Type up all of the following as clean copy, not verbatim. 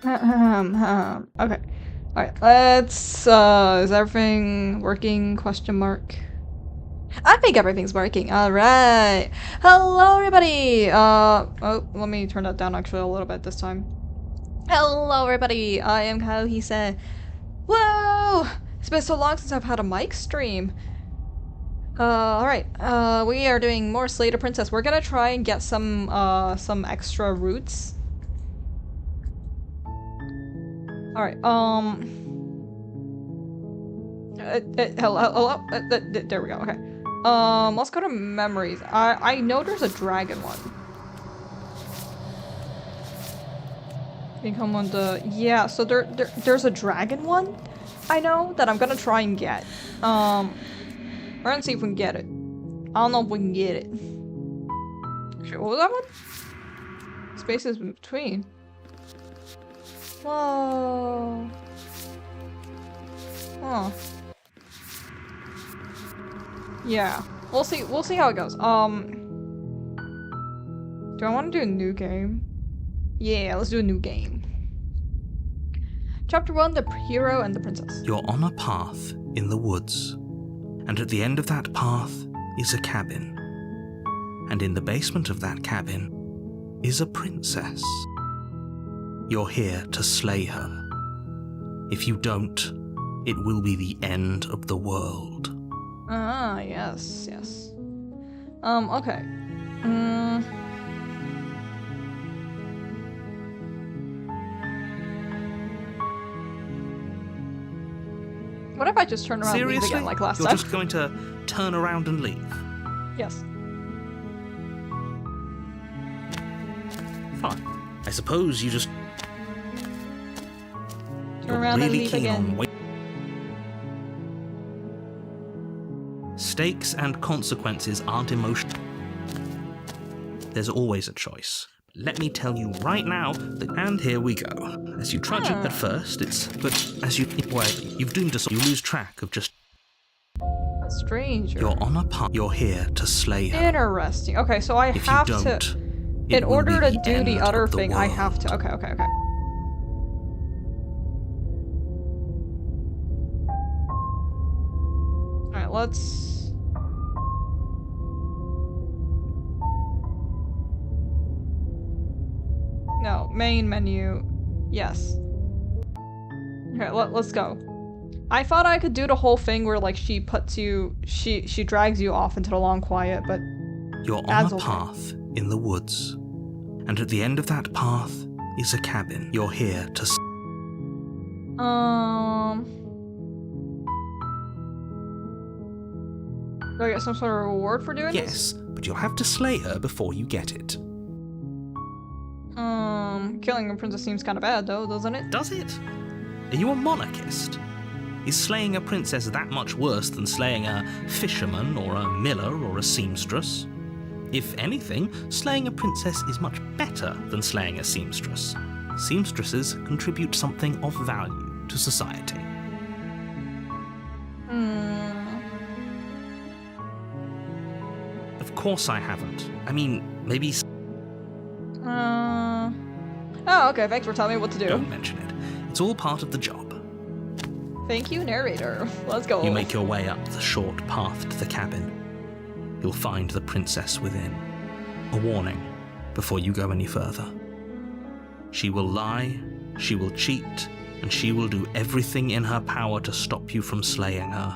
Okay. Alright, let's, is everything working? Question mark. I think everything's working. Alright. Hello, everybody! Oh, let me turn that down actually a little bit this time. Hello, everybody! I am Kohise. Whoa! It's been so long since I've had a mic stream. Alright. We are doing more Slay the Princess. We're gonna try and get some extra roots. Alright, hello, there we go, okay. Let's go to memories. I know there's a dragon one. Become on the, yeah, so there's a dragon one, I know, that I'm gonna try and get. We're gonna see if we can get it. I don't know if we can get it. Actually, what was that one? Spaces in between. Whoa. Huh. Yeah. We'll see how it goes. Do I want to do a new game? Yeah, let's do a new game. Chapter 1, The Hero and the Princess. You're on a path in the woods, and at the end of that path is a cabin. And in the basement of that cabin is a princess. You're here to slay her. If you don't, it will be the end of the world. Ah, yes. Okay. What if I just turn around and leave again like last time? You're just going to turn around and leave? Yes. Fine. I suppose you just... Turn around and leave again. Stakes and consequences aren't emotional. There's always a choice. Let me tell you right now that, and here we go. As you trudge at first, but as you've doomed us all. You lose track of just a stranger. You're on a path. You're here to slay her. Interesting. Okay, so I have to. In order to do the other thing, I have to. Okay. All right, let's. No, main menu. Yes. Okay, let's go. I thought I could do the whole thing where like she puts you, she drags you off into the long quiet, but you're on a path in the woods, and at the end of that path is a cabin. You're here to. Do I get some sort of reward for doing this? Yes, but you'll have to slay her before you get it. Killing a princess seems kind of bad, though, doesn't it? Does it? Are you a monarchist? Is slaying a princess that much worse than slaying a fisherman or a miller or a seamstress? If anything, slaying a princess is much better than slaying a seamstress. Seamstresses contribute something of value to society. Of course I haven't. I mean, maybe... Oh, okay, thanks for telling me what to do. Don't mention it. It's all part of the job. Thank you, narrator. Let's go. You make your way up the short path to the cabin. You'll find the princess within. A warning before you go any further. She will lie, she will cheat, and she will do everything in her power to stop you from slaying her.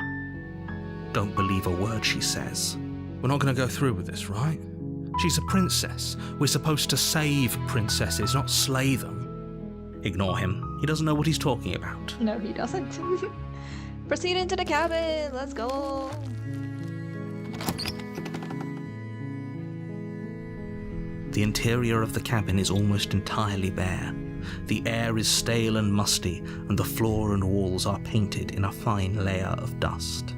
Don't believe a word she says. We're not going to go through with this, right? She's a princess. We're supposed to save princesses, not slay them. Ignore him. He doesn't know what he's talking about. No, he doesn't. Proceed into the cabin. Let's go. The interior of the cabin is almost entirely bare. The air is stale and musty, and the floor and walls are painted in a fine layer of dust.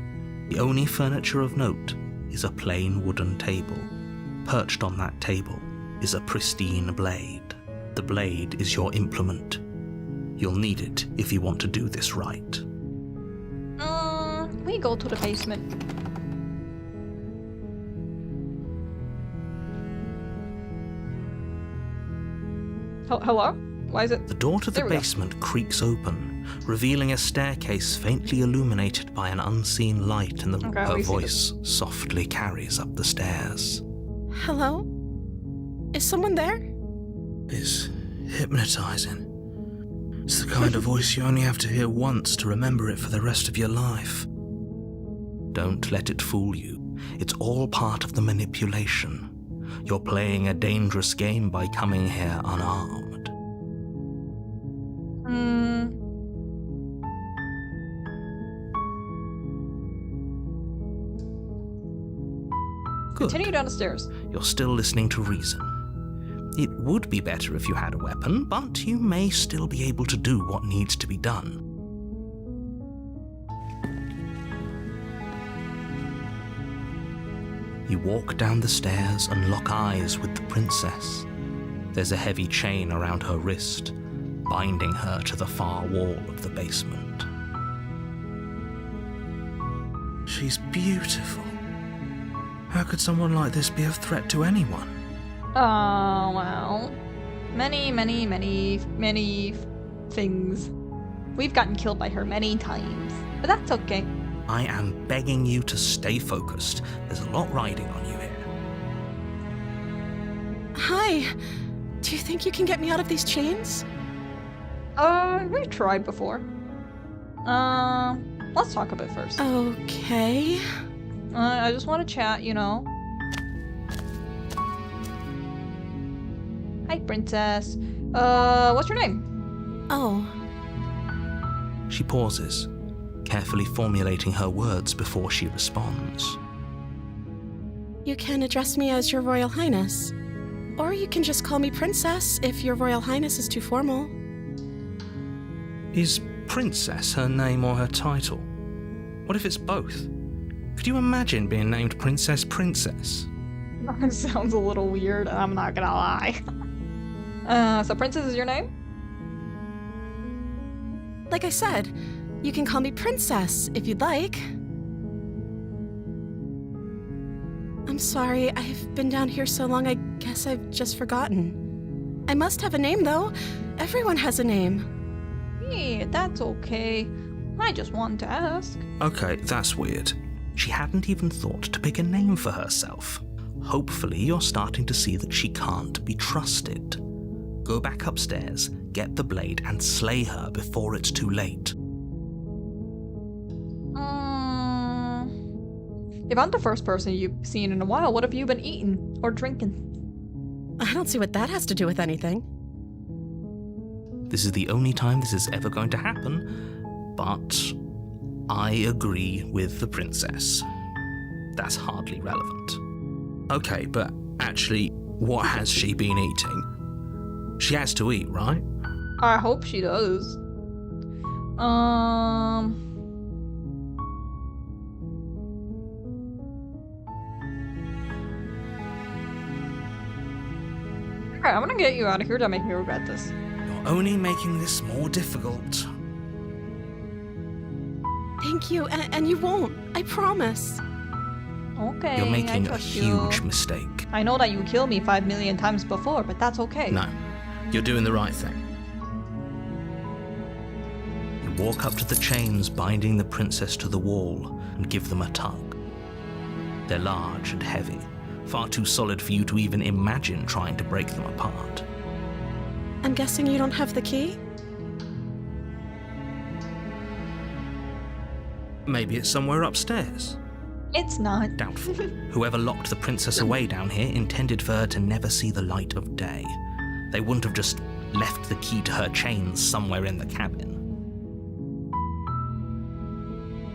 The only furniture of note is a plain wooden table. Perched on that table is a pristine blade. The blade is your implement. You'll need it if you want to do this right. We go to the basement. Hello? Why is it? The door to the There we go. basement creaks open, revealing a staircase faintly illuminated by an unseen light, and Okay, her we see voice softly carries up the stairs. Hello? Is someone there? It's hypnotizing. It's the kind of voice you only have to hear once to remember it for the rest of your life. Don't let it fool you. It's all part of the manipulation. You're playing a dangerous game by coming here unarmed. Good. Continue down the stairs. You're still listening to reason. It would be better if you had a weapon, but you may still be able to do what needs to be done. You walk down the stairs and lock eyes with the princess. There's a heavy chain around her wrist, binding her to the far wall of the basement. She's beautiful. How could someone like this be a threat to anyone? Oh, well. Many things. We've gotten killed by her many times. But that's okay. I am begging you to stay focused. There's a lot riding on you here. Hi. Do you think you can get me out of these chains? We've tried before. Let's talk a bit first. Okay. I just want to chat, you know. Hi, princess. What's your name? Oh. She pauses, carefully formulating her words before she responds. You can address me as Your Royal Highness. Or you can just call me Princess if Your Royal Highness is too formal. Is Princess her name or her title? What if it's both? Could you imagine being named Princess Princess? That sounds a little weird, I'm not gonna lie. So princess is your name? Like I said, you can call me Princess if you'd like. I'm sorry, I've been down here so long, I guess I've just forgotten. I must have a name, though. Everyone has a name. Yeah, that's okay. I just wanted to ask. Okay, that's weird. She hadn't even thought to pick a name for herself. Hopefully you're starting to see that she can't be trusted. Go back upstairs, get the blade, and slay her before it's too late. If I'm the first person you've seen in a while, what have you been eating or drinking? I don't see what that has to do with anything. This is the only time this is ever going to happen, but I agree with the princess. That's hardly relevant. Okay, but actually, what has she been eating? She has to eat, right? I hope she does. Alright, I'm gonna get you out of here. Don't make me regret this. You're only making this more difficult. Thank you, and you won't. I promise. Okay, You're I making a trust huge you. mistake. I know that you killed me 5 million times before, but that's okay. No, you're doing the right thing. You walk up to the chains binding the princess to the wall and give them a tug. They're large and heavy, far too solid for you to even imagine trying to break them apart. I'm guessing you don't have the key? Maybe it's somewhere upstairs. It's not. Doubtful. Whoever locked the princess away down here intended for her to never see the light of day. They wouldn't have just left the key to her chains somewhere in the cabin.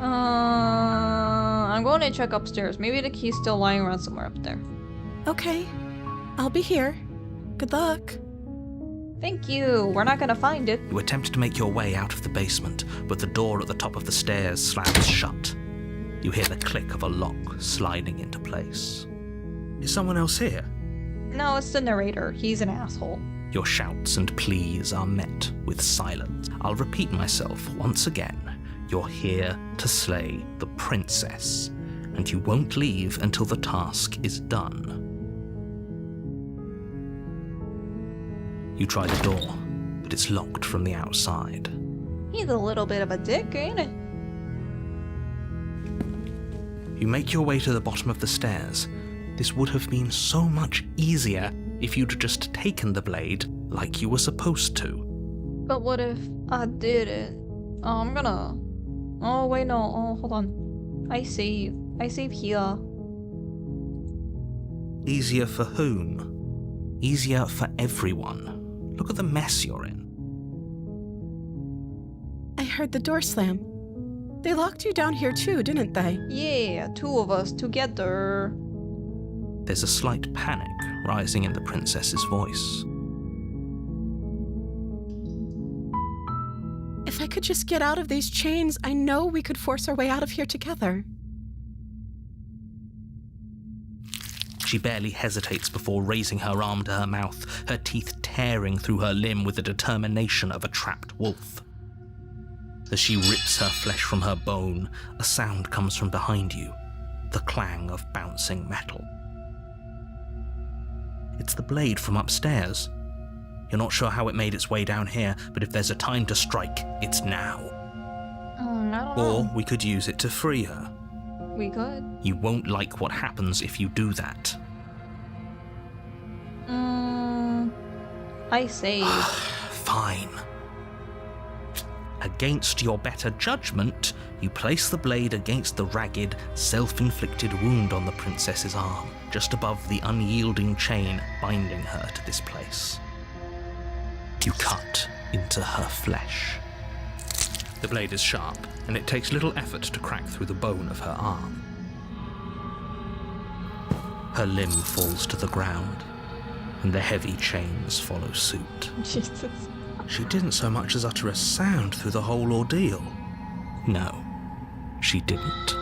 I'm going to check upstairs. Maybe the key's still lying around somewhere up there. Okay. I'll be here. Good luck. Thank you. We're not gonna find it. You attempt to make your way out of the basement, but the door at the top of the stairs slams shut. You hear the click of a lock sliding into place. Is someone else here? No, it's the narrator. He's an asshole. Your shouts and pleas are met with silence. I'll repeat myself once again. You're here to slay the princess, and you won't leave until the task is done. You try the door, but it's locked from the outside. He's a little bit of a dick, ain't it? You make your way to the bottom of the stairs. This would have been so much easier if you'd just taken the blade like you were supposed to. But what if I did it? I'm gonna... Oh, wait, no. Oh, hold on. I save here. Easier for whom? Easier for everyone. Look at the mess you're in. I heard the door slam. They locked you down here too, didn't they? Yeah, 2 of us together. There's a slight panic rising in the princess's voice. If I could just get out of these chains, I know we could force our way out of here together. She barely hesitates before raising her arm to her mouth, her teeth tearing through her limb with the determination of a trapped wolf. As she rips her flesh from her bone, a sound comes from behind you, the clang of bouncing metal. It's the blade from upstairs. You're not sure how it made its way down here, but if there's a time to strike, it's now. I don't know. Or we could use it to free her. We could. You won't like what happens if you do that. I save. Fine. Against your better judgment, you place the blade against the ragged, self-inflicted wound on the princess's arm, just above the unyielding chain binding her to this place. You cut into her flesh. The blade is sharp, and it takes little effort to crack through the bone of her arm. Her limb falls to the ground, and the heavy chains follow suit. Jesus. She didn't so much as utter a sound through the whole ordeal. No, she didn't.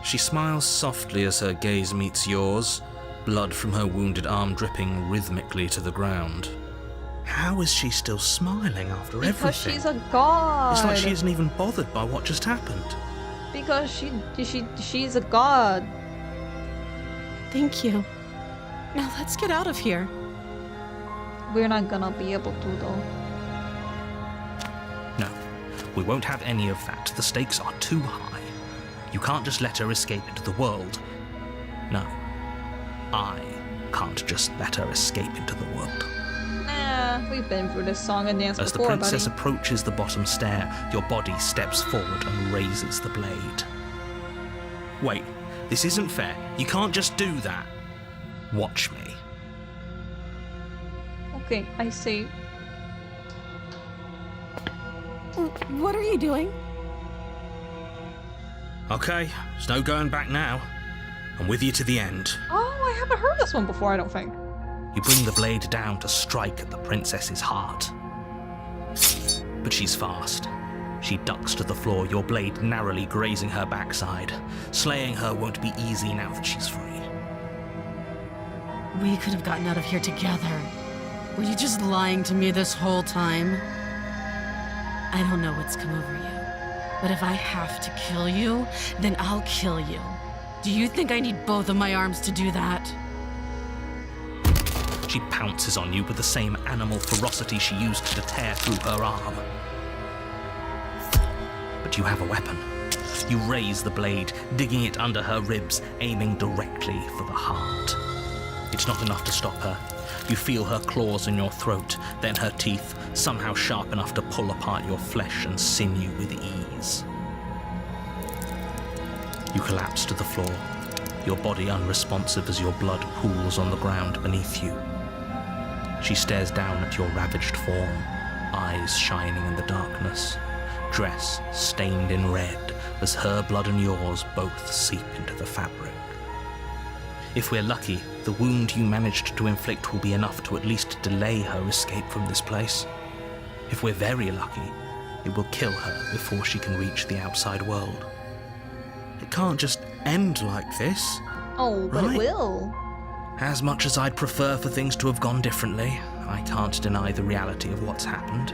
She smiles softly as her gaze meets yours, blood from her wounded arm dripping rhythmically to the ground. How is she still smiling after everything? Because she's a god. It's like she isn't even bothered by what just happened. Because she's a god. Thank you. Now let's get out of here. We're not gonna be able to, though. No, we won't have any of that. The stakes are too high. You can't just let her escape into the world. No, I can't just let her escape into the world. Nah, we've been through this song and dance As the before, princess buddy. approaches the bottom stair, your body steps forward and raises the blade. Wait, this isn't fair. You can't just do that. Watch me. Okay, I see. What are you doing? Okay, there's no going back now. I'm with you to the end. Oh, I haven't heard this one before, I don't think. You bring the blade down to strike at the princess's heart. But she's fast. She ducks to the floor, your blade narrowly grazing her backside. Slaying her won't be easy now that she's free. We could have gotten out of here together. Were you just lying to me this whole time? I don't know what's come over you, but if I have to kill you, then I'll kill you. Do you think I need both of my arms to do that? She pounces on you with the same animal ferocity she used to tear through her arm. But you have a weapon. You raise the blade, digging it under her ribs, aiming directly for the heart. It's not enough to stop her. You feel her claws in your throat, then her teeth, somehow sharp enough to pull apart your flesh and sinew with ease. You collapse to the floor, your body unresponsive as your blood pools on the ground beneath you. She stares down at your ravaged form, eyes shining in the darkness, dress stained in red as her blood and yours both seep into the fabric. If we're lucky, the wound you managed to inflict will be enough to at least delay her escape from this place. If we're very lucky, it will kill her before she can reach the outside world. It can't just end like this. Oh, but Right. it will. As much as I'd prefer for things to have gone differently, I can't deny the reality of what's happened.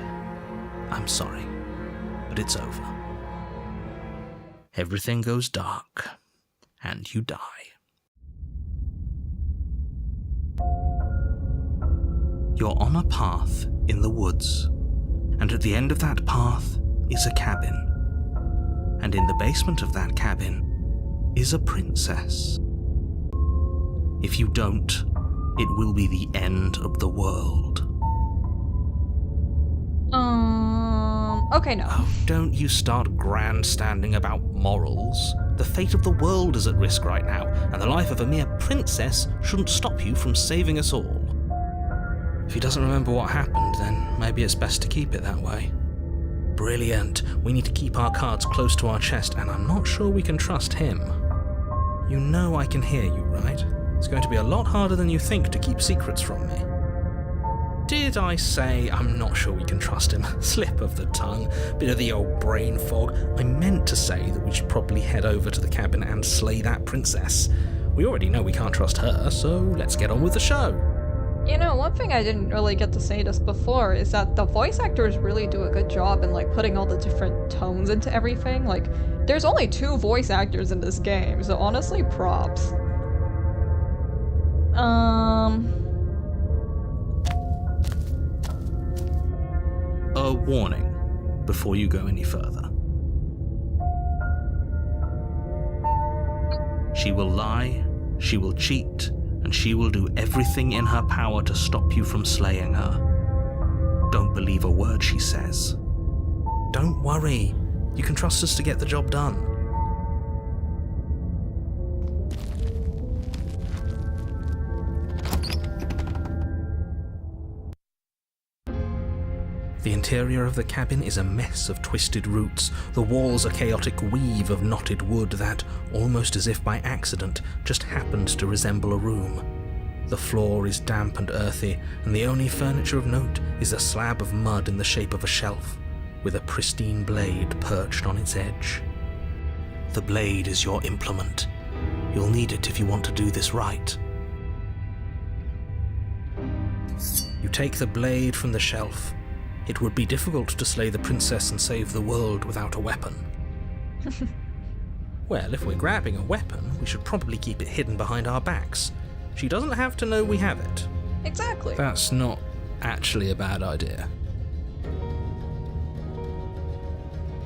I'm sorry, but it's over. Everything goes dark, and you die. You're on a path in the woods, and at the end of that path is a cabin. And in the basement of that cabin is a princess. If you don't, it will be the end of the world. Okay, no. Oh, don't you start grandstanding about morals. The fate of the world is at risk right now, and the life of a mere princess shouldn't stop you from saving us all. If he doesn't remember what happened, then maybe it's best to keep it that way. Brilliant. We need to keep our cards close to our chest, and I'm not sure we can trust him. You know I can hear you, right? It's going to be a lot harder than you think to keep secrets from me. Did I say I'm not sure we can trust him? Slip of the tongue, bit of the old brain fog. I meant to say that we should probably head over to the cabin and slay that princess. We already know we can't trust her, so let's get on with the show. You know, one thing I didn't really get to say this before is that the voice actors really do a good job in like putting all the different tones into everything. Like, there's only 2 voice actors in this game, so honestly, props. A warning before you go any further. She will lie, she will cheat, and she will do everything in her power to stop you from slaying her. Don't believe a word she says. Don't worry, you can trust us to get the job done. The interior of the cabin is a mess of twisted roots. The walls a chaotic weave of knotted wood that, almost as if by accident, just happened to resemble a room. The floor is damp and earthy, and the only furniture of note is a slab of mud in the shape of a shelf, with a pristine blade perched on its edge. The blade is your implement. You'll need it if you want to do this right. You take the blade from the shelf. It would be difficult to slay the princess and save the world without a weapon. Well, if we're grabbing a weapon, we should probably keep it hidden behind our backs. She doesn't have to know we have it. Exactly. That's not actually a bad idea.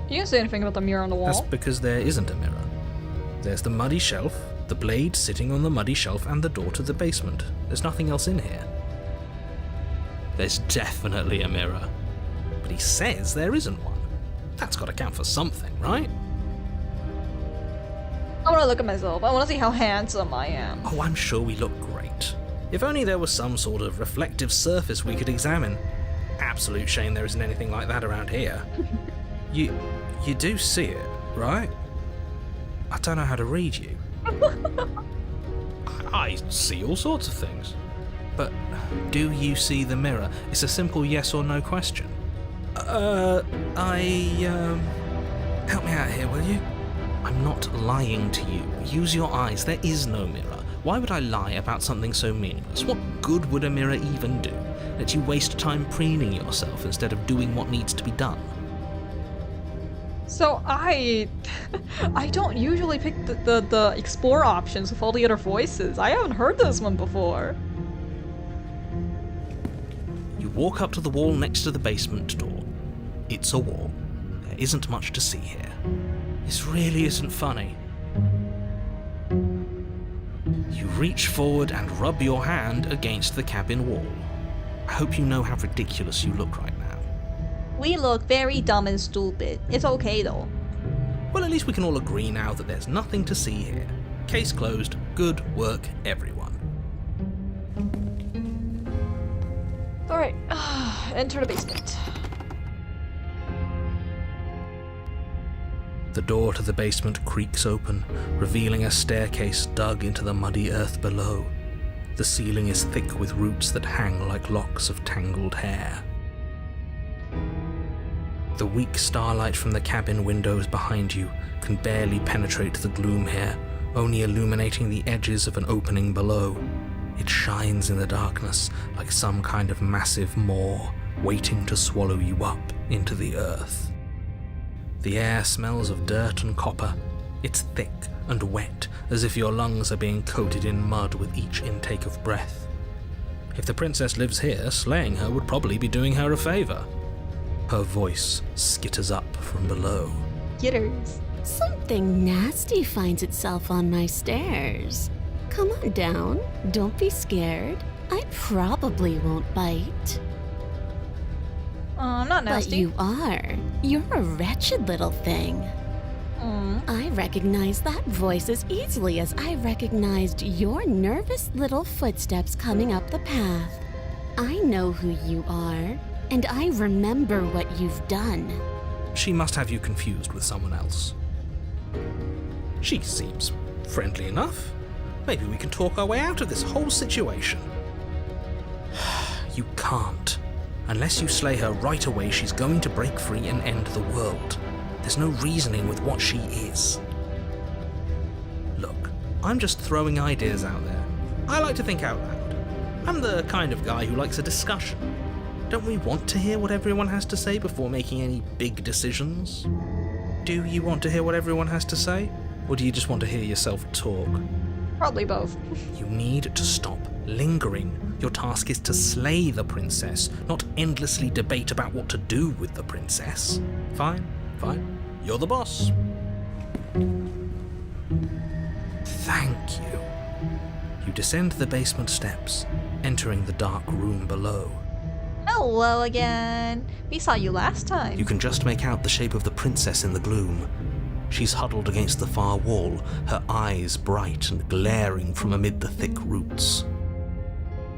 You didn't say anything about the mirror on the wall. That's because there isn't a mirror. There's the muddy shelf, the blade sitting on the muddy shelf, and the door to the basement. There's nothing else in here. There's definitely a mirror. But he says there isn't one. That's got to count for something, right? I want to look at myself. I want to see how handsome I am. Oh, I'm sure we look great. If only there was some sort of reflective surface we could examine. Absolute shame there isn't anything like that around here. You do see it, right? I don't know how to read you. I see all sorts of things. But do you see the mirror? It's a simple yes or no question. Help me out here, will you? I'm not lying to you. Use your eyes. There is no mirror. Why would I lie about something so meaningless? What good would a mirror even do? Let you waste time preening yourself instead of doing what needs to be done. So I don't usually pick the explore options with all the other voices. I haven't heard this one before. You walk up to the wall next to the basement door. It's a wall. There isn't much to see here. This really isn't funny. You reach forward and rub your hand against the cabin wall. I hope you know how ridiculous you look right now. We look very dumb and stupid. It's okay though. Well, at least we can all agree now that there's nothing to see here. Case closed. Good work, everyone. Alright, enter the basement. The door to the basement creaks open, revealing a staircase dug into the muddy earth below. The ceiling is thick with roots that hang like locks of tangled hair. The weak starlight from the cabin windows behind you can barely penetrate the gloom here, only illuminating the edges of an opening below. It shines in the darkness like some kind of massive maw waiting to swallow you up into the earth. The air smells of dirt and copper. It's thick and wet, as if your lungs are being coated in mud with each intake of breath. If the princess lives here, slaying her would probably be doing her a favor. Her voice skitters up from below. Gitters. Something nasty finds itself on my stairs. Come on down. Don't be scared. I probably won't bite. I'm not nasty. But you are. You're a wretched little thing. I recognize that voice as easily as I recognized your nervous little footsteps coming up the path. I know who you are, and I remember what you've done. She must have you confused with someone else. She seems friendly enough. Maybe we can talk our way out of this whole situation. You can't. Unless you slay her right away, she's going to break free and end the world. There's no reasoning with what she is. Look, I'm just throwing ideas out there. I like to think out loud. I'm the kind of guy who likes a discussion. Don't we want to hear what everyone has to say before making any big decisions? Do you want to hear what everyone has to say? Or do you just want to hear yourself talk? Probably both. You need to stop lingering. Your task is to slay the princess, not endlessly debate about what to do with the princess. Fine. You're the boss. Thank you. You descend the basement steps, entering the dark room below. Hello again. We saw you last time. You can just make out the shape of the princess in the gloom. She's huddled against the far wall, her eyes bright and glaring from amid the thick roots.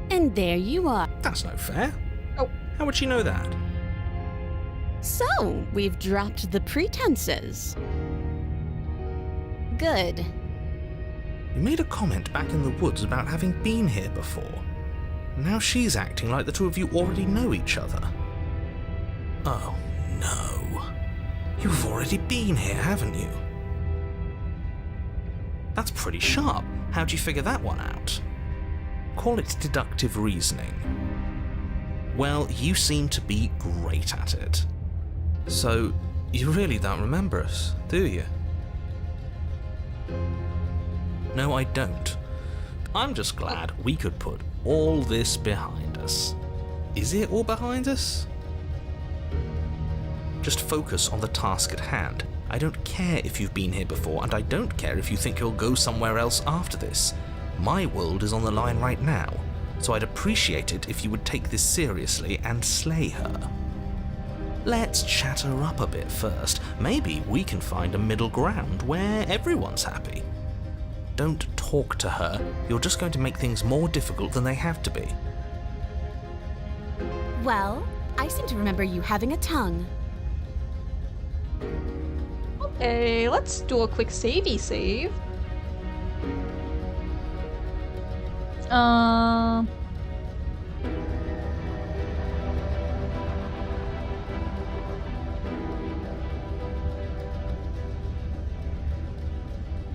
And there you are. That's no fair. Oh. How would she know that? So, we've dropped the pretenses. Good. You made a comment back in the woods about having been here before. Now she's acting like the two of you already know each other. Oh, no. You've already been here, haven't you? That's pretty sharp. How'd you figure that one out? Call it deductive reasoning. Well, you seem to be great at it. So, you really don't remember us, do you? No, I don't. I'm just glad we could put all this behind us. Is it all behind us? Just focus on the task at hand. I don't care if you've been here before, and I don't care if you think you'll go somewhere else after this. My world is on the line right now, so I'd appreciate it if you would take this seriously and slay her. Let's chat her up a bit first. Maybe we can find a middle ground where everyone's happy. Don't talk to her. You're just going to make things more difficult than they have to be. Well, I seem to remember you having a tongue. Okay, let's do a quick savey save.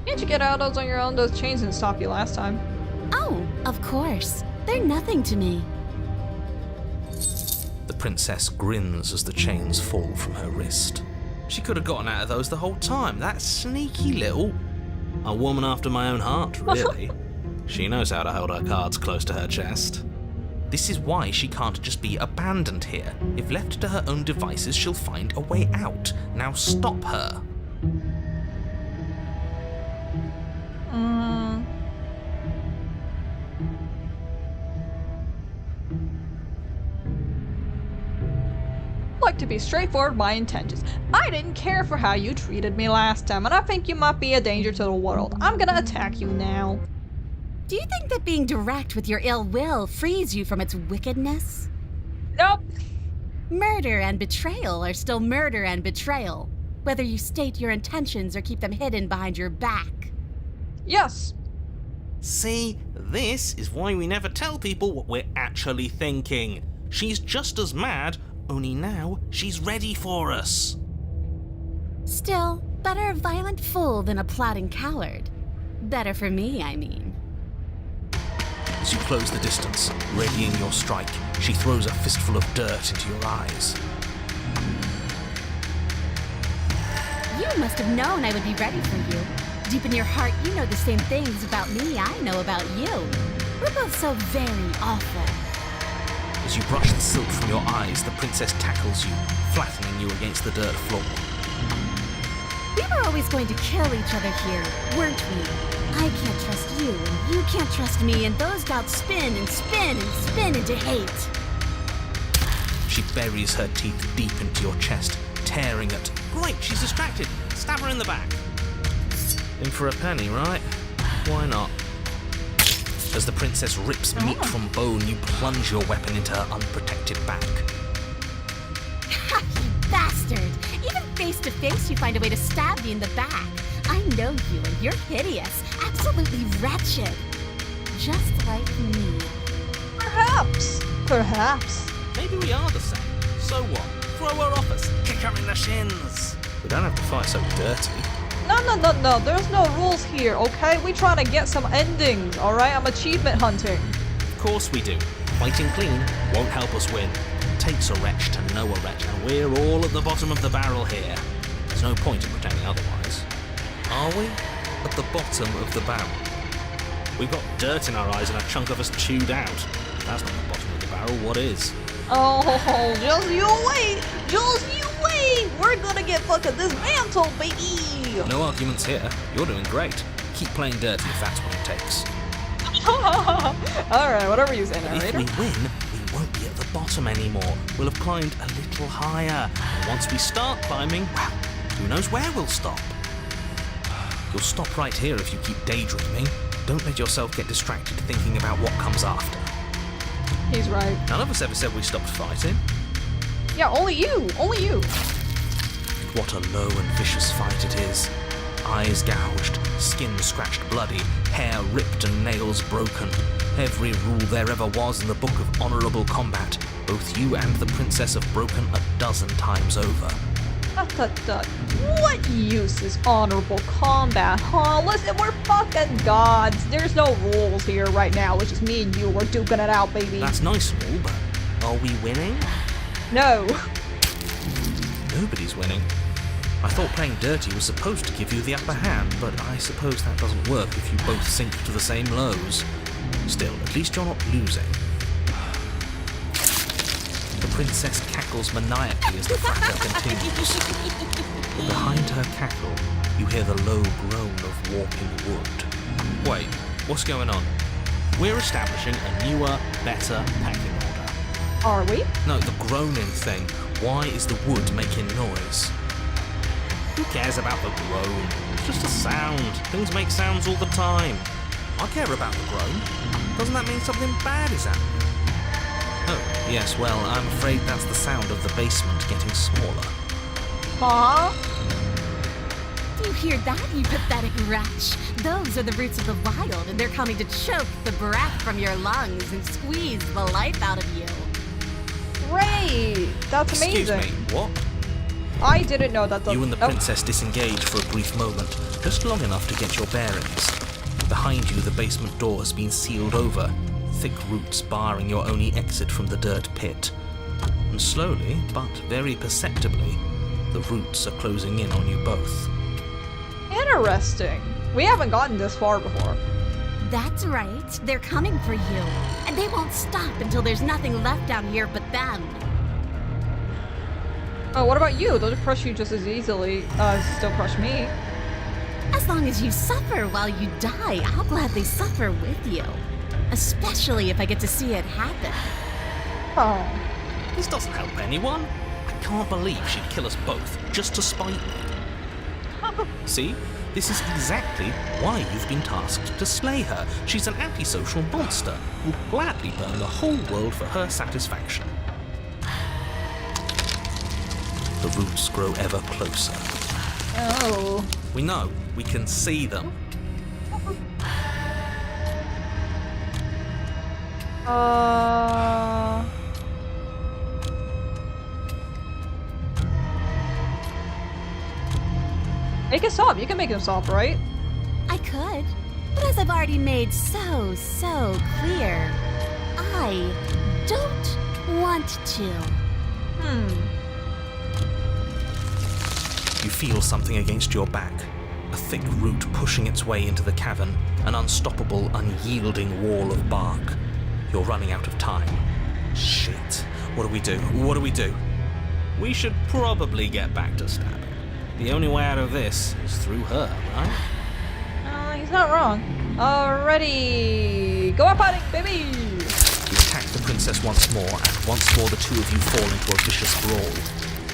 Can't you get out those on your own? Those chains didn't stop you last time. Oh, of course. They're nothing to me. The princess grins as the chains fall from her wrist. She could have gotten out of those the whole time. That sneaky little... A woman after my own heart, really. She knows how to hold her cards close to her chest. This is why she can't just be abandoned here. If left to her own devices, she'll find a way out. Now stop her. Like to be straightforward with my intentions. I didn't care for how you treated me last time, and I think you might be a danger to the world. I'm gonna attack you now. Do you think that being direct with your ill will frees you from its wickedness? Nope. Murder and betrayal are still murder and betrayal, whether you state your intentions or keep them hidden behind your back. Yes. See, this is why we never tell people what we're actually thinking. She's just as mad, only now she's ready for us. Still, better a violent fool than a plotting coward. Better for me, I mean. As you close the distance, readying your strike, she throws a fistful of dirt into your eyes. You must have known I would be ready for you. Deep in your heart, you know the same things about me I know about you. We're both so very awful. As you brush the silk from your eyes, the princess tackles you, flattening you against the dirt floor. We were always going to kill each other here, weren't we? I can't trust you, and you can't trust me, and those doubts spin and spin and spin into hate. She buries her teeth deep into your chest, tearing at... Great, she's distracted. Stab her in the back. In for a penny, right? Why not? As the princess rips meat from bone, you plunge your weapon into her unprotected back. Ha, you bastard! Even face to face, you find a way to stab me in the back. I know you, and you're hideous, absolutely wretched. Just like me. Perhaps. Maybe we are the same. So what? Throw her off us. Kick her in the shins. We don't have to fight so dirty. No. There's no rules here, okay? We trying to get some endings, alright? I'm achievement hunting. Of course we do. Fighting clean won't help us win. It takes a wretch to know a wretch, and we're all at the bottom of the barrel here. There's no point in pretending otherwise. Are we? At the bottom of the barrel. We've got dirt in our eyes and a chunk of us chewed out. If that's not the bottom of the barrel, what is? Oh, just you wait! Just you wait! We're gonna get fucking dismantled, baby! No arguments here. You're doing great. Keep playing dirty if that's what it takes. Alright, whatever you say, But if narrator. we win, we won't be at the bottom anymore. We'll have climbed a little higher. And once we start climbing, well, who knows where we'll stop? You'll stop right here if you keep daydreaming. Don't let yourself get distracted thinking about what comes after. He's right. None of us ever said we stopped fighting. Yeah, only you! Only you! What a low and vicious fight it is. Eyes gouged, skin scratched bloody, hair ripped and nails broken. Every rule there ever was in the book of honourable combat. Both you and the princess have broken a dozen times over. What use is honorable combat, huh? Listen, we're fucking gods. There's no rules here right now. It's just me and you. We're duking it out, baby. That's nice and all, but are we winning? No. Nobody's winning. I thought playing dirty was supposed to give you the upper hand, but I suppose that doesn't work if you both sink to the same lows. Still, at least you're not losing. The princess cackles maniacally as the fracas continues. But behind her cackle, you hear the low groan of warping wood. Wait, what's going on? We're establishing a newer, better packing order. Are we? No, the groaning thing. Why is the wood making noise? Who cares about the groan? It's just a sound. Things make sounds all the time. I care about the groan. Doesn't that mean something bad is happening? Oh, yes, well, I'm afraid that's the sound of the basement getting smaller. Huh? Do you hear that, you pathetic wretch? Those are the roots of the wild, and they're coming to choke the breath from your lungs and squeeze the life out of you. Great! That's amazing. Excuse me, what? I didn't know that. You and the princess disengage for a brief moment, just long enough to get your bearings. Behind you, the basement door has been sealed over, thick roots barring your only exit from the dirt pit. And slowly, but very perceptibly, the roots are closing in on you both. Interesting. We haven't gotten this far before. That's right. They're coming for you. And they won't stop until there's nothing left down here but them. Oh, what about you? They'll crush you just as easily still crush me. As long as you suffer while you die, I'll gladly suffer with you. Especially if I get to see it happen. Oh. This doesn't help anyone. I can't believe she'd kill us both just to spite me. See? This is exactly why you've been tasked to slay her. She's an antisocial monster who'll gladly burn the whole world for her satisfaction. The roots grow ever closer. Oh. We know. We can see them. Make it stop. You can make him stop, right? I could, but as I've already made so clear, I don't want to. You feel something against your back. A thick root pushing its way into the cavern. An unstoppable, unyielding wall of bark. You're running out of time. Shit. What do we do? What do we do? We should probably get back to stabbing. The only way out of this is through her, right? He's not wrong. Alrighty, go up on it, baby! You attack the princess once more, and once more the two of you fall into a vicious brawl.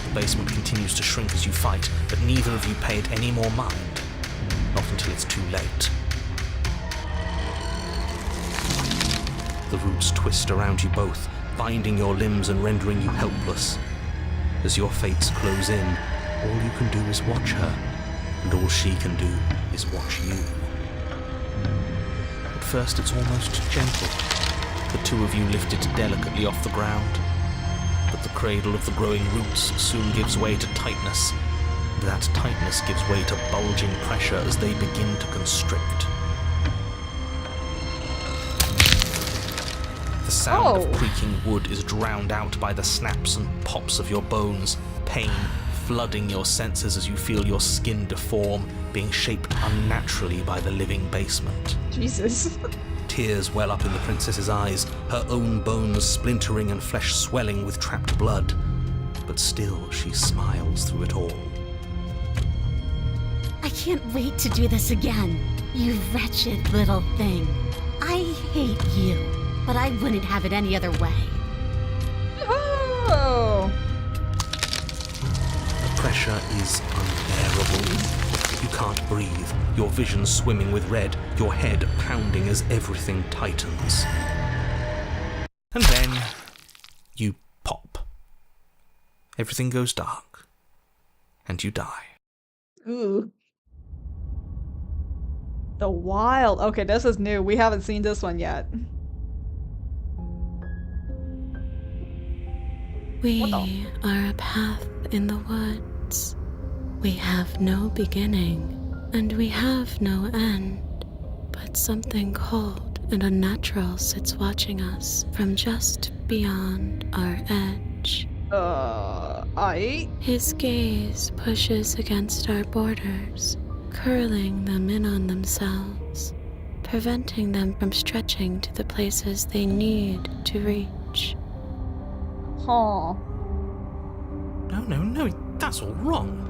The basement continues to shrink as you fight, but neither of you pay it any more mind. Not until it's too late. The roots twist around you both, binding your limbs and rendering you helpless. As your fates close in, all you can do is watch her, and all she can do is watch you. At first it's almost gentle. The two of you lift it delicately off the ground. But the cradle of the growing roots soon gives way to tightness, and that tightness gives way to bulging pressure as they begin to constrict. The sound of creaking wood is drowned out by the snaps and pops of your bones, pain flooding your senses as you feel your skin deform, being shaped unnaturally by the living basement. Jesus. Tears well up in the princess's eyes, her own bones splintering and flesh swelling with trapped blood. But still she smiles through it all. I can't wait to do this again, you wretched little thing. I hate you, but I wouldn't have it any other way. Oh! The pressure is unbearable. You can't breathe, your vision swimming with red, your head pounding as everything tightens. And then you pop. Everything goes dark, and you die. Ooh. The Wild. Okay, this is new. We haven't seen this one yet. We are a path in the woods. We have no beginning, and we have no end. But something cold and unnatural sits watching us from just beyond our edge. His gaze pushes against our borders, curling them in on themselves, preventing them from stretching to the places they need to reach. Huh. No, that's all wrong.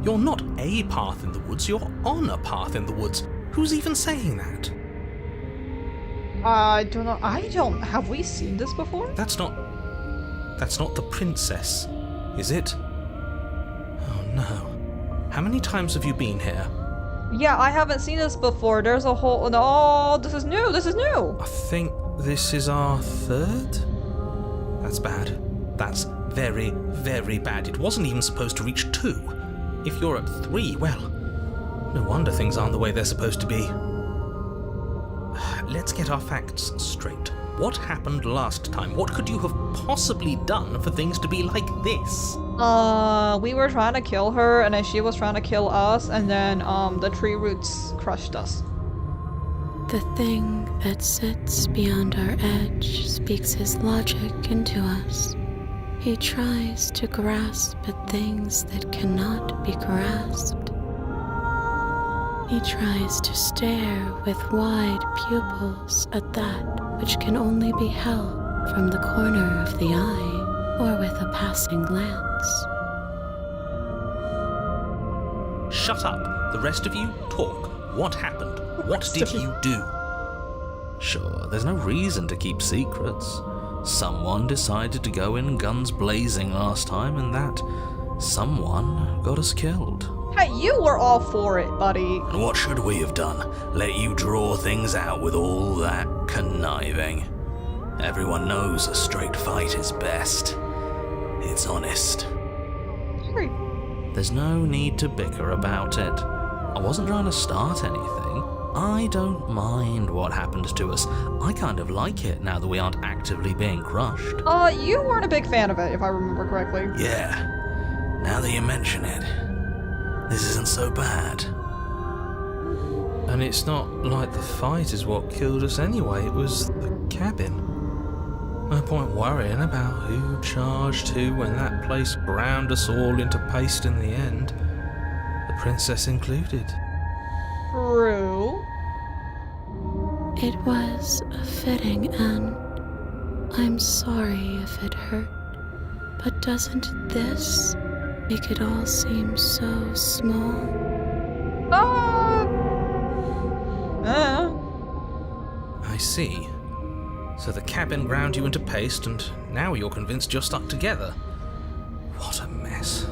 You're not a path in the woods, you're on a path in the woods. Who's even saying that? I don't know. Have we seen this before? That's not the princess, is it? Oh no. How many times have you been here? Yeah, I haven't seen this before. There's a whole... No, this is new. This is new. I think this is our third? That's bad. That's very, very bad. It wasn't even supposed to reach 2. If you're at 3, well, no wonder things aren't the way they're supposed to be. Let's get our facts straight. What happened last time? What could you have possibly done for things to be like this? We were trying to kill her, and then she was trying to kill us, and then, the tree roots crushed us. The thing that sits beyond our edge speaks his logic into us. He tries to grasp at things that cannot be grasped. He tries to stare with wide pupils at that which can only be held from the corner of the eye or with a passing glance. Shut up. The rest of you, talk. What happened? What did you do? Sure, there's no reason to keep secrets. Someone decided to go in guns blazing last time, and that someone got us killed. Hey, you were all for it, buddy. And what should we have done? Let you draw things out with all that conniving? Everyone knows a straight fight is best. It's honest. Sorry. There's no need to bicker about it. I wasn't trying to start anything. I don't mind what happened to us. I kind of like it now that we aren't actively being crushed. You weren't a big fan of it, if I remember correctly. Yeah, now that you mention it, this isn't so bad. And it's not like the fight is what killed us anyway, it was the cabin. No point worrying about who charged who when that place ground us all into paste in the end. The princess included. True. It was a fitting end. I'm sorry if it hurt. But doesn't this make it all seem so small? I see. So the cabin ground you into paste, and now you're convinced you're stuck together. What a mess.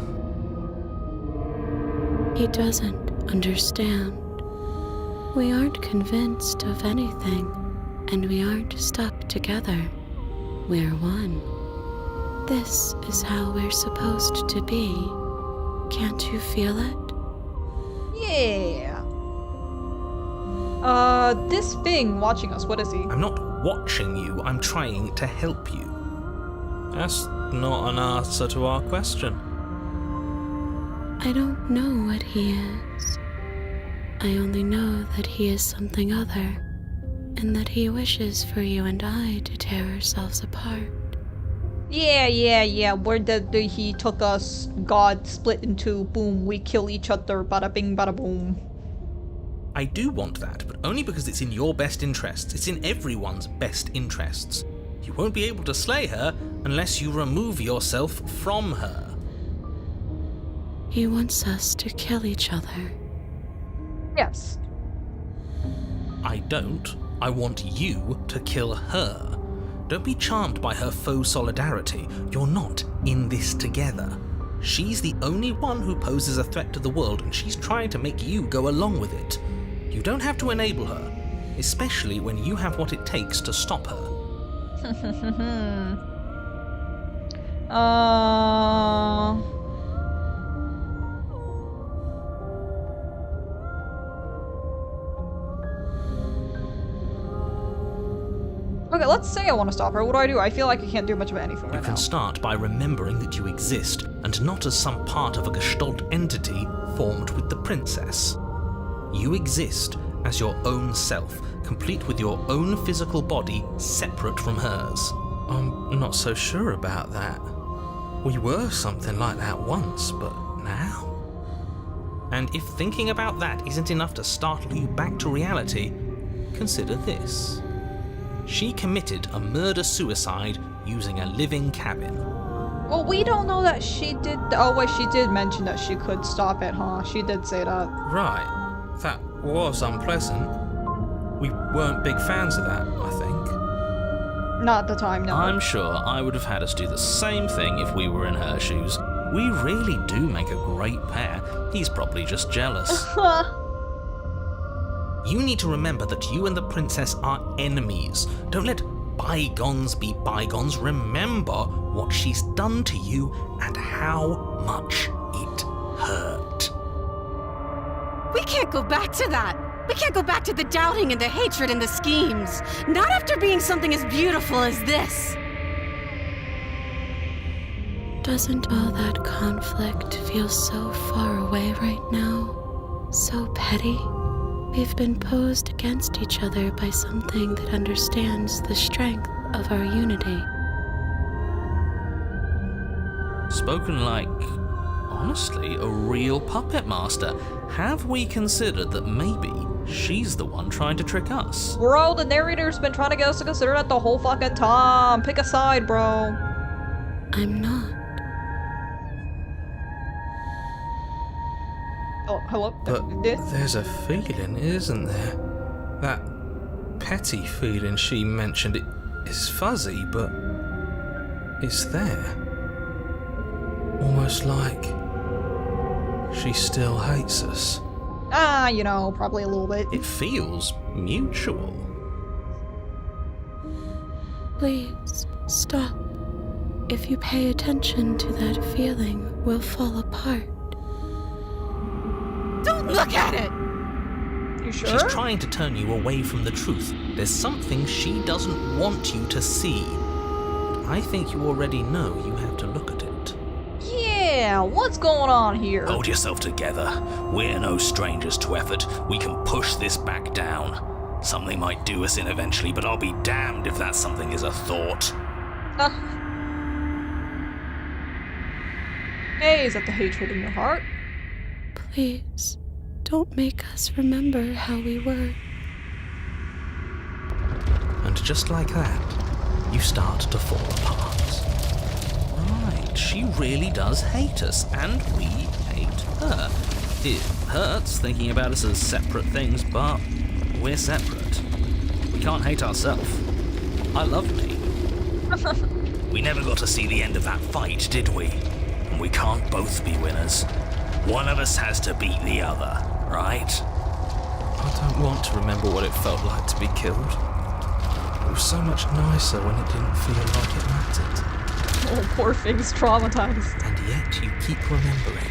He doesn't understand. We aren't convinced of anything, and we aren't stuck together. We're one. This is how we're supposed to be. Can't you feel it? Yeah. This thing watching us, what is he? I'm not watching you, I'm trying to help you. That's not an answer to our question. I don't know what he is. I only know that he is something other, and that he wishes for you and I to tear ourselves apart. Yeah. Where he took us, God split in two, boom, we kill each other, bada bing, bada boom. I do want that, but only because it's in your best interests. It's in everyone's best interests. You won't be able to slay her unless you remove yourself from her. He wants us to kill each other. Yes. I don't. I want you to kill her. Don't be charmed by her faux solidarity. You're not in this together. She's the only one who poses a threat to the world, and she's trying to make you go along with it. You don't have to enable her, especially when you have what it takes to stop her. Okay, let's say I want to stop her. What do? I feel like I can't do much of anything You right can now. start by remembering that you exist, and not as some part of a gestalt entity formed with the princess. You exist as your own self, complete with your own physical body, separate from hers. I'm not so sure about that. We were something like that once, but now? And if thinking about that isn't enough to startle you back to reality, consider this. She committed a murder-suicide using a living cabin. Well, we don't know that she did. Oh, wait, she did mention that she could stop it, huh? She did say that. Right. That was unpleasant. We weren't big fans of that, I think. Not at the time, no. I'm sure I would have had us do the same thing if we were in her shoes. We really do make a great pair. He's probably just jealous. You need to remember that you and the princess are enemies. Don't let bygones be bygones. Remember what she's done to you and how much it hurt. We can't go back to that. We can't go back to the doubting and the hatred and the schemes. Not after being something as beautiful as this. Doesn't all that conflict feel so far away right now? So petty? We've been posed against each other by something that understands the strength of our unity. Spoken like, honestly, a real puppet master. Have we considered that maybe she's the one trying to trick us? Bro, the narrator's been trying to get us to consider that the whole fucking time. Pick a side, bro. I'm not. Oh, hello? But This? there's a feeling, isn't there? That petty feeling she mentioned, it is fuzzy, but it's there. Almost like she still hates us. You know, probably a little bit. It feels mutual. Please, stop. If you pay attention to that feeling, we'll fall apart. Don't look at it! You sure? She's trying to turn you away from the truth. There's something she doesn't want you to see. I think you already know you have to look at it. Yeah, what's going on here? Hold yourself together. We're no strangers to effort. We can push this back down. Something might do us in eventually, but I'll be damned if that something is a thought. Hey, is that the hatred in your heart? Please, don't make us remember how we were. And just like that, you start to fall apart. Right. right. She really does hate us, and we hate her. It hurts thinking about us as separate things, but we're separate. We can't hate ourselves. I love me. We never got to see the end of that fight, did we? And we can't both be winners. One of us has to beat the other, right? I don't want to remember what it felt like to be killed. It was so much nicer when it didn't feel like it mattered. Oh, poor thing's traumatized. And yet you keep remembering.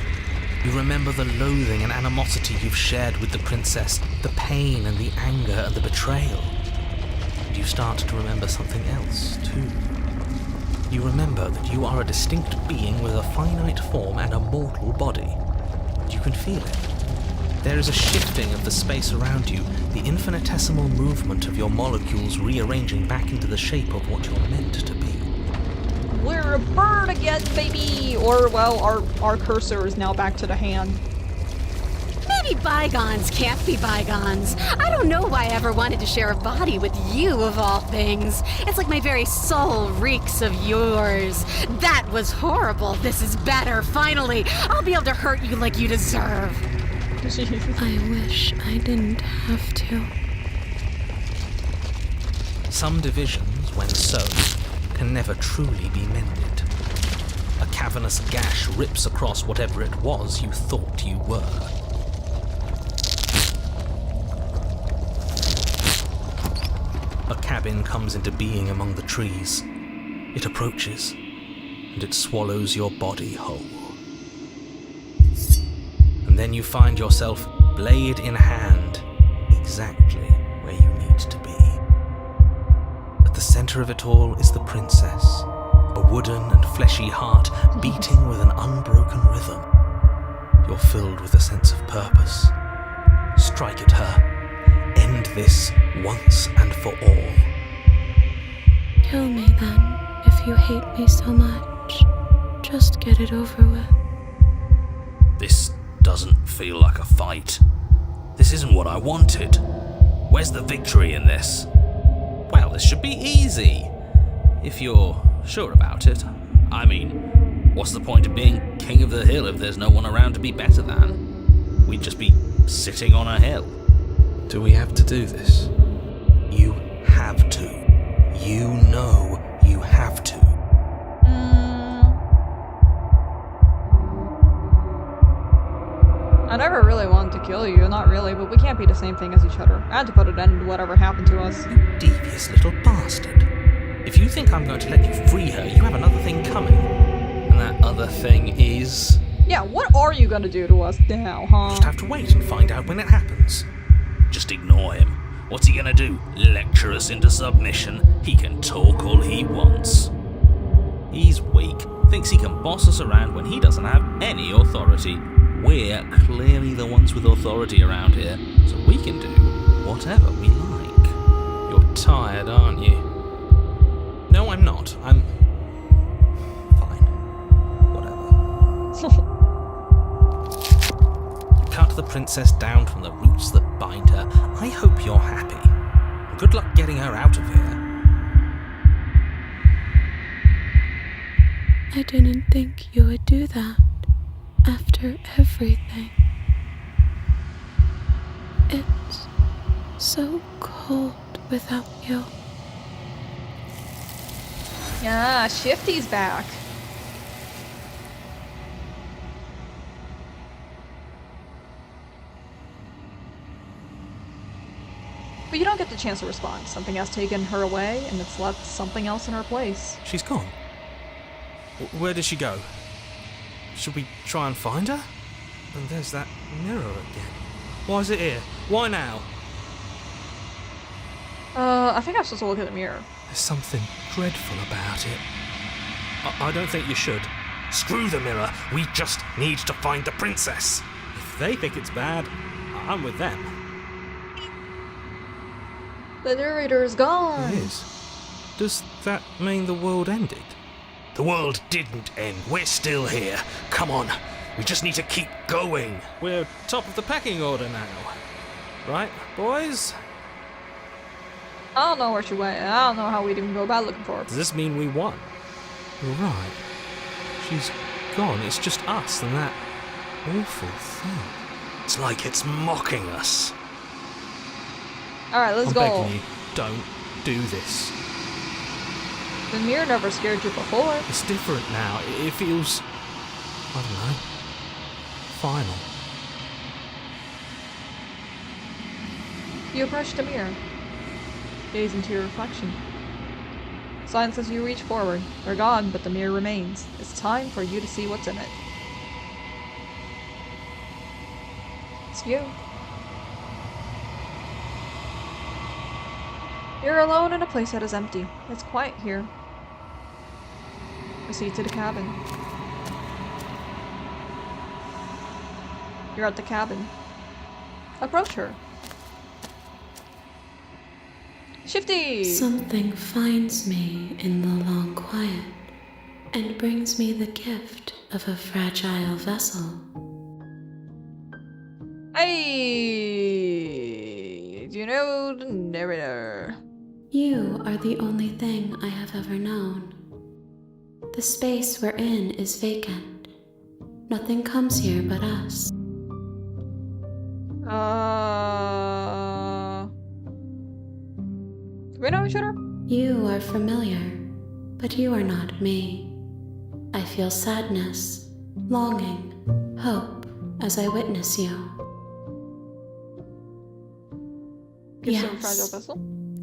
You remember the loathing and animosity you've shared with the princess, the pain and the anger and the betrayal. And you start to remember something else, too. You remember that you are a distinct being with a finite form and a mortal body. You can feel it. There is a shifting of the space around you, the infinitesimal movement of your molecules rearranging back into the shape of what you're meant to be. We're a bird again, baby! Or, well, our cursor is now back to the hand. Maybe bygones can't be bygones. I don't know why I ever wanted to share a body with you, of all things. It's like my very soul reeks of yours. That was horrible. This is better, finally. I'll be able to hurt you like you deserve. Jeez. I wish I didn't have to. Some divisions, when sown, can never truly be mended. A cavernous gash rips across whatever it was you thought you were. A cabin comes into being among the trees. It approaches, and it swallows your body whole. And then you find yourself, blade in hand, exactly where you need to be. At the center of it all is the princess, a wooden and fleshy heart beating with an unbroken rhythm. You're filled with a sense of purpose. Strike at her. End this once and for all. Kill me then, if you hate me so much. Just get it over with. This doesn't feel like a fight. This isn't what I wanted. Where's the victory in this? Well, this should be easy. If you're sure about it. I mean, what's the point of being king of the hill if there's no one around to be better than? We'd just be sitting on a hill. Do we have to do this? You have to. You know you have to. I never really wanted to kill you, not really, but we can't be the same thing as each other. I had to put an end to whatever happened to us. You devious little bastard. If you think I'm going to let you free her, you have another thing coming. And that other thing is... Yeah, what are you gonna do to us now, huh? Just have to wait and find out when it happens. Just ignore him. What's he gonna do? Lecture us into submission? He can talk all he wants. He's weak, thinks he can boss us around when he doesn't have any authority. We're clearly the ones with authority around here, so we can do whatever we like. You're tired, aren't you? No, I'm not. I'm... fine. Whatever. You cut the princess down from the roots that bind her. I hope you're happy. And good luck getting her out of here. I didn't think you would do that. After everything. It's so cold without you. Yeah, Shifty's back. But you don't get the chance to respond. Something has taken her away, and it's left something else in her place. She's gone. Where did she go? Should we try and find her? And there's that mirror again. Why is it here? Why now? I think I'm supposed to look at the mirror. There's something dreadful about it. I don't think you should. Screw the mirror. We just need to find the princess. If they think it's bad, I'm with them. The narrator is gone. It is. Does that mean the world ended? The world didn't end. We're still here. Come on. We just need to keep going. We're top of the pecking order now. Right, boys? I don't know where she went. I don't know how we'd even go about looking for her. Does this mean we won? Right. She's gone. It's just us and that awful thing. It's like it's mocking us. Alright, let's I'm go. begging you, don't do this. The mirror never scared you before. It's different now. It feels, I don't know, final. You approach the mirror. Gaze into your reflection. Silence as you reach forward. They're gone, but the mirror remains. It's time for you to see what's in it. It's you. You're alone in a place that is empty. It's quiet here. Proceed to the cabin. You're at the cabin. Approach her. Shifty! Something finds me in the long quiet and brings me the gift of a fragile vessel. Hey! Do you know the narrator? You are the only thing I have ever known. The space we're in is vacant. Nothing comes here but us. Do we know each other? You are familiar, but you are not me. I feel sadness, longing, hope as I witness you. You're so fragile vessel.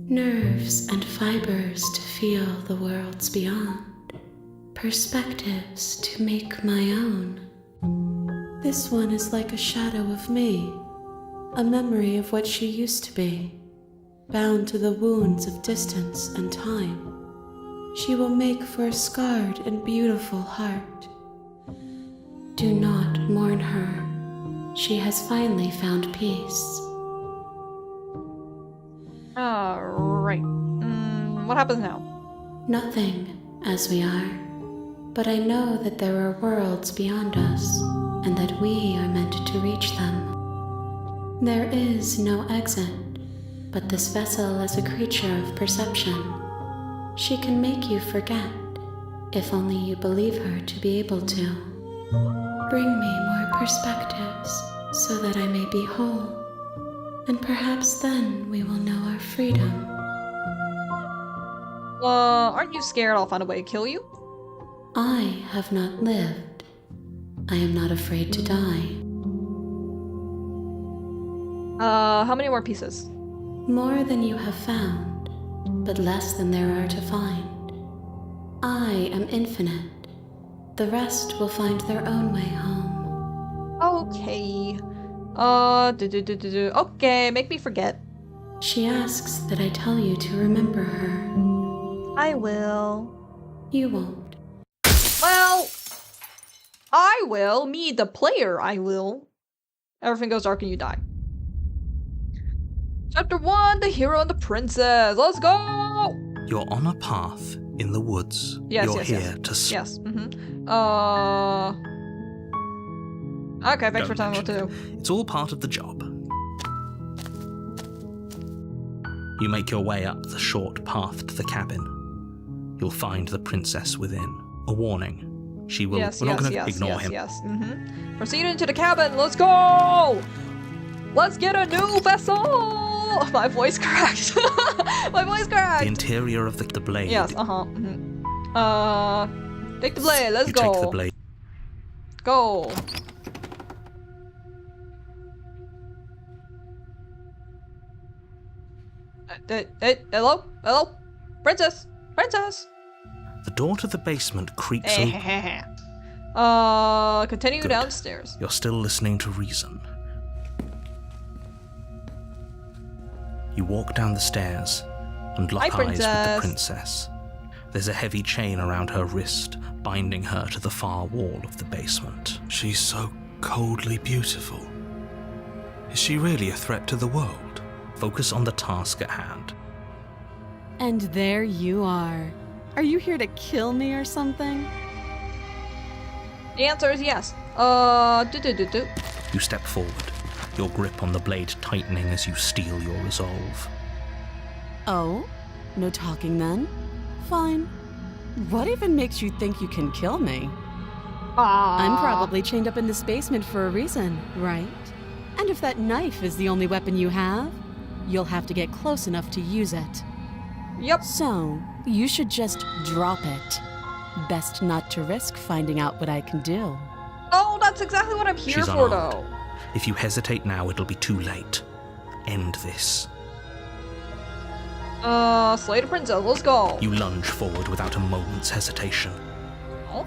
Nerves and fibers to feel the worlds beyond. Perspectives to make my own. This one is like a shadow of me, a memory of what she used to be, bound to the wounds of distance and time. She will make for a scarred and beautiful heart. Do not mourn her. She has finally found peace. Alright. What happens now? Nothing, as we are. But I know that there are worlds beyond us, and that we are meant to reach them. There is no exit, but this vessel is a creature of perception. She can make you forget, if only you believe her to be able to. Bring me more perspectives, so that I may be whole, and perhaps then we will know our freedom. Aren't you scared I'll find a way to kill you? I have not lived. I am not afraid to die. How many more pieces? More than you have found, but less than there are to find. I am infinite. The rest will find their own way home. Okay. Okay, make me forget. She asks that I tell you to remember her. I will. You won't. Well, I will. Me, the player, I will. Everything goes dark and you die. Chapter 1, the hero and the princess. Let's go! You're on a path in the woods. Yes, You're yes, here yes. to Yes, Okay, thanks for telling me what to do. It's all part of the job. You make your way up the short path to the cabin. You'll find the princess within. A warning. She will... Yes, We're not going to yes, ignore yes, him. yes. Proceed into the cabin. Let's go! Let's get a new vessel! My voice cracked. My voice cracked. The interior of the blade. Yes, take the blade. Let's You go. take the blade. Go. Hello? Hello? Princess! Princess! The door to the basement creaks open. Continue Good. downstairs. You're still listening to reason. You walk down the stairs and lock Hi, eyes with the Princess. princess. There's a heavy chain around her wrist, binding her to the far wall of the basement. She's so coldly beautiful. Is she really a threat to the world? Focus on the task at hand. And there you are. Are you here to kill me or something? The answer is yes. You step forward, your grip on the blade tightening as you steel your resolve. Oh? No talking then? Fine. What even makes you think you can kill me? I'm probably chained up in this basement for a reason, right? And if that knife is the only weapon you have, you'll have to get close enough to use it. Yep. So, you should just drop it. Best not to risk finding out what I can do. Oh, that's exactly what I'm here She's for, unarmed. though. If you hesitate now, it'll be too late. End this. Slay the princess, let's go. You lunge forward without a moment's hesitation. Oh.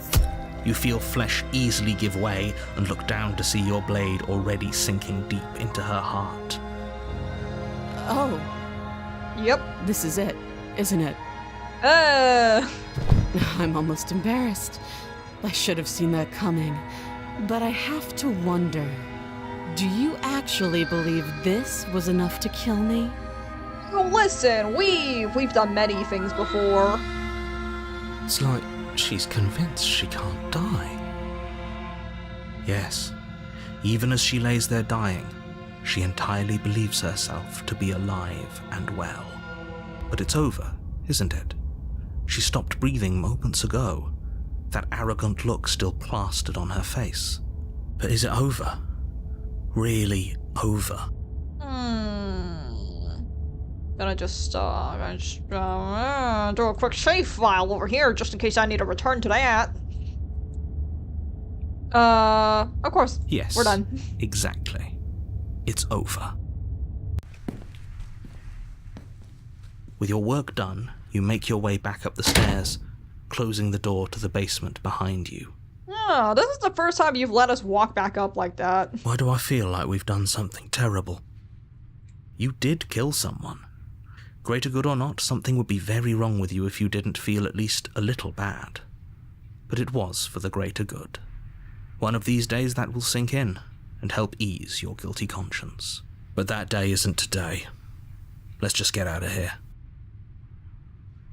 You feel flesh easily give way and look down to see your blade already sinking deep into her heart. Oh, Yep. this is it, isn't it? I'm almost embarrassed. I should have seen that coming. But I have to wonder, do you actually believe this was enough to kill me? Well, listen, we've done many things before. It's like she's convinced she can't die. Yes, even as she lays there dying, she entirely believes herself to be alive and well. But it's over, isn't it? She stopped breathing moments ago, that arrogant look still plastered on her face. But is it over? Really over? Gonna just do a quick save file over here, just in case I need to return to that. Of course. Yes. We're done. Exactly. It's over. With your work done, you make your way back up the stairs, closing the door to the basement behind you. Oh, this is the first time you've let us walk back up like that. Why do I feel like we've done something terrible? You did kill someone. Greater good or not, something would be very wrong with you if you didn't feel at least a little bad. But it was for the greater good. One of these days that will sink in and help ease your guilty conscience. But that day isn't today. Let's just get out of here.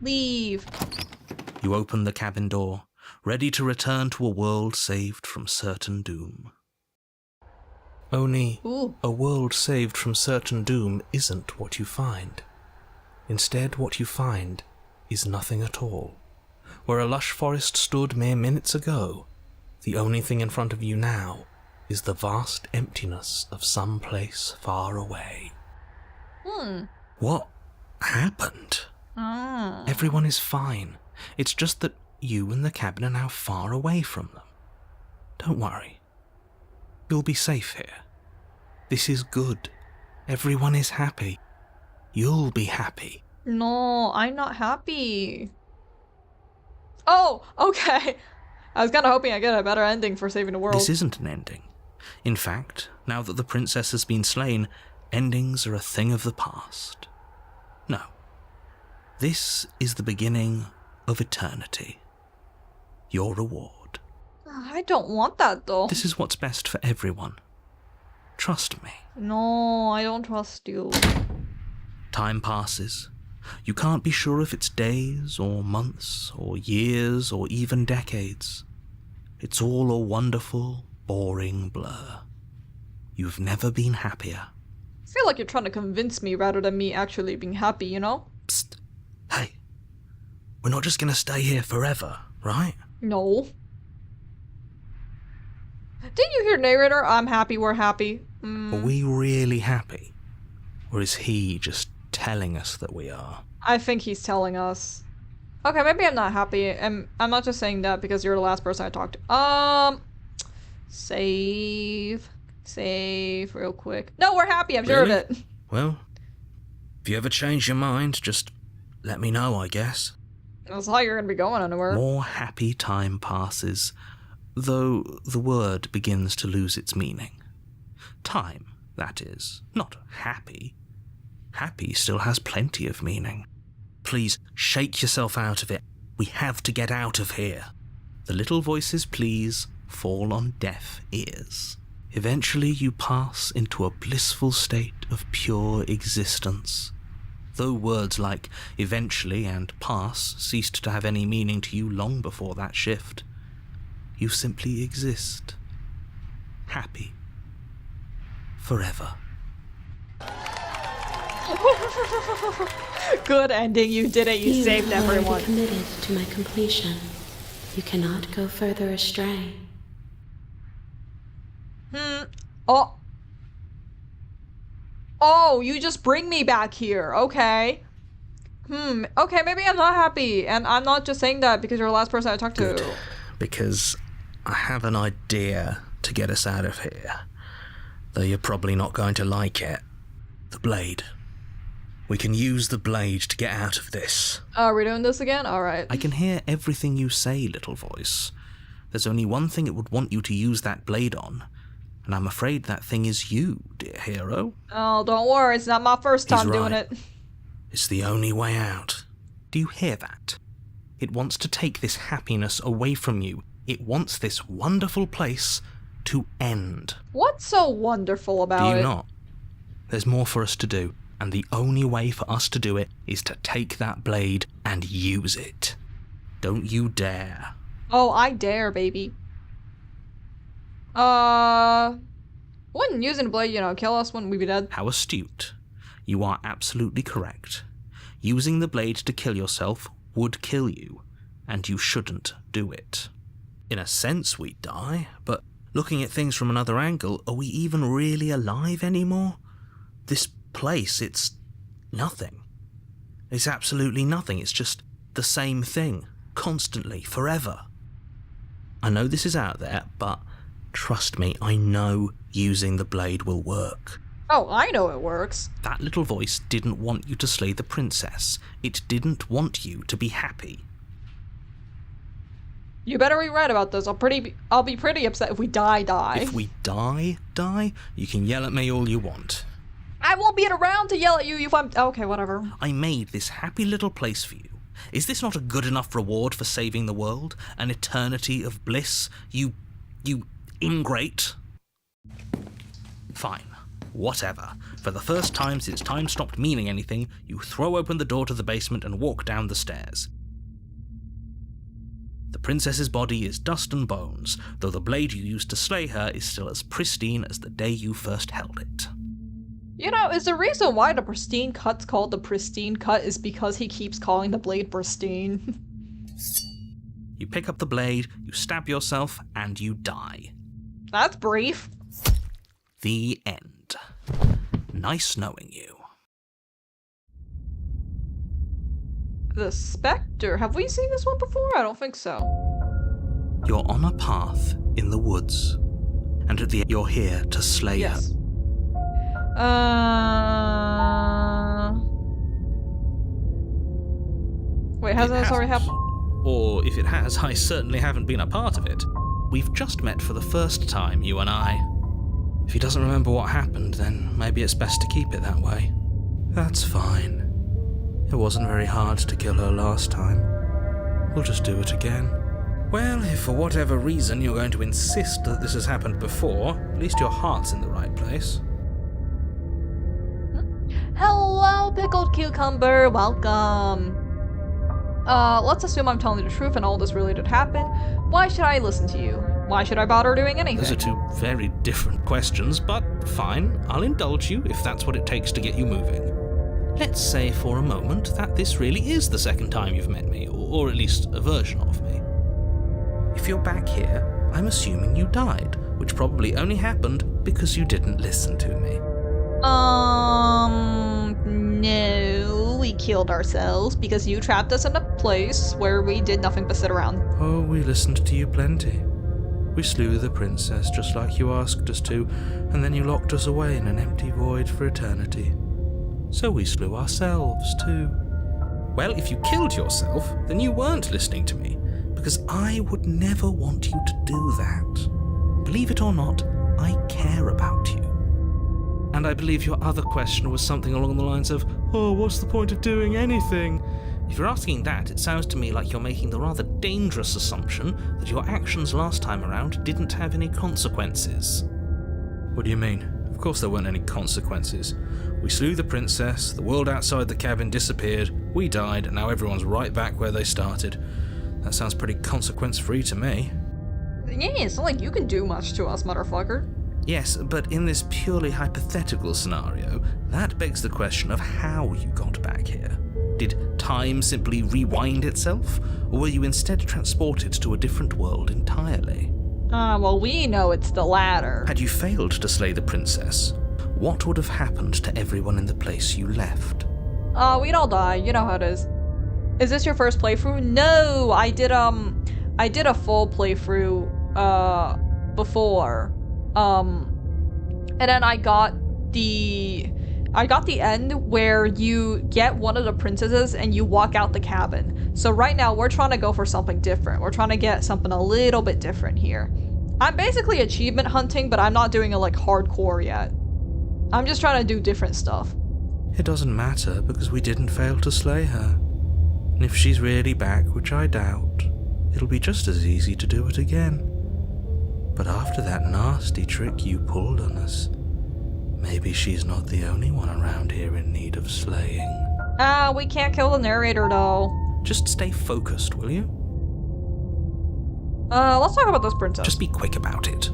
Leave. You open the cabin door, ready to return to a world saved from certain doom. Only Ooh. a world saved from certain doom isn't what you find. Instead, what you find is nothing at all. Where a lush forest stood mere minutes ago, the only thing in front of you now is the vast emptiness of some place far away. What happened? Everyone is fine. It's just that you and the cabin are now far away from them. Don't worry. You'll be safe here. This is good. Everyone is happy. You'll be happy. No, I'm not happy. Oh, okay. I was kind of hoping I get a better ending for saving the world. This isn't an ending. In fact, now that the princess has been slain, endings are a thing of the past. No. This is the beginning of eternity. Your reward. I don't want that, though. This is what's best for everyone. Trust me. No, I don't trust you. Time passes. You can't be sure if it's days or months or years or even decades. It's all a wonderful, boring blur. You've never been happier. I feel like you're trying to convince me rather than me actually being happy, you know? Psst. Hey. We're not just gonna stay here forever, right? No. Didn't you hear narrator? I'm happy, we're happy. Are we really happy? Or is he just telling us that we are? I think he's telling us. Okay, maybe I'm not happy. I'm not just saying that because you're the last person I talked to. Save real quick. No, we're happy, I'm sure of Really? it. Well, if you ever change your mind, just let me know, I guess. That's how you're gonna be going anywhere. More happy time passes, though the word begins to lose its meaning. Time, that is, not happy. Happy still has plenty of meaning. Please, shake yourself out of it. We have to get out of here. The little voices, please, fall on deaf ears. Eventually you pass into a blissful state of pure existence. Though words like eventually and pass ceased to have any meaning to you long before that shift, you simply exist. Happy. Forever. Good ending, you did it, you saved have already everyone. committed to my completion. You cannot go further astray. Oh. Oh, you just bring me back here. Okay. Okay, maybe I'm not happy. And I'm not just saying that because you're the last person I talked Good. to. Because I have an idea to get us out of here. Though you're probably not going to like it. The blade. We can use the blade to get out of this. Are we doing this again? Alright. I can hear everything you say, little voice. There's only one thing it would want you to use that blade on. And I'm afraid that thing is you, dear hero. Oh, don't worry. It's not my first time He's doing right. it. It's the only way out. Do you hear that? It wants to take this happiness away from you. It wants this wonderful place to end. What's so wonderful about it? Do you not? There's more for us to do, and the only way for us to do it is to take that blade and use it. Don't you dare. Oh, I dare, baby. Wouldn't using the blade, kill us? Wouldn't we be dead? How astute. You are absolutely correct. Using the blade to kill yourself would kill you, and you shouldn't do it. In a sense, we'd die, but looking at things from another angle, are we even really alive anymore? This place, it's nothing. It's absolutely nothing. It's just the same thing, constantly, forever. I know this is out there, but trust me, I know using the blade will work. Oh, I know it works. That little voice didn't want you to slay the princess. It didn't want you to be happy. You better be right about this. I'll be pretty upset if we die. If we die, you can yell at me all you want. I won't be around to yell at you if I'm... Okay, whatever. I made this happy little place for you. Is this not a good enough reward for saving the world? An eternity of bliss? You ingrate? Fine. Whatever. For the first time since time stopped meaning anything, you throw open the door to the basement and walk down the stairs. The princess's body is dust and bones, though the blade you used to slay her is still as pristine as the day you first held it. Is the reason why the Pristine Cut's called the Pristine Cut is because he keeps calling the blade pristine. You pick up the blade, you stab yourself, and you die. That's brief. The end. Nice knowing you. The Spectre. Have we seen this one before? I don't think so. You're on a path in the woods, and at the end you're here to slay Yes. her. Wait, hasn't this already happened? Or if it has, I certainly haven't been a part of it. We've just met for the first time, you and I. If he doesn't remember what happened, then maybe it's best to keep it that way. That's fine. It wasn't very hard to kill her last time. We'll just do it again. Well, if for whatever reason you're going to insist that this has happened before, at least your heart's in the right place. Hello, pickled cucumber. Welcome. Let's assume I'm telling the truth and all this really did happen. Why should I listen to you? Why should I bother doing anything? Those are two very different questions, but fine, I'll indulge you if that's what it takes to get you moving. Let's say for a moment that this really is the second time you've met me, or at least a version of me. If you're back here, I'm assuming you died, which probably only happened because you didn't listen to me. No, we killed ourselves because you trapped us in a place where we did nothing but sit around. Oh, we listened to you plenty. We slew the princess just like you asked us to, and then you locked us away in an empty void for eternity. So we slew ourselves too. Well, if you killed yourself, then you weren't listening to me, because I would never want you to do that. Believe it or not, I care about you. And I believe your other question was something along the lines of, oh, what's the point of doing anything? If you're asking that, it sounds to me like you're making the rather dangerous assumption that your actions last time around didn't have any consequences. What do you mean? Of course there weren't any consequences. We slew the princess, the world outside the cabin disappeared, we died, and now everyone's right back where they started. That sounds pretty consequence-free to me. Yeah, it's not like you can do much to us, motherfucker. Yes, but in this purely hypothetical scenario, that begs the question of how you got back here. Did time simply rewind itself, or were you instead transported to a different world entirely? Well, we know it's the latter. Had you failed to slay the princess, what would have happened to everyone in the place you left? We'd all die. You know how it is. Is this your first playthrough? No, I did a full playthrough, before. And then I got the end where you get one of the princesses and you walk out the cabin. So right now we're trying to go for something different. We're trying to get something a little bit different here. I'm basically achievement hunting, but I'm not doing it like hardcore yet. I'm just trying to do different stuff. It doesn't matter because we didn't fail to slay her. And if she's really back, which I doubt, it'll be just as easy to do it again. But after that nasty trick you pulled on us, maybe she's not the only one around here in need of slaying. We can't kill the narrator though. Just stay focused, will you? Let's talk about this princess. Just be quick about it.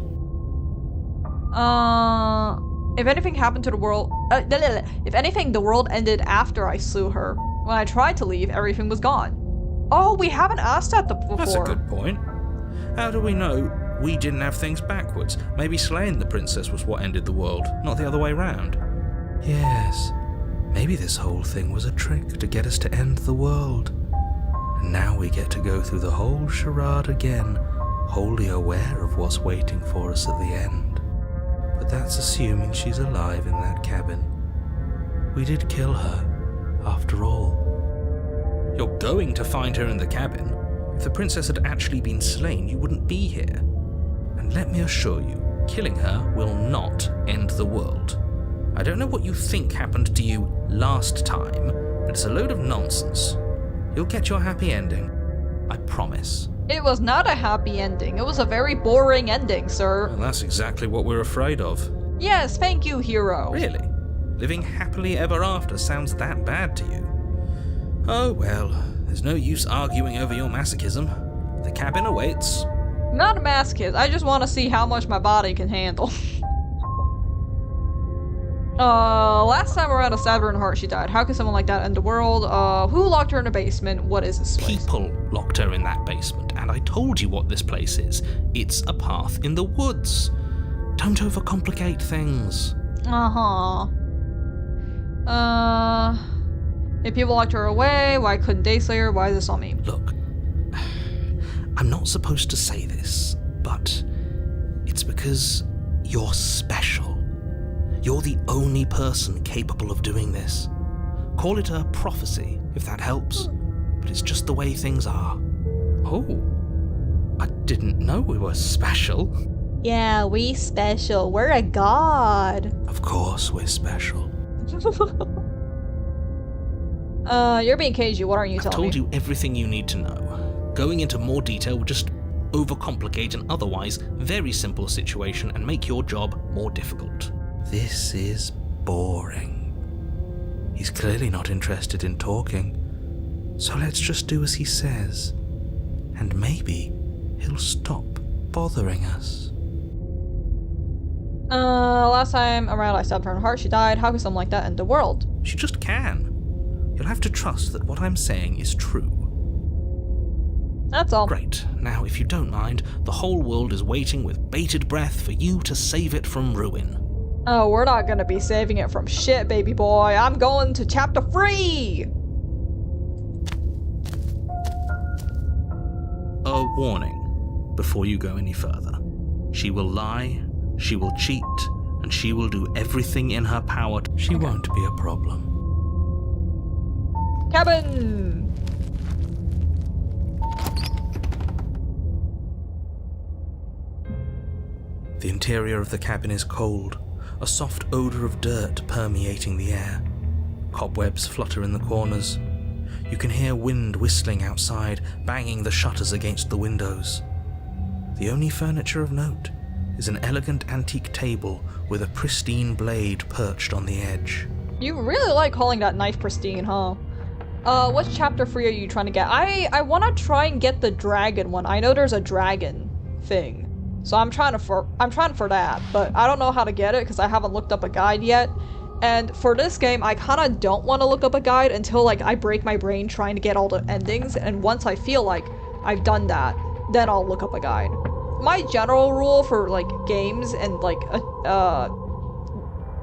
If anything happened to the world, if anything, the world ended after I slew her. When I tried to leave, everything was gone. Oh, we haven't asked that before. That's a good point. How do we know we didn't have things backwards? Maybe slaying the princess was what ended the world, not the other way round. Yes, maybe this whole thing was a trick to get us to end the world. And now we get to go through the whole charade again, wholly aware of what's waiting for us at the end. But that's assuming she's alive in that cabin. We did kill her, after all. You're going to find her in the cabin. If the princess had actually been slain, you wouldn't be here. And let me assure you, killing her will not end the world. I don't know what you think happened to you last time, but it's a load of nonsense. You'll get your happy ending. I promise. It was not a happy ending. It was a very boring ending, sir. Well, that's exactly what we're afraid of. Yes, thank you, hero. Really? Living happily ever after sounds that bad to you? Oh well, there's no use arguing over your masochism. The cabin awaits. Not a masochist. I just want to see how much my body can handle. Last time around a stab her in the heart, she died. How could someone like that end the world? Who locked her in a basement? What is this place? People locked her in that basement, and I told you what this place is. It's a path in the woods. Don't overcomplicate things. If people locked her away, why couldn't they slay her? Why is this on me? Look, I'm not supposed to say this, but it's because you're special. You're the only person capable of doing this. Call it a prophecy, if that helps, but it's just the way things are. Oh, I didn't know we were special. Yeah, we special. We're a god. Of course we're special. You're being cagey. What aren't you I've telling me? told you everything you need to know. Going into more detail would just overcomplicate an otherwise very simple situation and make your job more difficult. This is boring. He's clearly not interested in talking, so let's just do as he says, and maybe he'll stop bothering us. Last time around I stabbed her in the heart, she died. How could something like that end the world? She just can. You'll have to trust that what I'm saying is true. That's all. Great. Now, if you don't mind, the whole world is waiting with bated breath for you to save it from ruin. Oh, we're not gonna be saving it from shit, baby boy. I'm going to chapter 3! A warning before you go any further. She will lie, she will cheat, and she will do everything in her power. She won't be a problem. Cabin! The interior of the cabin is cold, a soft odor of dirt permeating the air. Cobwebs flutter in the corners. You can hear wind whistling outside, banging the shutters against the windows. The only furniture of note is an elegant antique table with a pristine blade perched on the edge. You really like calling that knife pristine, huh? What chapter 3 are you trying to get? I want to try and get the dragon one. I know there's a dragon thing. So I'm trying for that, but I don't know how to get it because I haven't looked up a guide yet. And for this game, I kind of don't want to look up a guide until like I break my brain trying to get all the endings. And once I feel like I've done that, then I'll look up a guide. my general rule for like games and like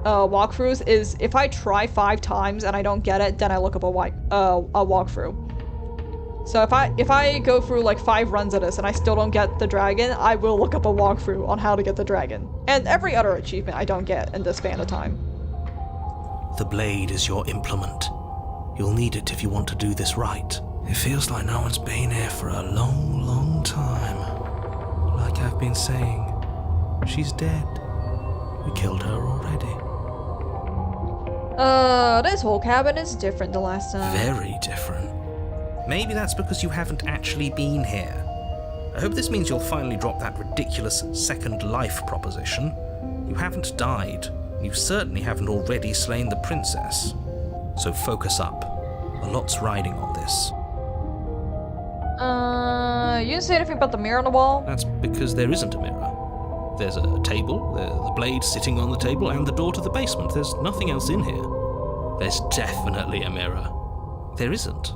walkthroughs is if I try 5 times and I don't get it, then I look up a walkthrough. So if I go through like 5 runs of this and I still don't get the dragon, I will look up a walkthrough on how to get the dragon. And every other achievement I don't get in this span of time. The blade is your implement. You'll need it if you want to do this right. It feels like no one's been here for a long, long time. Like I've been saying, she's dead. We killed her already. This whole cabin is different the last time. Very different. Maybe that's because you haven't actually been here. I hope this means you'll finally drop that ridiculous second life proposition. You haven't died. You certainly haven't already slain the princess. So focus up. A lot's riding on this. You didn't say anything about the mirror on the wall? That's because there isn't a mirror. There's a table, the blade sitting on the table, and the door to the basement. There's nothing else in here. There's definitely a mirror. There isn't.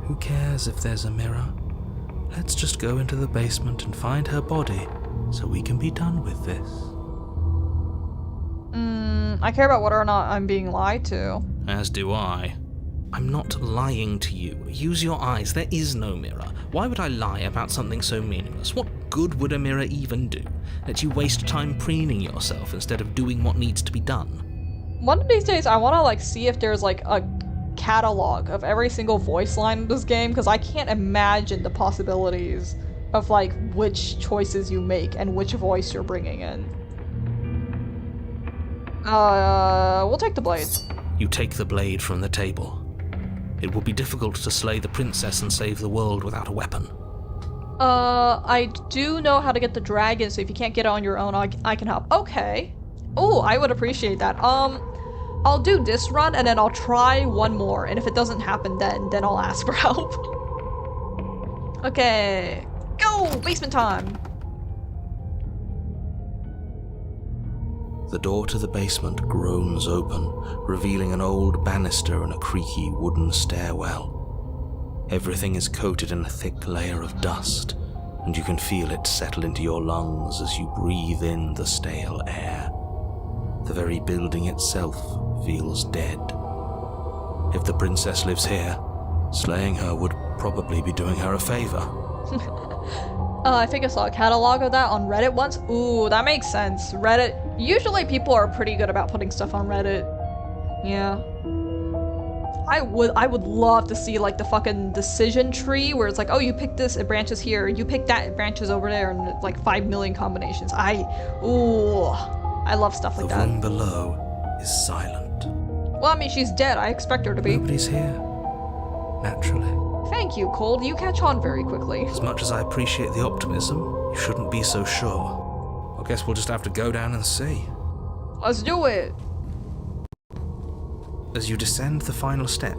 Who cares if there's a mirror? Let's just go into the basement and find her body so we can be done with this. I care about whether or not I'm being lied to. As do I. I'm not lying to you. Use your eyes. There is no mirror. Why would I lie about something so meaningless? What good would a mirror even do? Let you waste time preening yourself instead of doing what needs to be done. One of these days, I want to like see if there's like a catalog of every single voice line in this game, because I can't imagine the possibilities of like which choices you make and which voice you're bringing in. We'll take the blade. You take the blade from the table. It will be difficult to slay the princess and save the world without a weapon. I do know how to get the dragon, so if you can't get it on your own, I can help. Okay. Oh, I would appreciate that. I'll do this run, and then I'll try one more, and if it doesn't happen then I'll ask for help. Okay. Go! Basement time! The door to the basement groans open, revealing an old banister and a creaky wooden stairwell. Everything is coated in a thick layer of dust, and you can feel it settle into your lungs as you breathe in the stale air. The very building itself feels dead. If the princess lives here, slaying her would probably be doing her a favor. I think I saw a catalog of that on Reddit once. Ooh, that makes sense. Reddit. Usually people are pretty good about putting stuff on Reddit. Yeah. I would love to see like the fucking decision tree where it's like, oh, you pick this, it branches here. You pick that, it branches over there, and it's like 5 million combinations. I love stuff like that. The room below is silent. Well, I mean, she's dead. I expect her to be. Nobody's here. Naturally. Thank you, Cold. You catch on very quickly. As much as I appreciate the optimism, you shouldn't be so sure. I guess we'll just have to go down and see. Let's do it. As you descend the final step,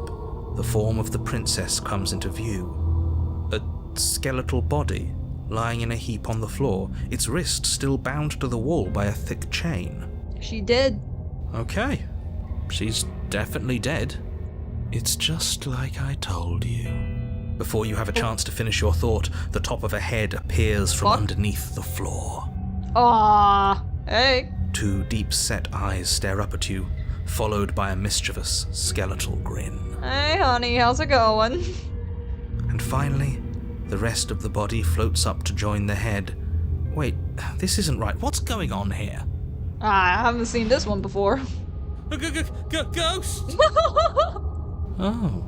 the form of the princess comes into view. A skeletal body lying in a heap on the floor, its wrist still bound to the wall by a thick chain. She did. Okay. She's definitely dead. It's just like I told you. Before you have a chance to finish your thought, the top of a head appears from underneath the floor. Ah, hey. 2 deep-set eyes stare up at you, followed by a mischievous skeletal grin. Hey, honey, how's it going? And finally, the rest of the body floats up to join the head. Wait, this isn't right. What's going on here? I haven't seen this one before. Ghost! Oh.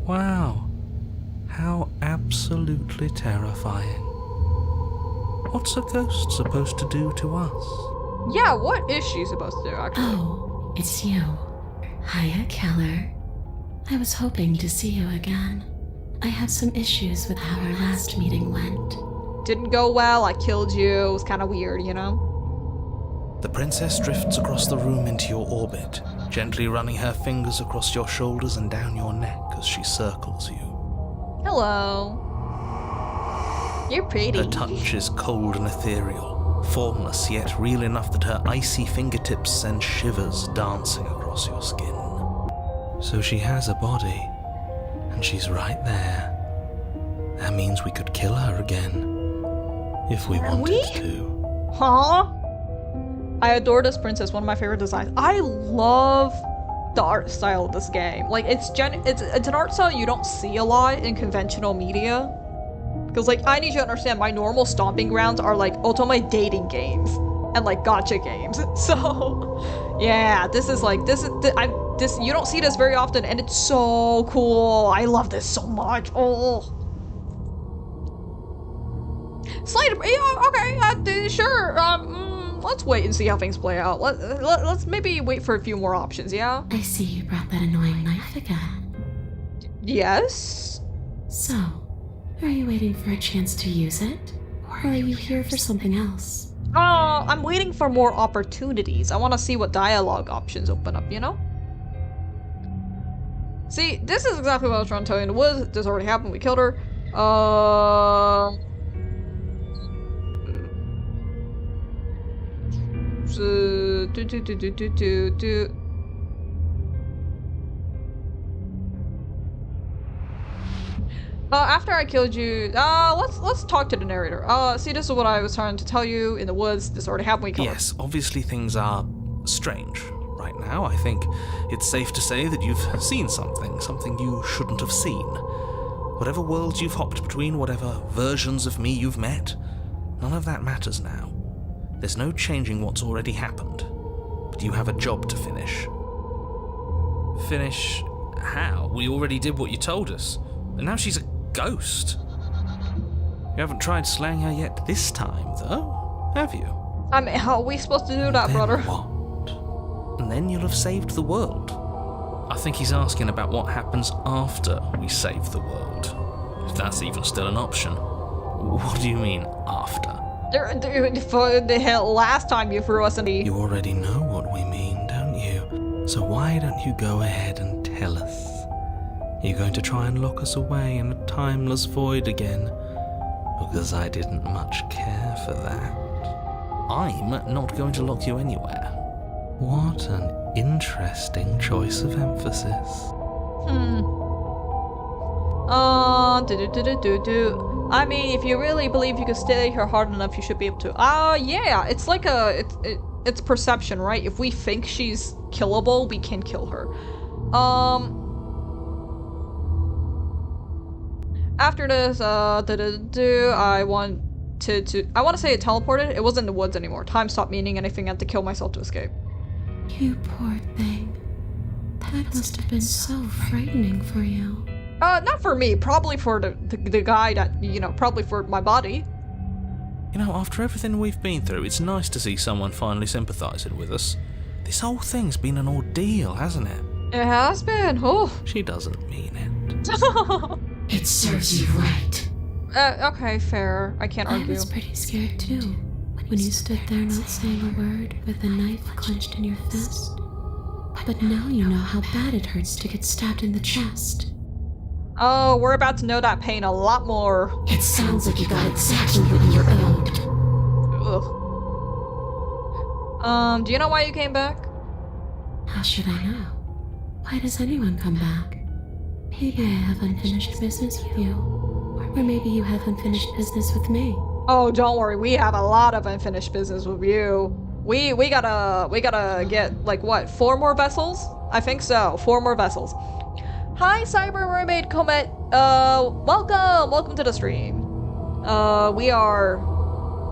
Wow. How absolutely terrifying. What's a ghost supposed to do to us? Yeah, what is she supposed to do, actually? Oh, it's you. Hiya, Keller. I was hoping to see you again. I have some issues with how our last meeting went. Didn't go well, I killed you, it was kind of weird, you know? The princess drifts across the room into your orbit, gently running her fingers across your shoulders and down your neck as she circles you. Hello. You're pretty. Her touch is cold and ethereal, formless yet real enough that her icy fingertips send shivers dancing across your skin. So she has a body, and she's right there. That means we could kill her again. if we wanted to. Huh? I adore this princess, one of my favorite designs. I love the art style of this game. Like, it's an art style you don't see a lot in conventional media. Because, like, I need you to understand, my normal stomping grounds are, like, ultimately dating games. And, like, gacha games. So, yeah, this is, like, you don't see this very often, and it's so cool. I love this so much. Oh. Slater, yeah, okay, sure. Let's wait and see how things play out. Let's maybe wait for a few more options, yeah? I see you brought that annoying knife again. Yes? So, are you waiting for a chance to use it? Or are you here for something else? I'm waiting for more opportunities. I want to see what dialogue options open up, you know? See, this is exactly what I was trying to tell you in the woods. This already happened. We killed her. After I killed you, let's talk to the narrator. See, this is what I was trying to tell you in the woods. This already happened. We killed her. Yes, obviously things are strange right now. I think it's safe to say that you've seen something you shouldn't have seen. Whatever worlds you've hopped between, whatever versions of me you've met, none of that matters now. There's no changing what's already happened, but you have a job to finish. Finish how? We already did what you told us, and now she's a ghost. You haven't tried slaying her yet this time, though, have you? I mean, how are we supposed to do that, Then brother? what? And then you'll have saved the world. I think he's asking about what happens after we save the world, if that's even still an option. What do you mean, after? For the hell, last time you threw us in the... You already know what we mean, don't you? So why don't you go ahead and tell us? Are you going to try and lock us away in a timeless void again? Because I didn't much care for that. I'm not going to lock you anywhere. What an interesting choice of emphasis. I mean, if you really believe you can stay here hard enough, you should be able to. Yeah, it's like it's perception, right? If we think she's killable, we can kill her. After this, I want to say it teleported. It wasn't in the woods anymore. Time stopped meaning anything. I had to kill myself to escape. You poor thing. That must have been so frightening for you. Not for me. Probably for the guy that, you know, probably for my body. You know, after everything we've been through, it's nice to see someone finally sympathising with us. This whole thing's been an ordeal, hasn't it? It has been. Oh. She doesn't mean it. It serves you right. Okay, fair. I can't argue. I was pretty scared too, when you stood there not saying a word with a knife clenched in your fist. But now you know how bad it hurts to get stabbed in the chest. Oh, we're about to know that pain a lot more. It sounds like you got exactly what you're owed. Do you know why you came back? How should I know? Why does anyone come back? Maybe I have unfinished business with you. Or maybe you have unfinished business with me. Oh, don't worry. We have a lot of unfinished business with you. We gotta get, like, what, 4 more vessels? I think so. 4 more vessels. Hi, Cyber Mermaid Comet. Welcome to the stream. We are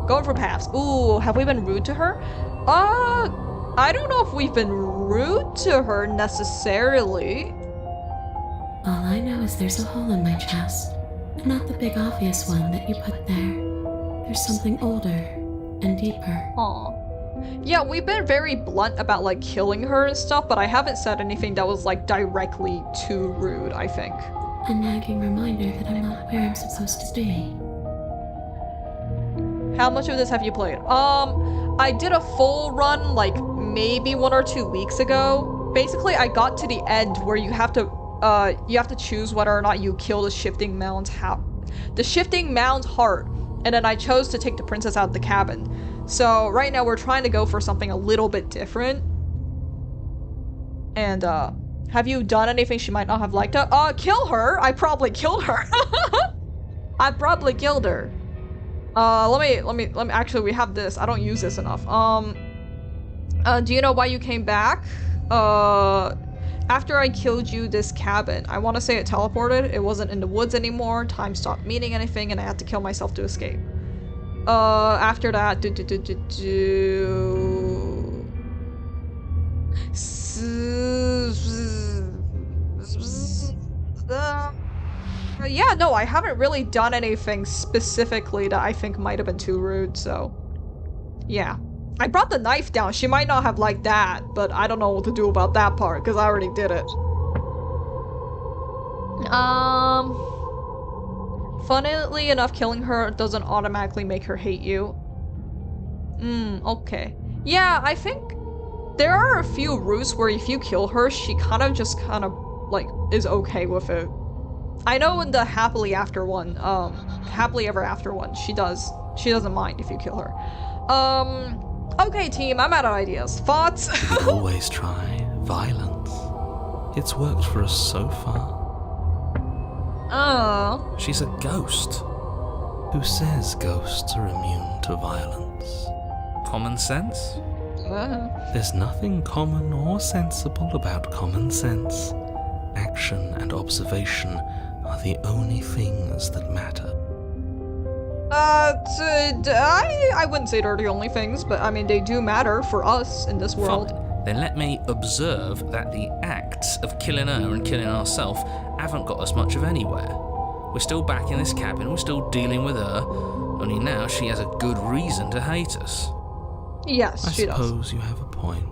going for paths. Ooh, have we been rude to her? I don't know if we've been rude to her necessarily. All I know is there's a hole in my chest. Not the big obvious one that you put there. There's something older and deeper. Aw. Yeah, we've been very blunt about, like, killing her and stuff, but I haven't said anything that was, like, directly too rude, I think. A nagging reminder that I'm not where I'm supposed to be. How much of this have you played? I did a full run, like, maybe 1 or 2 weeks ago. Basically, I got to the end where you have to choose whether or not you kill the Shifting Mound's heart, and then I chose to take the princess out of the cabin. So right now we're trying to go for something a little bit different. And have you done anything she might not have liked? Kill her? I probably killed her. I probably killed her. Let me, actually, we have this. I don't use this enough. Do you know why you came back? After I killed you, this cabin, I want to say it teleported. It wasn't in the woods anymore. Time stopped meaning anything, and I had to kill myself to escape. After that, yeah, no, I haven't really done anything specifically that I think might have been too rude, so yeah. I brought the knife down. She might not have liked that, but I don't know what to do about that part because I already did it. Funnily enough, killing her doesn't automatically make her hate you. Okay. Yeah, I think there are a few routes where if you kill her, she kind of like is okay with it. I know in the happily ever after one, she doesn't mind if you kill her. Okay, team, I'm out of ideas. Thoughts? We could always try violence. It's worked for us so far. She's a ghost. Who says ghosts are immune to violence? Common sense? There's nothing common or sensible about common sense. Action and observation are the only things that matter. I wouldn't say they're the only things, but I mean, they do matter for us in this world. Fine. Then let me observe that the acts of killing her and killing ourselves haven't got us much of anywhere. We're still back in this cabin, we're still dealing with her, only now she has a good reason to hate us. Yes, she does. I suppose you have a point.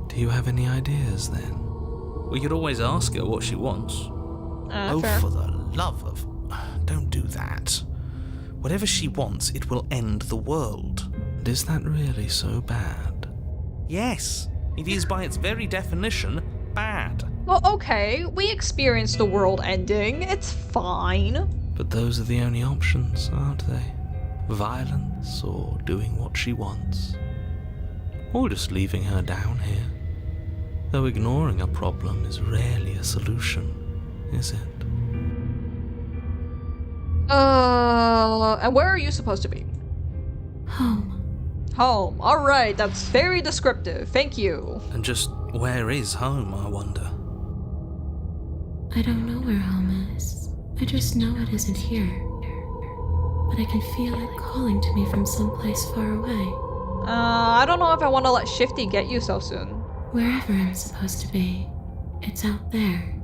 Do you have any ideas then? We could always ask her what she wants. Fair. For the love of... Don't do that. Whatever she wants, it will end the world. And is that really so bad? Yes, it is by its very definition bad. Well, okay, we experienced the world ending. It's fine. But those are the only options, aren't they? Violence or doing what she wants. Or just leaving her down here. Though ignoring a problem is rarely a solution, is it? And where are you supposed to be? Home. Home. Alright, that's very descriptive. Thank you. And just where is home, I wonder? I don't know where home is. I just know it isn't here. But I can feel it calling to me from someplace far away. I don't know if I want to let Shifty get you so soon. Wherever I'm supposed to be, it's out there.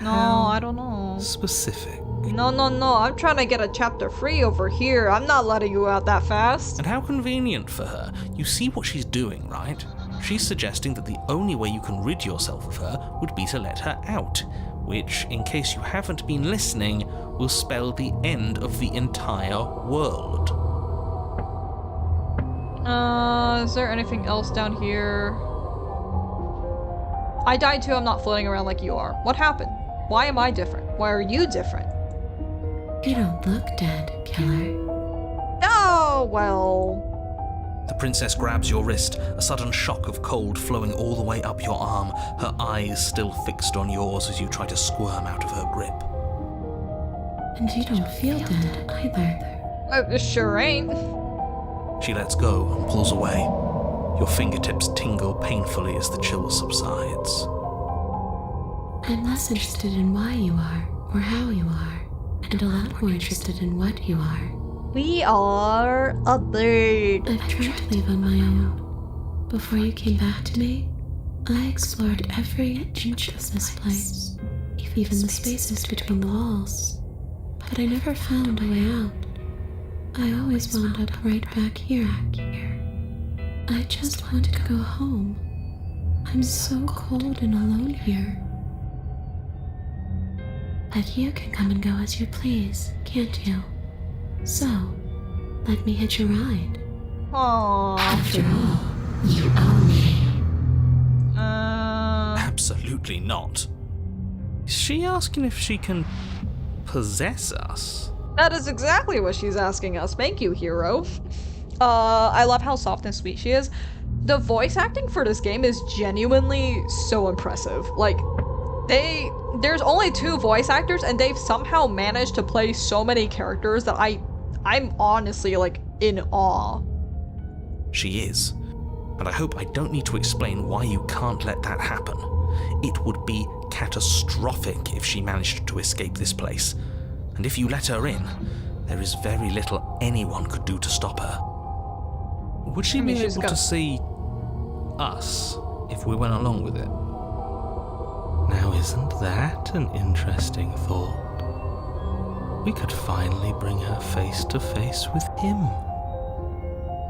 No, I don't know. Specific. No, I'm trying to get a chapter 3 over here. I'm not letting you out that fast. And how convenient for her. You see what she's doing, right? She's suggesting that the only way you can rid yourself of her would be to let her out, which, in case you haven't been listening, will spell the end of the entire world. Is there anything else down here? I died too, I'm not floating around like you are. What happened? Why am I different? Why are you different? You don't look dead, killer. Oh, well... The princess grabs your wrist, a sudden shock of cold flowing all the way up your arm, her eyes still fixed on yours as you try to squirm out of her grip. And you don't feel dead either. It sure ain't. She lets go and pulls away. Your fingertips tingle painfully as the chill subsides. I'm less interested in why you are, or how you are, and a lot more interested in what you are. We are a bird. I've tried to leave on my own. Before you came back to me, I explored every inch of this place, even the spaces between the walls. But I never found a way out. I always wound up right back here. I just wanted to go home. I'm so cold and alone here. But you can come and go as you please, can't you? So, let me hitch a ride. Aww. After all, you own me. Absolutely not. Is she asking if she can possess us? That is exactly what she's asking us. Thank you, hero. I love how soft and sweet she is. The voice acting for this game is genuinely so impressive. Like, there's only 2 voice actors, and they've somehow managed to play so many characters that I'm honestly, like, in awe. She is. And I hope I don't need to explain why you can't let that happen. It would be catastrophic if she managed to escape this place. And if you let her in, there is very little anyone could do to stop her. Would she be able to see us if we went along with it? Now, isn't that an interesting thought? We could finally bring her face to face with him.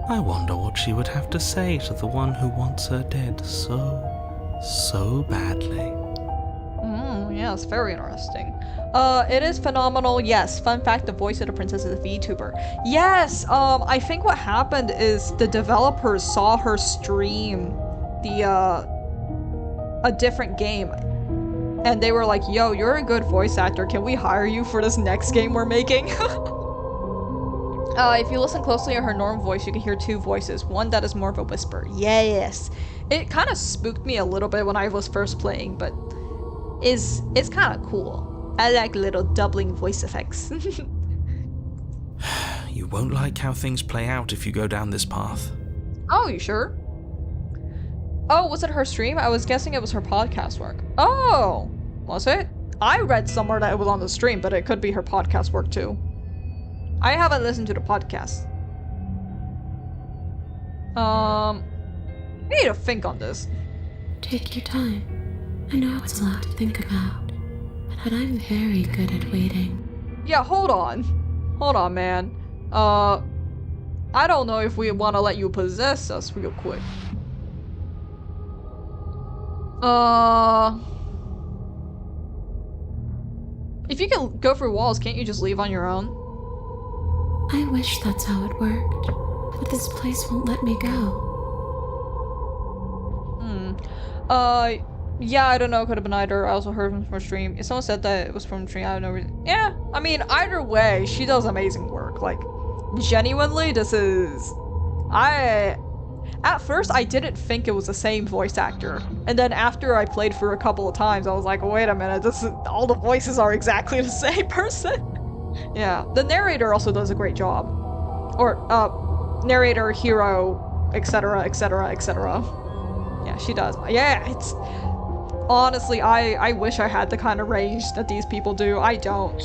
I wonder what she would have to say to the one who wants her dead so badly. Yes, very interesting. It is phenomenal. Yes, fun fact, the voice of the princess is a VTuber. Yes, I think what happened is the developers saw her stream a different game. And they were like, yo, you're a good voice actor. Can we hire you for this next game we're making? If you listen closely to her normal voice, you can hear 2 voices. One that is more of a whisper. Yes. It kind of spooked me a little bit when I was first playing, but it's kind of cool. I like little doubling voice effects. You won't like how things play out if you go down this path. Oh, you sure? Oh, was it her stream? I was guessing it was her podcast work. Oh, was it? I read somewhere that it was on the stream, but it could be her podcast work too. I haven't listened to the podcast. I need to think on this. Take your time. I know it's a lot to think about, but I'm very good at waiting. Yeah, hold on. Hold on, man. I don't know if we want to let you possess us real quick. If you can go through walls, can't you just leave on your own? I wish that's how it worked, but this place won't let me go. Yeah, I don't know, could have been either. I also heard from her stream. If someone said that it was from stream, I don't know. Yeah, I mean, either way, she does amazing work. Like, genuinely, this is... At first, I didn't think it was the same voice actor. And then after I played for a couple of times, I was like, wait a minute, all the voices are exactly the same person. Yeah, the narrator also does a great job. Or, narrator, hero, etc, etc, etc. Yeah, she does. Yeah, it's... Honestly, I wish I had the kind of range that these people do. I don't.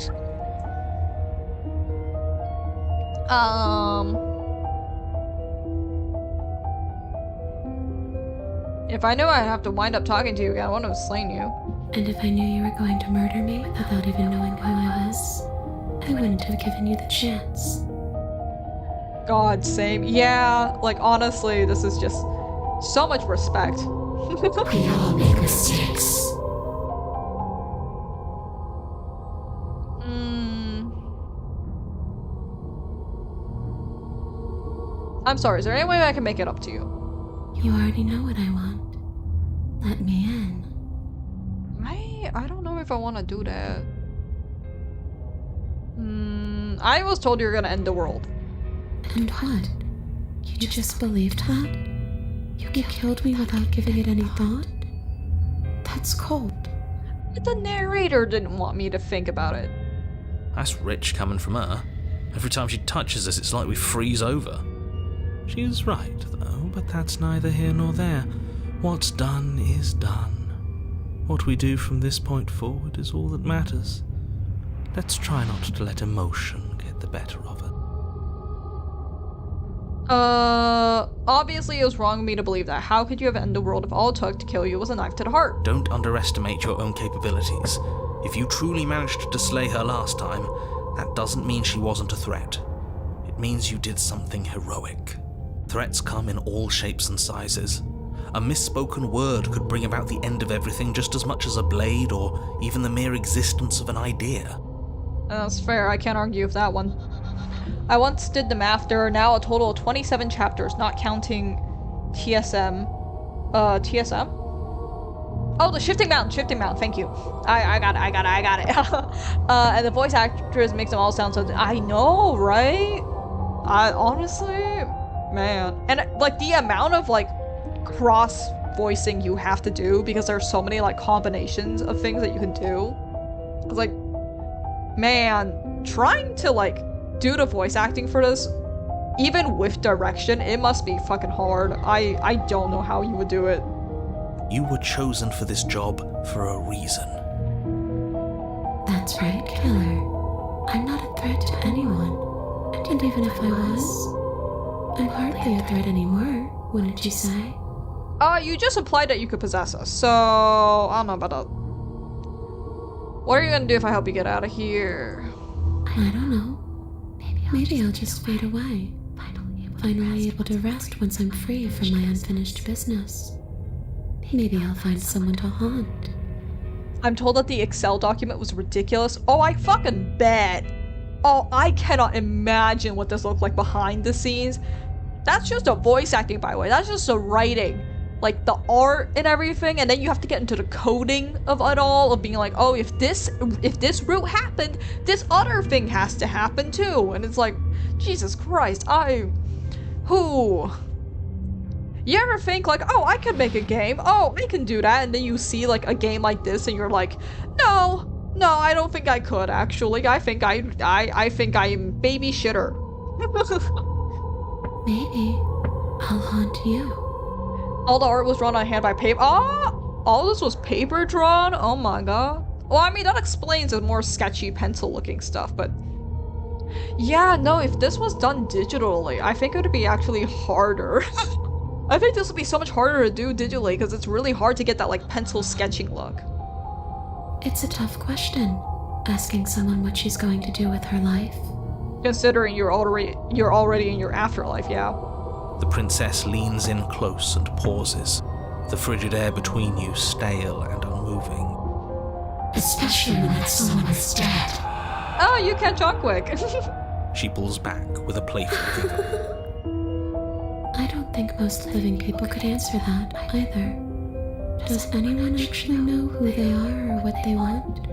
If I knew I'd have to wind up talking to you again, I wouldn't have slain you. And if I knew you were going to murder me without even knowing who I was, I wouldn't have given you the chance. God, same. Yeah, like, honestly, this is just so much respect. We all make mistakes. I'm sorry, is there any way I can make it up to you? You already know what I want. Let me in. I don't know if I want to do that. I was told you were gonna end the world. And what? You just believed that? You killed me without giving it any thought? That's cold. But the narrator didn't want me to think about it. That's rich coming from her. Every time she touches us, it's like we freeze over. She's right, though, but that's neither here nor there. What's done is done. What we do from this point forward is all that matters. Let's try not to let emotion get the better of it. Obviously it was wrong of me to believe that. How could you have ended the world if all it took to kill you was a knife to the heart? Don't underestimate your own capabilities. If you truly managed to slay her last time, that doesn't mean she wasn't a threat. It means you did something heroic. Threats come in all shapes and sizes. A misspoken word could bring about the end of everything just as much as a blade or even the mere existence of an idea. That's fair, I can't argue with that one. I once did the math, there are now a total of 27 chapters, not counting TSM. TSM? Oh, the Shifting Mountain, thank you. I got it. And the voice actress makes them all sound so... I know, right? Honestly, man. And, like, the amount of, like, cross voicing you have to do because there's so many like combinations of things that you can do. It's like, man, trying to like do the voice acting for this, even with direction, it must be fucking hard. I don't know how you would do it. You were chosen for this job for a reason. That's right, Killer. I'm not a threat to anyone. And even if I was, I'm hardly a threat anymore, wouldn't you say? You just implied that you could possess us, so I don't know about that. What are you gonna do if I help you get out of here? I don't know. Maybe I'll just fade away. Finally able to rest once I'm free from my unfinished business. Maybe I'll find someone to haunt. I'm told that the Excel document was ridiculous. Oh, I fucking bet. Oh, I cannot imagine what this looked like behind the scenes. That's just a voice acting, by the way. That's just a writing. Like, the art and everything, and then you have to get into the coding of it all, of being like, oh, if this route happened, this other thing has to happen too. And it's like, Jesus Christ, who? You ever think like, oh, I could make a game, oh, I can do that, and then you see like a game like this and you're like, no, I don't think I could actually. I think I'm baby shitter. Maybe I'll haunt you. All the art was drawn on hand by paper. Oh, all this was paper drawn? Oh my god. Well, I mean, that explains the more sketchy pencil looking stuff, but yeah, no, if this was done digitally, I think it would be actually harder. I think this would be so much harder to do digitally because it's really hard to get that like pencil sketching look. It's a tough question, asking someone what she's going to do with her life. Considering you're already in your afterlife, yeah. The princess leans in close and pauses, the frigid air between you stale and unmoving. Especially when that someone is dead. Oh, you can't talk quick. She pulls back with a playful giggle. I don't think most living people could answer that, either. Does anyone actually know who they are or what they want?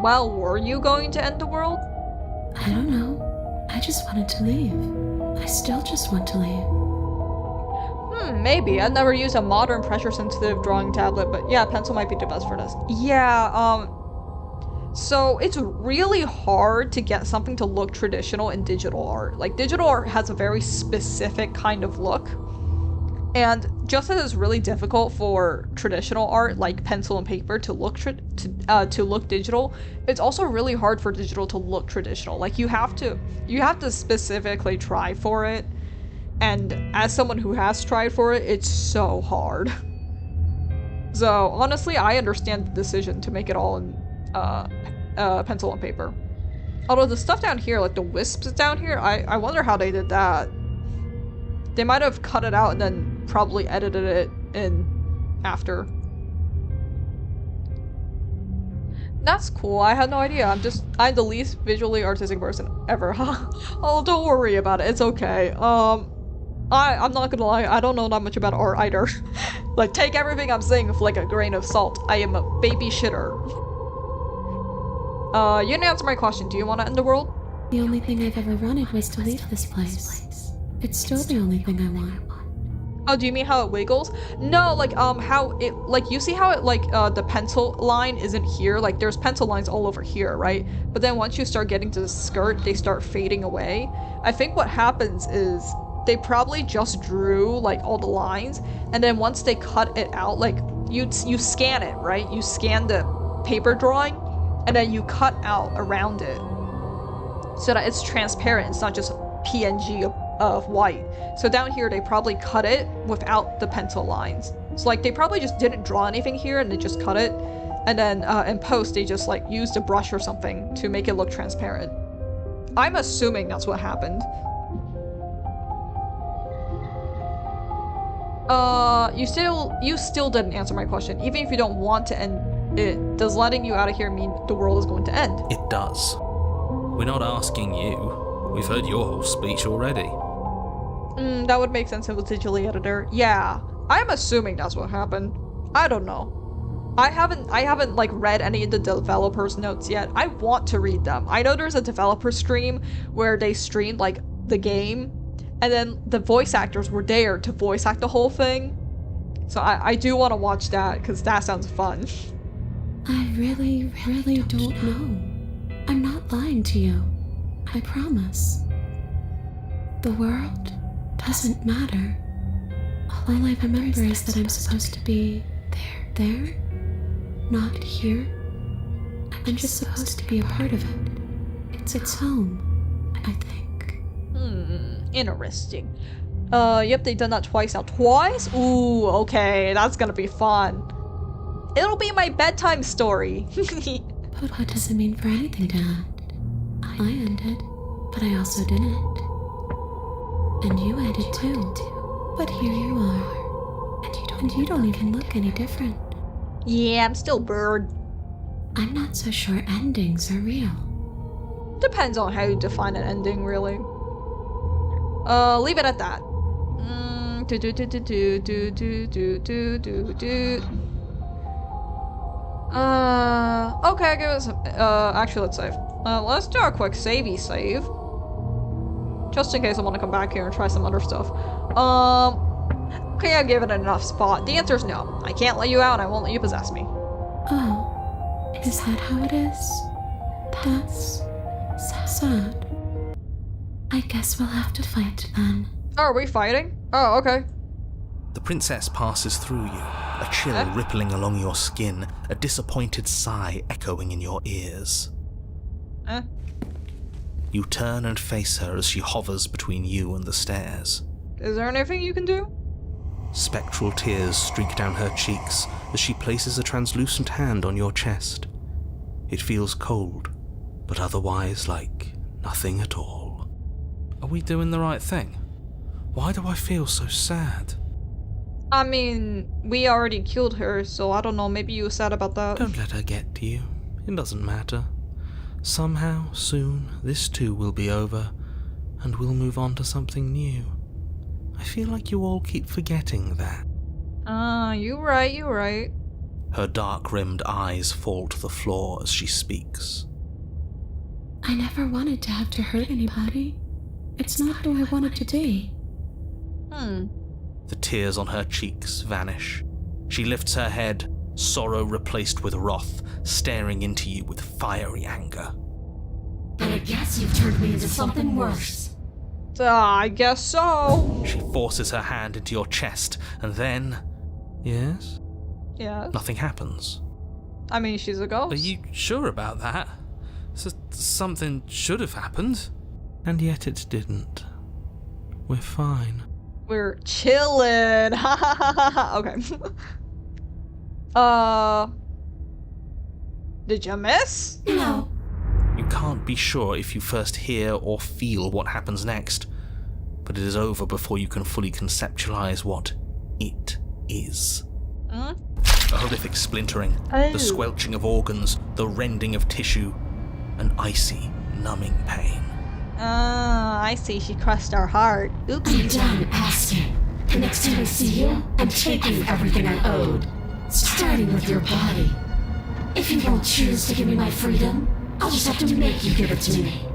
Well, were you going to end the world? I don't know. I just wanted to leave. I still just want to leave. Maybe. I've never used a modern pressure-sensitive drawing tablet, but yeah, pencil might be the best for this. Yeah, so it's really hard to get something to look traditional in digital art. Like, digital art has a very specific kind of look. And just as it's really difficult for traditional art, like pencil and paper, to look digital, it's also really hard for digital to look traditional. Like, you have to specifically try for it. And as someone who has tried for it, it's so hard. So honestly, I understand the decision to make it all in pencil and paper. Although the stuff down here, like the wisps down here, I wonder how they did that. They might have cut it out and then probably edited it in after. That's cool. I had no idea. I'm the least visually artistic person ever. Oh, don't worry about it. It's okay. I'm not gonna lie. I don't know that much about art either. Like, take everything I'm saying with like a grain of salt. I am a baby shitter. You didn't answer my question. Do you want to end the world? The only thing I've ever wanted was to leave this place. It's still the only thing I want. Oh, do you mean how it wiggles? No, like, how it, like, you see how it, like, the pencil line isn't here? Like, there's pencil lines all over here, right? But then once you start getting to the skirt, they start fading away. I think what happens is they probably just drew, like, all the lines, and then once they cut it out, like, you scan it, right? You scan the paper drawing, and then you cut out around it so that it's transparent. It's not just PNG of white. So down here they probably cut it without the pencil lines. So like they probably just didn't draw anything here and they just cut it, and then in post they just like used a brush or something to make it look transparent. I'm assuming that's what happened. You still didn't answer my question. Even if you don't want to end it, does letting you out of here mean the world is going to end? It does. We're not asking you. We've heard your whole speech already. That would make sense if it was digitally editor. Yeah, I'm assuming that's what happened. I don't know. I haven't like read any of the developers' notes yet. I want to read them. I know there's a developer stream where they streamed like the game, and then the voice actors were there to voice act the whole thing. So I do want to watch that because that sounds fun. I really don't know. I'm not lying to you. I promise. The world doesn't matter. All I remember is that I'm supposed to be there, not here. I'm just supposed to be a part of it. It's home, I think. Interesting. Yep, they've done that twice now. Twice? Ooh, okay, that's gonna be fun. It'll be my bedtime story. But what does it mean for anything to end? I ended, but I also didn't. And you ended too. But here you are. And you don't even look any different. Yeah, I'm still Bird. I'm not so sure endings are real. Depends on how you define an ending, really. Leave it at that. Okay, give us. Actually, let's save. Let's do a quick savey save. Just in case I want to come back here and try some other stuff. Okay, I give it enough spot. The answer is no. I can't let you out and I won't let you possess me. Oh, is that how it is? That's sad. I guess we'll have to fight then. Oh, are we fighting? Oh, okay. The princess passes through you, a chill rippling along your skin, a disappointed sigh echoing in your ears. You turn and face her as she hovers between you and the stairs. Is there anything you can do? Spectral tears streak down her cheeks as she places a translucent hand on your chest. It feels cold, but otherwise like nothing at all. Are we doing the right thing? Why do I feel so sad? I mean, we already killed her, so I don't know, maybe you were sad about that. Don't let her get to you. It doesn't matter. Somehow, soon, this too will be over, and we'll move on to something new. I feel like you all keep forgetting that. You're right. Her dark-rimmed eyes fall to the floor as she speaks. I never wanted to have to hurt anybody. It's not who I wanted to be. The tears on her cheeks vanish. She lifts her head, sorrow replaced with wrath, staring into you with fiery anger. But I guess you've turned me into something worse. I guess so. She forces her hand into your chest, and then... Yes? Yeah. nothing happens. I mean, she's a ghost. Are you sure about that? Something should have happened. And yet it didn't. We're fine. We're chillin'. Okay. Did you miss? No. You can't be sure if you first hear or feel what happens next, but it is over before you can fully conceptualize what it is. A horrific splintering, the squelching of organs, the rending of tissue, an icy, numbing pain. I see. She crushed our heart. Oops. I'm done asking. The next time I see you, I'm taking everything I owed. Starting with your body. If you won't choose to give me my freedom, I'll just have to make you give it to me.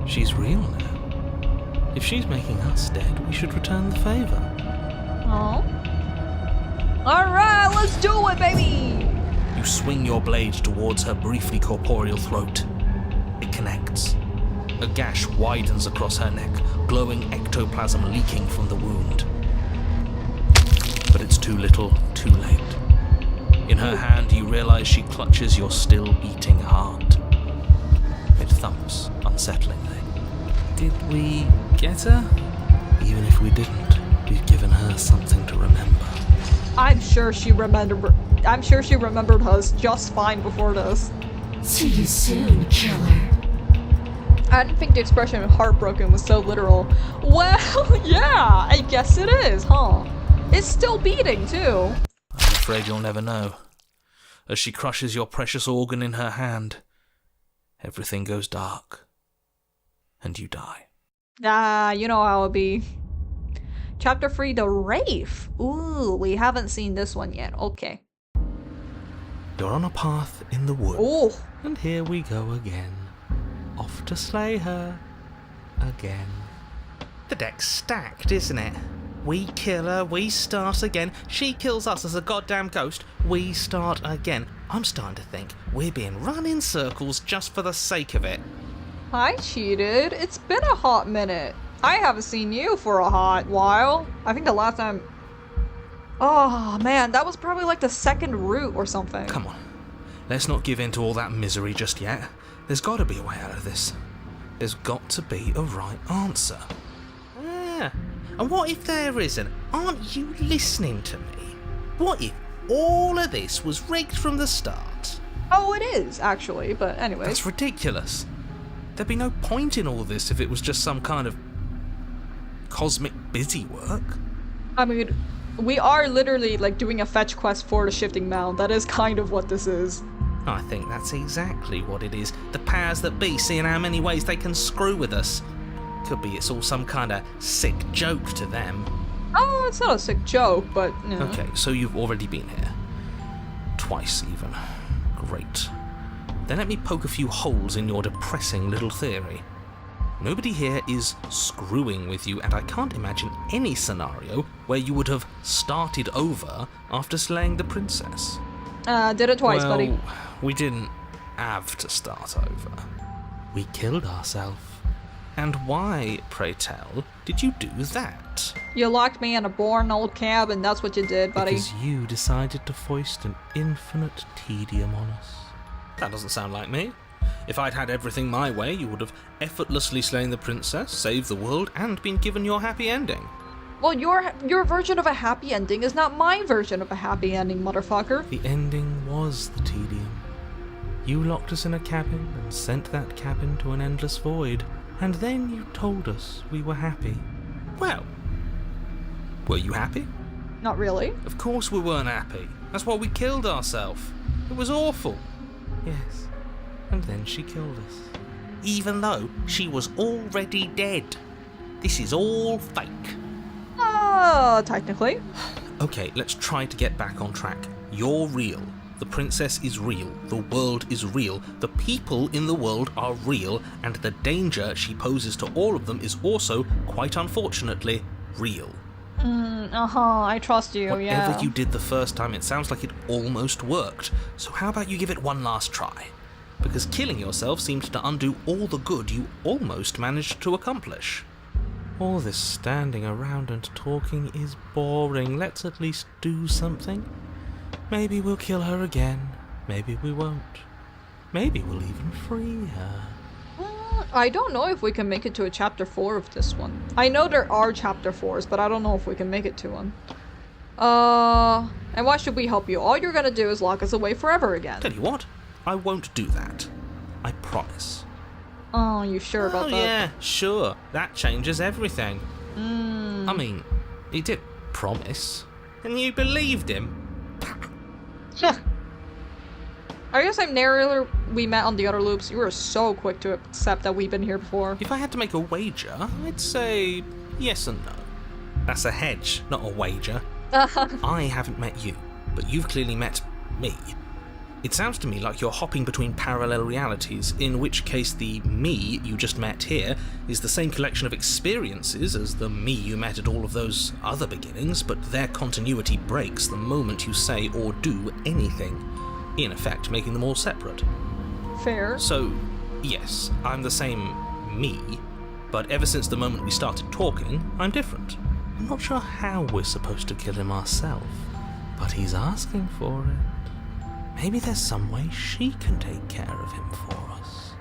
She's real now. If she's making us dead, we should return the favor. Oh. Alright, let's do it, baby! You swing your blade towards her briefly corporeal throat. It connects. A gash widens across her neck, glowing ectoplasm leaking from the wound. But it's too little, too late. In her hand, you realize she clutches your still beating heart. It thumps unsettlingly. Did we get her? Even if we didn't, we've given her something to remember. I'm sure she remembered us just fine before this. See you soon, killer. I didn't think the expression heartbroken was so literal. Well, yeah, I guess it is, huh? It's still beating, too. I'm afraid you'll never know. As she crushes your precious organ in her hand, everything goes dark, and you die. You know how it be. Chapter 3, The Wraith. Ooh, we haven't seen this one yet. Okay. You're on a path in the wood. Ooh. And here we go again. Off to slay her. Again. The deck's stacked, isn't it? We kill her, we start again. She kills us as a goddamn ghost, we start again. I'm starting to think we're being run in circles just for the sake of it. I cheated. It's been a hot minute. I haven't seen you for a hot while. I think the last time... Oh, man, that was probably like the second route or something. Come on, let's not give in to all that misery just yet. There's got to be a way out of this. There's got to be a right answer. Yeah. And what if there isn't? Aren't you listening to me? What if all of this was rigged from the start? Oh, it is, actually, but anyways. That's ridiculous. There'd be no point in all this if it was just some kind of cosmic busy work. I mean, we are literally like doing a fetch quest for the shifting mound. That is kind of what this is. I think that's exactly what it is. The powers that be seeing how many ways they can screw with us. Could be it's all some kind of sick joke to them. Oh, it's not a sick joke, but... You know. Okay, so you've already been here. Twice, even. Great. Then let me poke a few holes in your depressing little theory. Nobody here is screwing with you, and I can't imagine any scenario where you would have started over after slaying the princess. Did it twice, Well, buddy. we didn't have to start over. We killed ourselves. And why, pray tell, did you do that? You locked me in a boring old cabin, that's what you did, buddy. Because you decided to foist an infinite tedium on us. That doesn't sound like me. If I'd had everything my way, you would have effortlessly slain the princess, saved the world, and been given your happy ending. Well, your version of a happy ending is not my version of a happy ending, motherfucker. The ending was the tedium. You locked us in a cabin and sent that cabin to an endless void. And then you told us we were happy. Well, were you happy? Not really. Of course we weren't happy. That's why we killed ourselves. It was awful. Yes, and then she killed us. Even though she was already dead. This is all fake. Technically. Okay, let's try to get back on track. You're real. The princess is real, the world is real, the people in the world are real, and the danger she poses to all of them is also, quite unfortunately, real. I trust you, yeah. Whatever you did the first time, it sounds like it almost worked. So how about you give it one last try? Because killing yourself seemed to undo all the good you almost managed to accomplish. All this standing around and talking is boring. Let's at least do something. Maybe we'll kill her again. Maybe we won't. Maybe we'll even free her. I don't know if we can make it to a chapter 4 of this one. I know there are chapter 4s, but I don't know if we can make it to one. And why should we help you? All you're gonna do is lock us away forever again. Tell you what, I won't do that. I promise. Oh, you sure about that? Oh yeah, sure. That changes everything. I mean, he did promise. And you believed him? Are you the same narrator we met on the other loops? You were so quick to accept that we've been here before. If I had to make a wager, I'd say yes and no. That's a hedge, not a wager. I haven't met you, but you've clearly met me. It sounds to me like you're hopping between parallel realities, in which case the me you just met here is the same collection of experiences as the me you met at all of those other beginnings, but their continuity breaks the moment you say or do anything, in effect making them all separate. Fair. So, yes, I'm the same me, but ever since the moment we started talking, I'm different. I'm not sure how we're supposed to kill him ourselves, but he's asking for it. Maybe there's some way she can take care of him for us.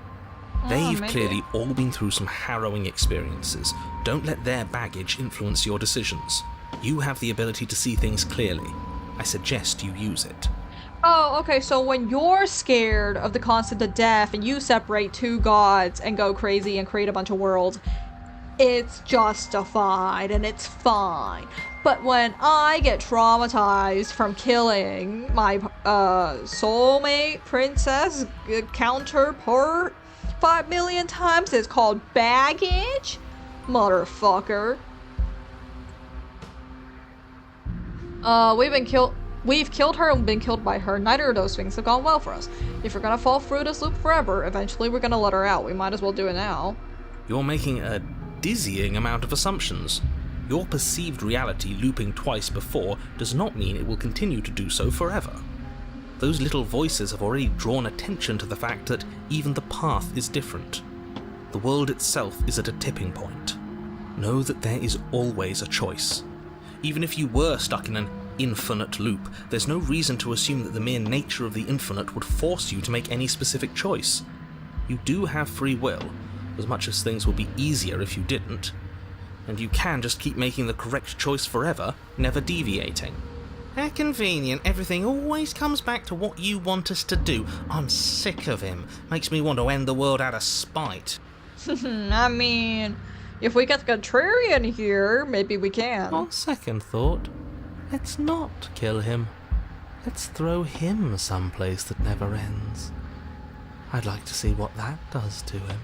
They've clearly all been through some harrowing experiences. Don't let their baggage influence your decisions. You have the ability to see things clearly. I suggest you use it. Oh, okay, so when you're scared of the concept of death and you separate two gods and go crazy and create a bunch of worlds, it's justified and it's fine. But when I get traumatized from killing my soulmate princess counterpart 5 million times, it's called baggage? Motherfucker. We've killed her and been killed by her. Neither of those things have gone well for us. If we're gonna fall through this loop forever, eventually we're gonna let her out. We might as well do it now. You're making a dizzying amount of assumptions. Your perceived reality looping twice before does not mean it will continue to do so forever. Those little voices have already drawn attention to the fact that even the path is different. The world itself is at a tipping point. Know that there is always a choice. Even if you were stuck in an infinite loop, there's no reason to assume that the mere nature of the infinite would force you to make any specific choice. You do have free will, as much as things would be easier if you didn't. And you can just keep making the correct choice forever, never deviating. How convenient, everything always comes back to what you want us to do. I'm sick of him. Makes me want to end the world out of spite. I mean, if we get the contrarian here, maybe we can. On second thought, let's not kill him. Let's throw him someplace that never ends. I'd like to see what that does to him.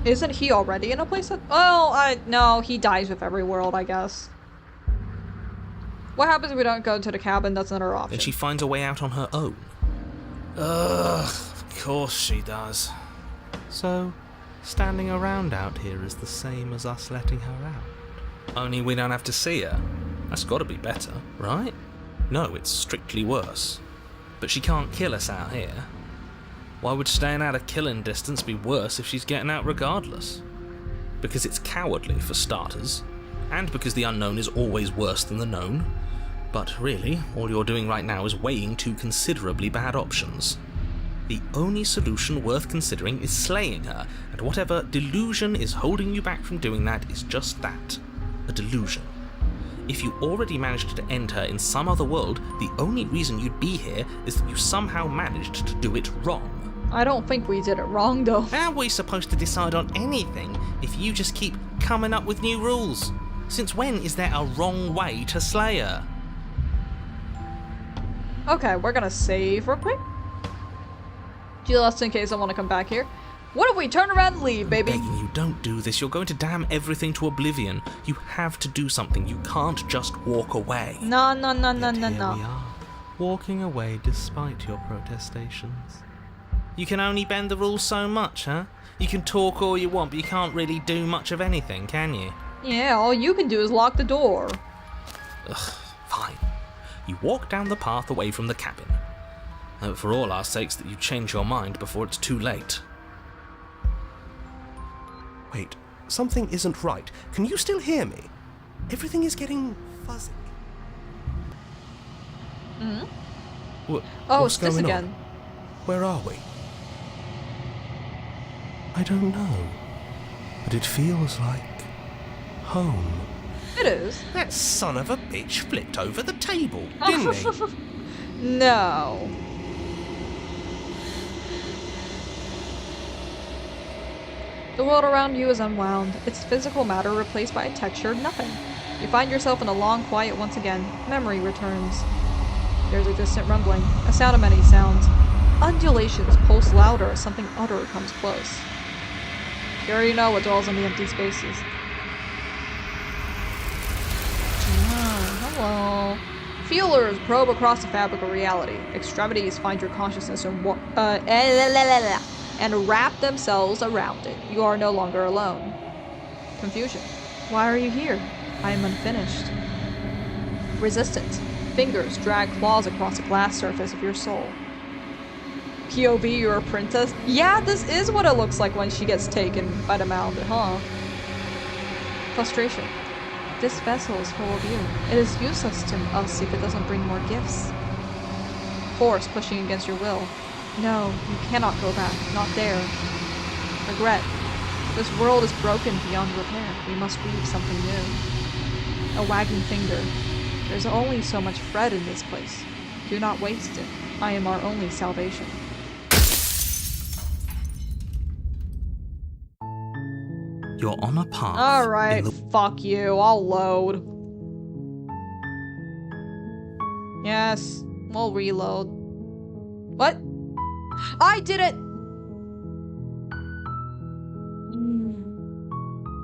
Isn't he already in a place that... Well, no, he dies with every world, I guess. What happens if we don't go to the cabin? That's another option. Then she finds a way out on her own. Ugh, of course she does. So, standing around out here is the same as us letting her out. Only we don't have to see her. That's gotta be better, right? No, it's strictly worse. But she can't kill us out here. Why would staying out of killing distance be worse if she's getting out regardless? Because it's cowardly, for starters, and because the unknown is always worse than the known. But really, all you're doing right now is weighing two considerably bad options. The only solution worth considering is slaying her, and whatever delusion is holding you back from doing that is just that, a delusion. If you already managed to end her in some other world, the only reason you'd be here is that you somehow managed to do it wrong. I don't think we did it wrong, though. How are we supposed to decide on anything if you just keep coming up with new rules? Since when is there a wrong way to slay her? Okay, we're gonna save real quick. Just in case I want to come back here. What if we turn around and leave, baby? I'm begging you, don't do this. You're going to damn everything to oblivion. You have to do something. You can't just walk away. No. Yet here we are, walking away despite your protestations. You can only bend the rules so much, huh? You can talk all you want, but you can't really do much of anything, can you? Yeah, all you can do is lock the door. Ugh, fine. You walk down the path away from the cabin. Hope for all our sakes that you change your mind before it's too late. Wait, something isn't right. Can you still hear me? Everything is getting fuzzy. Oh, What's it's this going again. on? Where are we? I don't know, but it feels like home. It is. That son of a bitch flipped over the table, didn't he? No. The world around you is unwound, its physical matter replaced by a textured nothing. You find yourself in a long quiet once again. Memory returns. There's a distant rumbling, a sound of many sounds. Undulations pulse louder as something utter comes close. You already know what dwells in the empty spaces. Hello. Feelers probe across the fabric of reality. Extremities find your consciousness and wrap themselves around it. You are no longer alone. Confusion. Why are you here? I am unfinished. Resistance. Fingers drag claws across the glass surface of your soul. POV, you're a princess? Yeah, this is what it looks like when she gets taken by the mound, huh? Frustration. This vessel is full of you. It is useless to us if it doesn't bring more gifts. Force pushing against your will. No, you cannot go back. Not there. Regret. This world is broken beyond repair. We must weave something new. A wagging finger. There's only so much thread in this place. Do not waste it. I am our only salvation. You're on a path. Alright, fuck you. I'll load. Yes, we'll reload. What? I did it!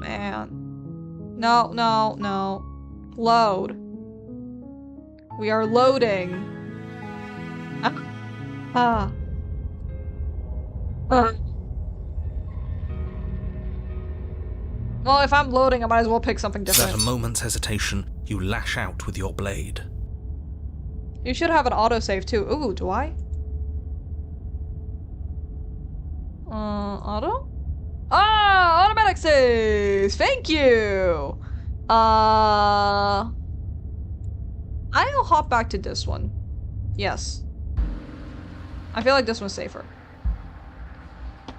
Man. No. Load. We are loading. Well, if I'm loading, I might as well pick something Without different. a moment's hesitation, you lash out with your blade. You should have an autosave too. Ooh, do I? Auto? Ah, automatic saves! Thank you! I'll hop back to this one. Yes. I feel like this one's safer.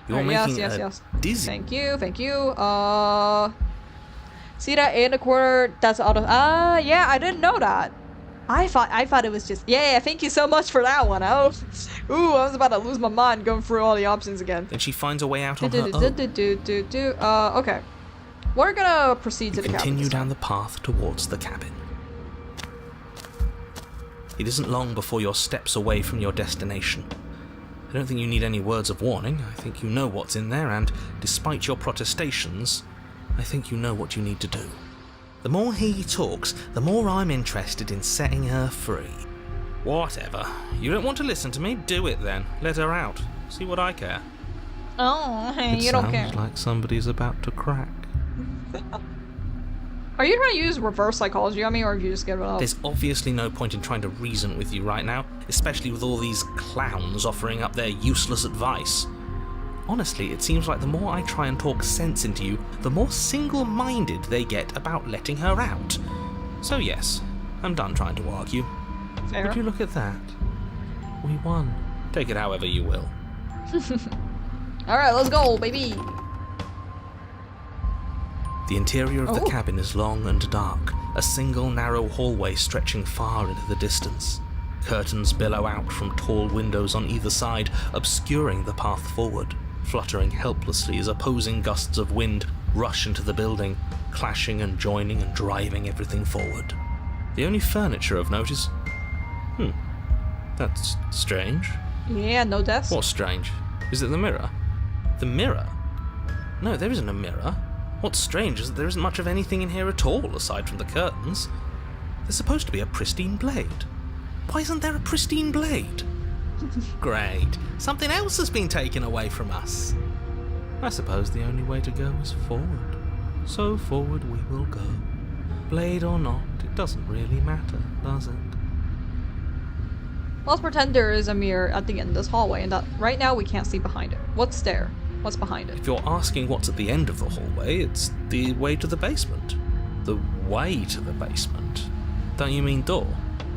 You're Alright, making yes. dizzy. Thank you. See that 8 1/4? That's auto. Yeah, I didn't know that. I thought it was just. Yeah, thank you so much for that one. I was about to lose my mind going through all the options again. Then she finds a way out on her own. Okay. We're gonna proceed to the cabin. Continue down the path towards the cabin. It isn't long before you're steps away from your destination. I don't think you need any words of warning. I think you know what's in there, and despite your protestations, I think you know what you need to do. The more he talks, the more I'm interested in setting her free. Whatever. You don't want to listen to me? Do it then. Let her out. See what I care. Oh, hey, you don't care. It sounds like somebody's about to crack. Are you trying to use reverse psychology on me, or have you just given up? There's obviously no point in trying to reason with you right now, especially with all these clowns offering up their useless advice. Honestly, it seems like the more I try and talk sense into you, the more single-minded they get about letting her out. So yes, I'm done trying to argue. Fair. Would you look at that? We won. Take it however you will. Alright, let's go, baby! The interior of the cabin is long and dark, a single narrow hallway stretching far into the distance. Curtains billow out from tall windows on either side, obscuring the path forward, fluttering helplessly as opposing gusts of wind rush into the building, clashing and joining and driving everything forward. The only furniture of note is... that's strange. Yeah, no desk. What's strange? Is it the mirror? The mirror? No, there isn't a mirror. What's strange is that there isn't much of anything in here at all, aside from the curtains. There's supposed to be a pristine blade. Why isn't there a pristine blade? Great. Something else has been taken away from us. I suppose the only way to go is forward. So forward we will go. Blade or not, it doesn't really matter, does it? Let's pretend there is a mirror at the end of this hallway, and that right now we can't see behind it. What's there? What's behind it? If you're asking what's at the end of the hallway, it's the way to the basement. The way to the basement? Don't you mean door?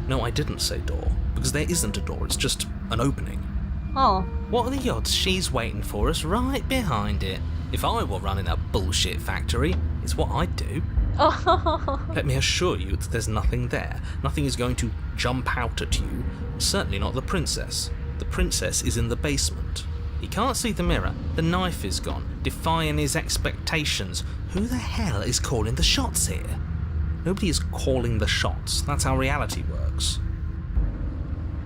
No, I didn't say door, because there isn't a door, it's just an opening. Oh. What are the odds she's waiting for us right behind it? If I were running a bullshit factory, it's what I'd do. Let me assure you that there's nothing there. Nothing is going to jump out at you. Certainly not the princess. The princess is in the basement. He can't see the mirror. The knife is gone, defying his expectations. Who the hell is calling the shots here? Nobody is calling the shots. That's how reality works.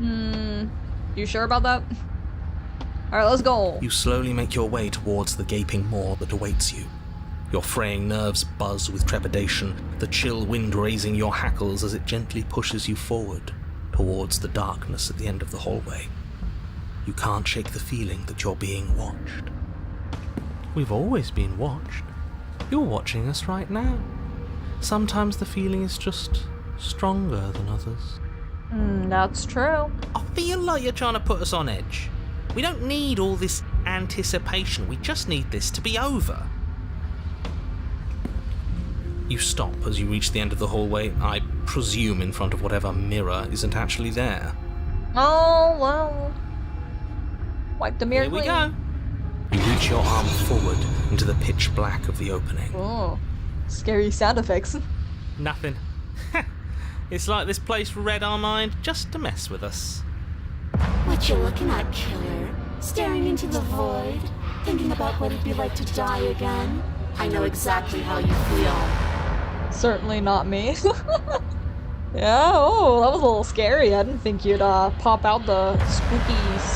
You sure about that? Alright, let's go. You slowly make your way towards the gaping maw that awaits you. Your fraying nerves buzz with trepidation, the chill wind raising your hackles as it gently pushes you forward, towards the darkness at the end of the hallway. You can't shake the feeling that you're being watched. We've always been watched. You're watching us right now. Sometimes the feeling is just stronger than others. That's true. I feel like you're trying to put us on edge. We don't need all this anticipation, we just need this to be over. You stop as you reach the end of the hallway, I presume in front of whatever mirror isn't actually there. Oh, well. Wipe the mirror Here we clean. go. You reach your arm forward into the pitch black of the opening. Oh, scary sound effects. Nothing. It's like this place read our mind just to mess with us. What you looking at, killer? Staring into the void? Thinking about what it'd be like to die again? I know exactly how you feel. Certainly not me. Yeah, oh, that was a little scary. I didn't think you'd pop out the spooky,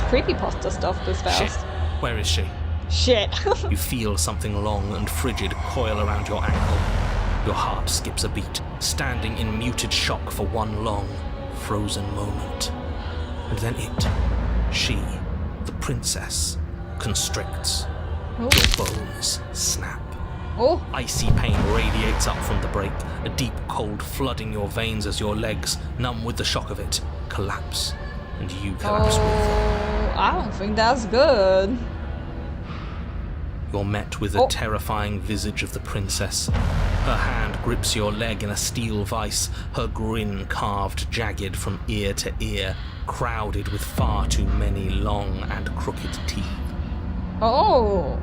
creepypasta stuff this fast. Shit. Where is she? Shit. You feel something long and frigid coil around your ankle. Your heart skips a beat, standing in muted shock for one long, frozen moment. And then it, she, the princess, constricts. Oh. Your bones snap. Oh. Icy pain radiates up from the break, a deep cold flooding your veins as your legs, numb with the shock of it, collapse. And you collapse with them. I don't think that's good. You're met with the terrifying visage of the princess. Her hand grips your leg in a steel vice, her grin carved jagged from ear to ear, crowded with far too many long and crooked teeth. Oh.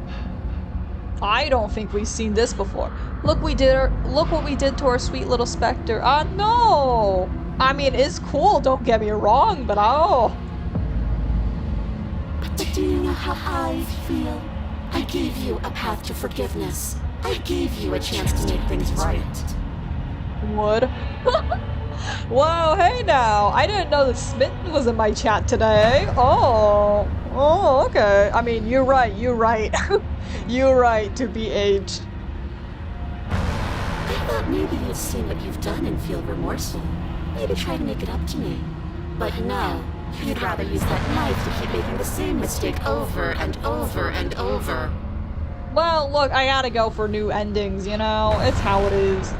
I don't think we've seen this before. Look what we did to our sweet little specter. No! I mean, it's cool, don't get me wrong, but oh. But do you know how I feel? I gave you a path to forgiveness. I gave you a chance to make things right. Would? Whoa, hey now. I didn't know that Smitten was in my chat today. Oh, okay. I mean, you're right. You're right to be aged. I thought maybe you'd seen what you've done and feel remorseful. Maybe try to make it up to me. But no, you'd rather use that knife to keep making the same mistake over and over and over. Well, look, I gotta go for new endings, you know? It's how it is.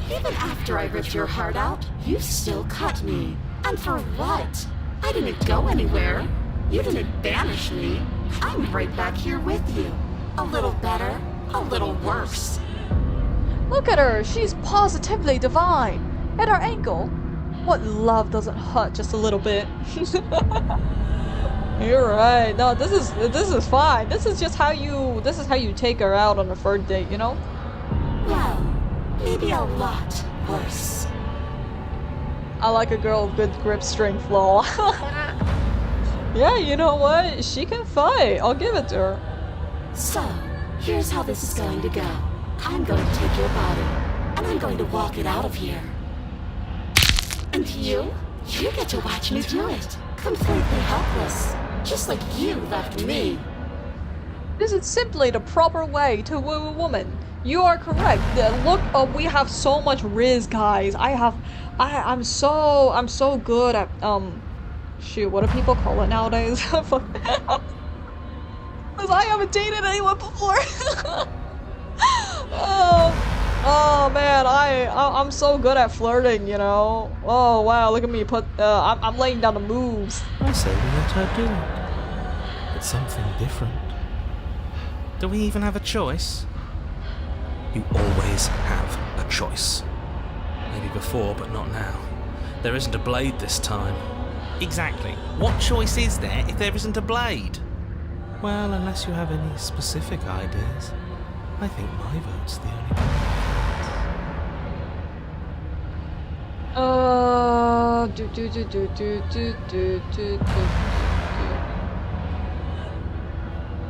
Even after I ripped your heart out, you still cut me. And for what? I didn't go anywhere. You didn't banish me. I'm right back here with you. A little better, a little worse. Look at her, she's positively divine. At her ankle. What love doesn't hurt just a little bit? You're right. No, this is fine. This is how you take her out on a first date, you know? Well, maybe a lot worse. I like a girl with good grip strength, lol. Yeah, you know what? She can fight. I'll give it to her. So, here's how this is going to go. I'm going to take your body, and I'm going to walk it out of here. And you get to watch me do it. Completely helpless. Just like you left me. This is simply the proper way to woo a woman. You are correct. Look, we have so much riz, guys. I'm so good at, shoot, what do people call it nowadays? Because I haven't dated anyone before. Oh man, I'm so good at flirting, you know. Oh wow, look at me I'm laying down the moves. I say we let her do it. It's something different. Do we even have a choice? You always have a choice. Maybe before, but not now. There isn't a blade this time. Exactly. What choice is there if there isn't a blade? Well, unless you have any specific ideas, I think my vote's the only one.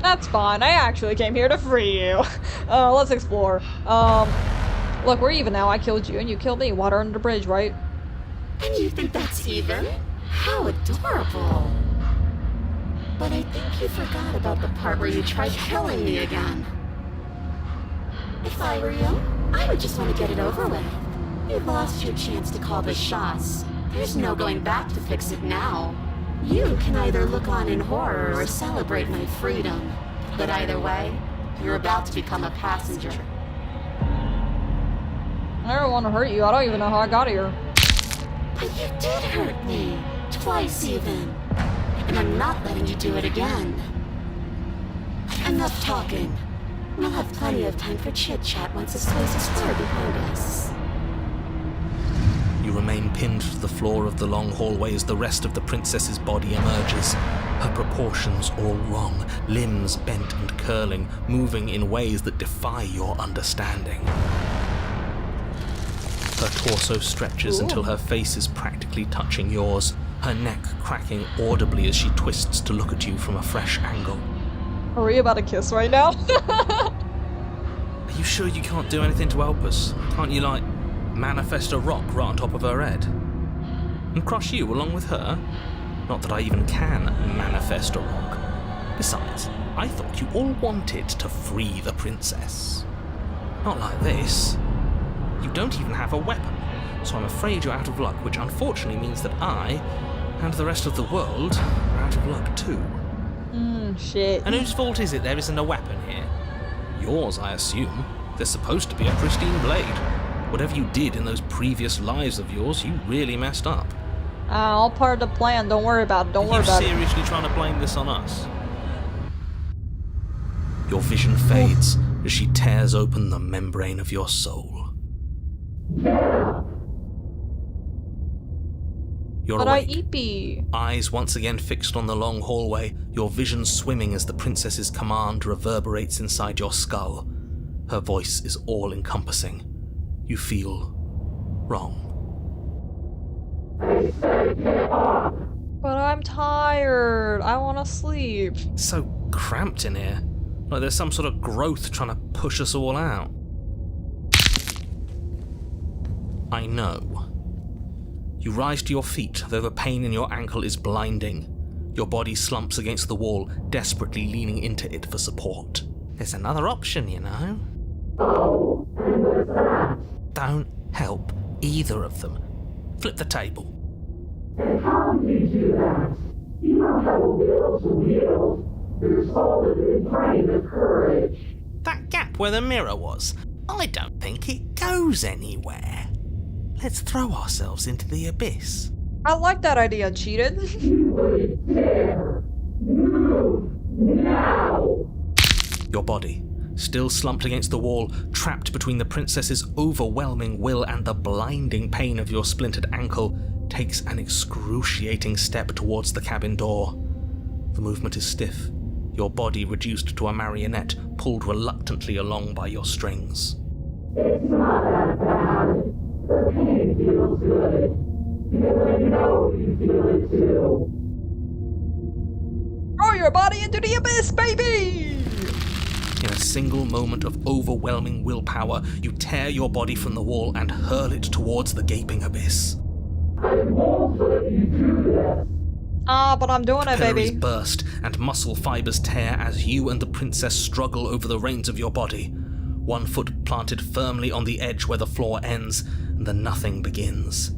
That's fine. I actually came here to free you. Let's explore. Look, we're even now. I killed you and you killed me. Water under the bridge, right? And you think that's even? How adorable. But I think you forgot about the part where you tried killing me again. If I were you, I would just want to get it over with. You lost your chance to call the shots. There's no going back to fix it now. You can either look on in horror or celebrate my freedom. But either way, you're about to become a passenger. I don't want to hurt you. I don't even know how I got here. But you did hurt me. Twice even. And I'm not letting you do it again. Enough talking. We'll have plenty of time for chit-chat once this place is far behind us. You remain pinned to the floor of the long hallway as the rest of the princess's body emerges. Her proportions all wrong, limbs bent and curling, moving in ways that defy your understanding. Her torso stretches until her face is practically touching yours, her neck cracking audibly as she twists to look at you from a fresh angle. Are we about to kiss right now? Are you sure you can't do anything to help us? Can't you, like, manifest a rock right on top of her head? And crush you along with her? Not that I even can manifest a rock. Besides, I thought you all wanted to free the princess. Not like this. You don't even have a weapon, so I'm afraid you're out of luck, which unfortunately means that I, and the rest of the world, are out of luck too. Shit. And whose fault is it there isn't a weapon here? yours, I assume. There's supposed to be a pristine blade. Whatever you did in those previous lives of yours, you really messed up. All part of the plan. Don't worry about it. Don't worry about Are you it. seriously trying to blame this on us? Your vision fades as she tears open the membrane of your soul. You're But I awake. eepy. Eyes once again fixed on the long hallway, your vision swimming as the princess's command reverberates inside your skull. Her voice is all-encompassing. You feel wrong. But I'm tired. I want to sleep. It's so cramped in here. Like there's some sort of growth trying to push us all out. I know. You rise to your feet, though the pain in your ankle is blinding. Your body slumps against the wall, desperately leaning into it for support. There's another option, you know. Oh, and what's that? Don't help either of them. Flip the table. And how do you do that? You don't have a will to wield. Your soul is inflamed with courage. That gap where the mirror was, I don't think it goes anywhere. Let's throw ourselves into the abyss. I like that idea, Cheated. You wouldn't dare. Move now. Your body, still slumped against the wall, trapped between the princess's overwhelming will and the blinding pain of your splintered ankle, takes an excruciating step towards the cabin door. The movement is stiff, your body reduced to a marionette, pulled reluctantly along by your strings. It's not that bad. The pain feels good. Because I know you feel it too. Throw your body into the abyss, baby! In a single moment of overwhelming willpower, you tear your body from the wall and hurl it towards the gaping abyss. I won't let you do this. Ah, but I'm doing it, Capillaries baby. burst and muscle fibers tear as you and the princess struggle over the reins of your body. One foot planted firmly on the edge where the floor ends, and the nothing begins.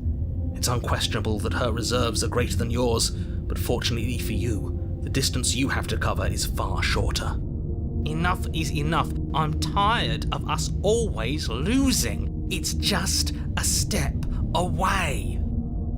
It's unquestionable that her reserves are greater than yours, but fortunately for you, the distance you have to cover is far shorter. Enough is enough. I'm tired of us always losing. It's just a step away.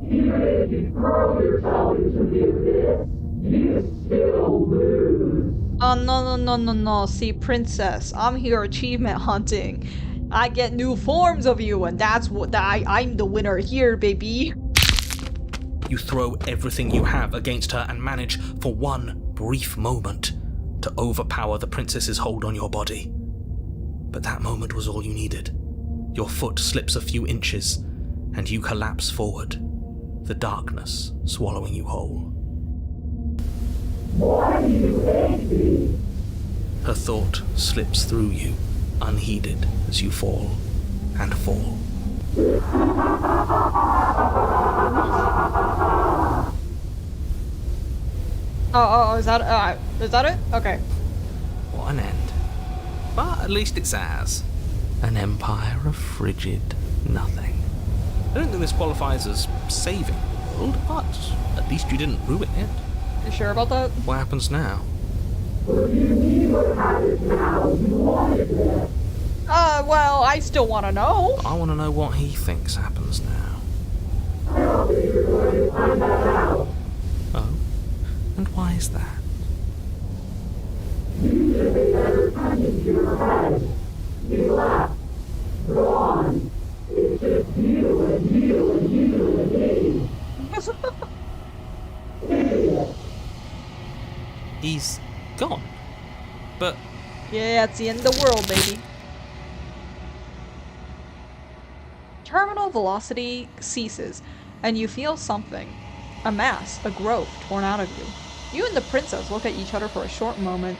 Even if you throw yourself into the abyss, you still lose. Oh, no. See, princess, I'm here achievement hunting. I get new forms of you, and that's what I'm the winner here, baby. You throw everything you have against her and manage, for one brief moment, to overpower the princess's hold on your body. But that moment was all you needed. Your foot slips a few inches, and you collapse forward, the darkness swallowing you whole. Why do you hate me? Her thought slips through you, unheeded, as you fall and fall. Is that it? Okay. What an end. But at least it's ours. An empire of frigid nothing. I don't think this qualifies as saving the world, but at least you didn't ruin it. You sure about that? What happens now? What do you mean what happens now? You wanted this. Well, I still want to know. I want to know what he thinks happens now. I don't think you're going to find that out. Oh? And why is that? You should be better punching to your head. You left. Go on. It's just you and you and you and me. Idiot. He's gone. But Yeah, it's the end of the world, baby. Terminal velocity ceases, and you feel something. A mass, a growth, torn out of you. You and the princess look at each other for a short moment.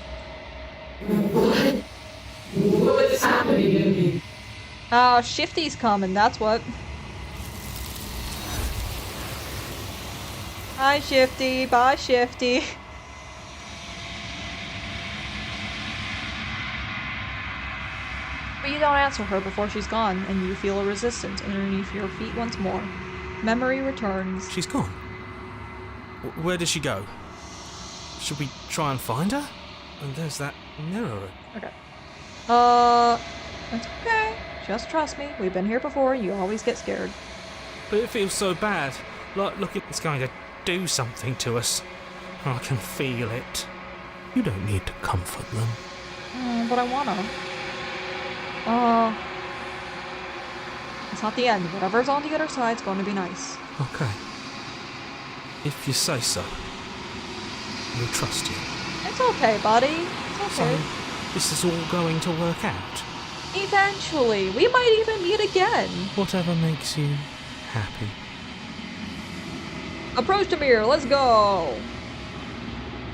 What's happening to me? Shifty's coming, that's what. Hi, Shifty. Bye, Shifty. But you don't answer her before she's gone, and you feel a resistance underneath your feet once more. Memory returns. she's gone. Where did she go? Should we try and find her? And there's that mirror. Okay. It's okay. Just trust me. We've been here before. You always get scared. But it feels so bad. Like, look, it's going to do something to us. I can feel it. You don't need to comfort them. But I wanna. It's not the end. Whatever's on the other side's going to be nice. Okay. If you say so. We'll trust you. It's okay, buddy. It's okay. So, this is all going to work out. Eventually. We might even meet again. Whatever makes you happy. Approach the mirror. Let's go.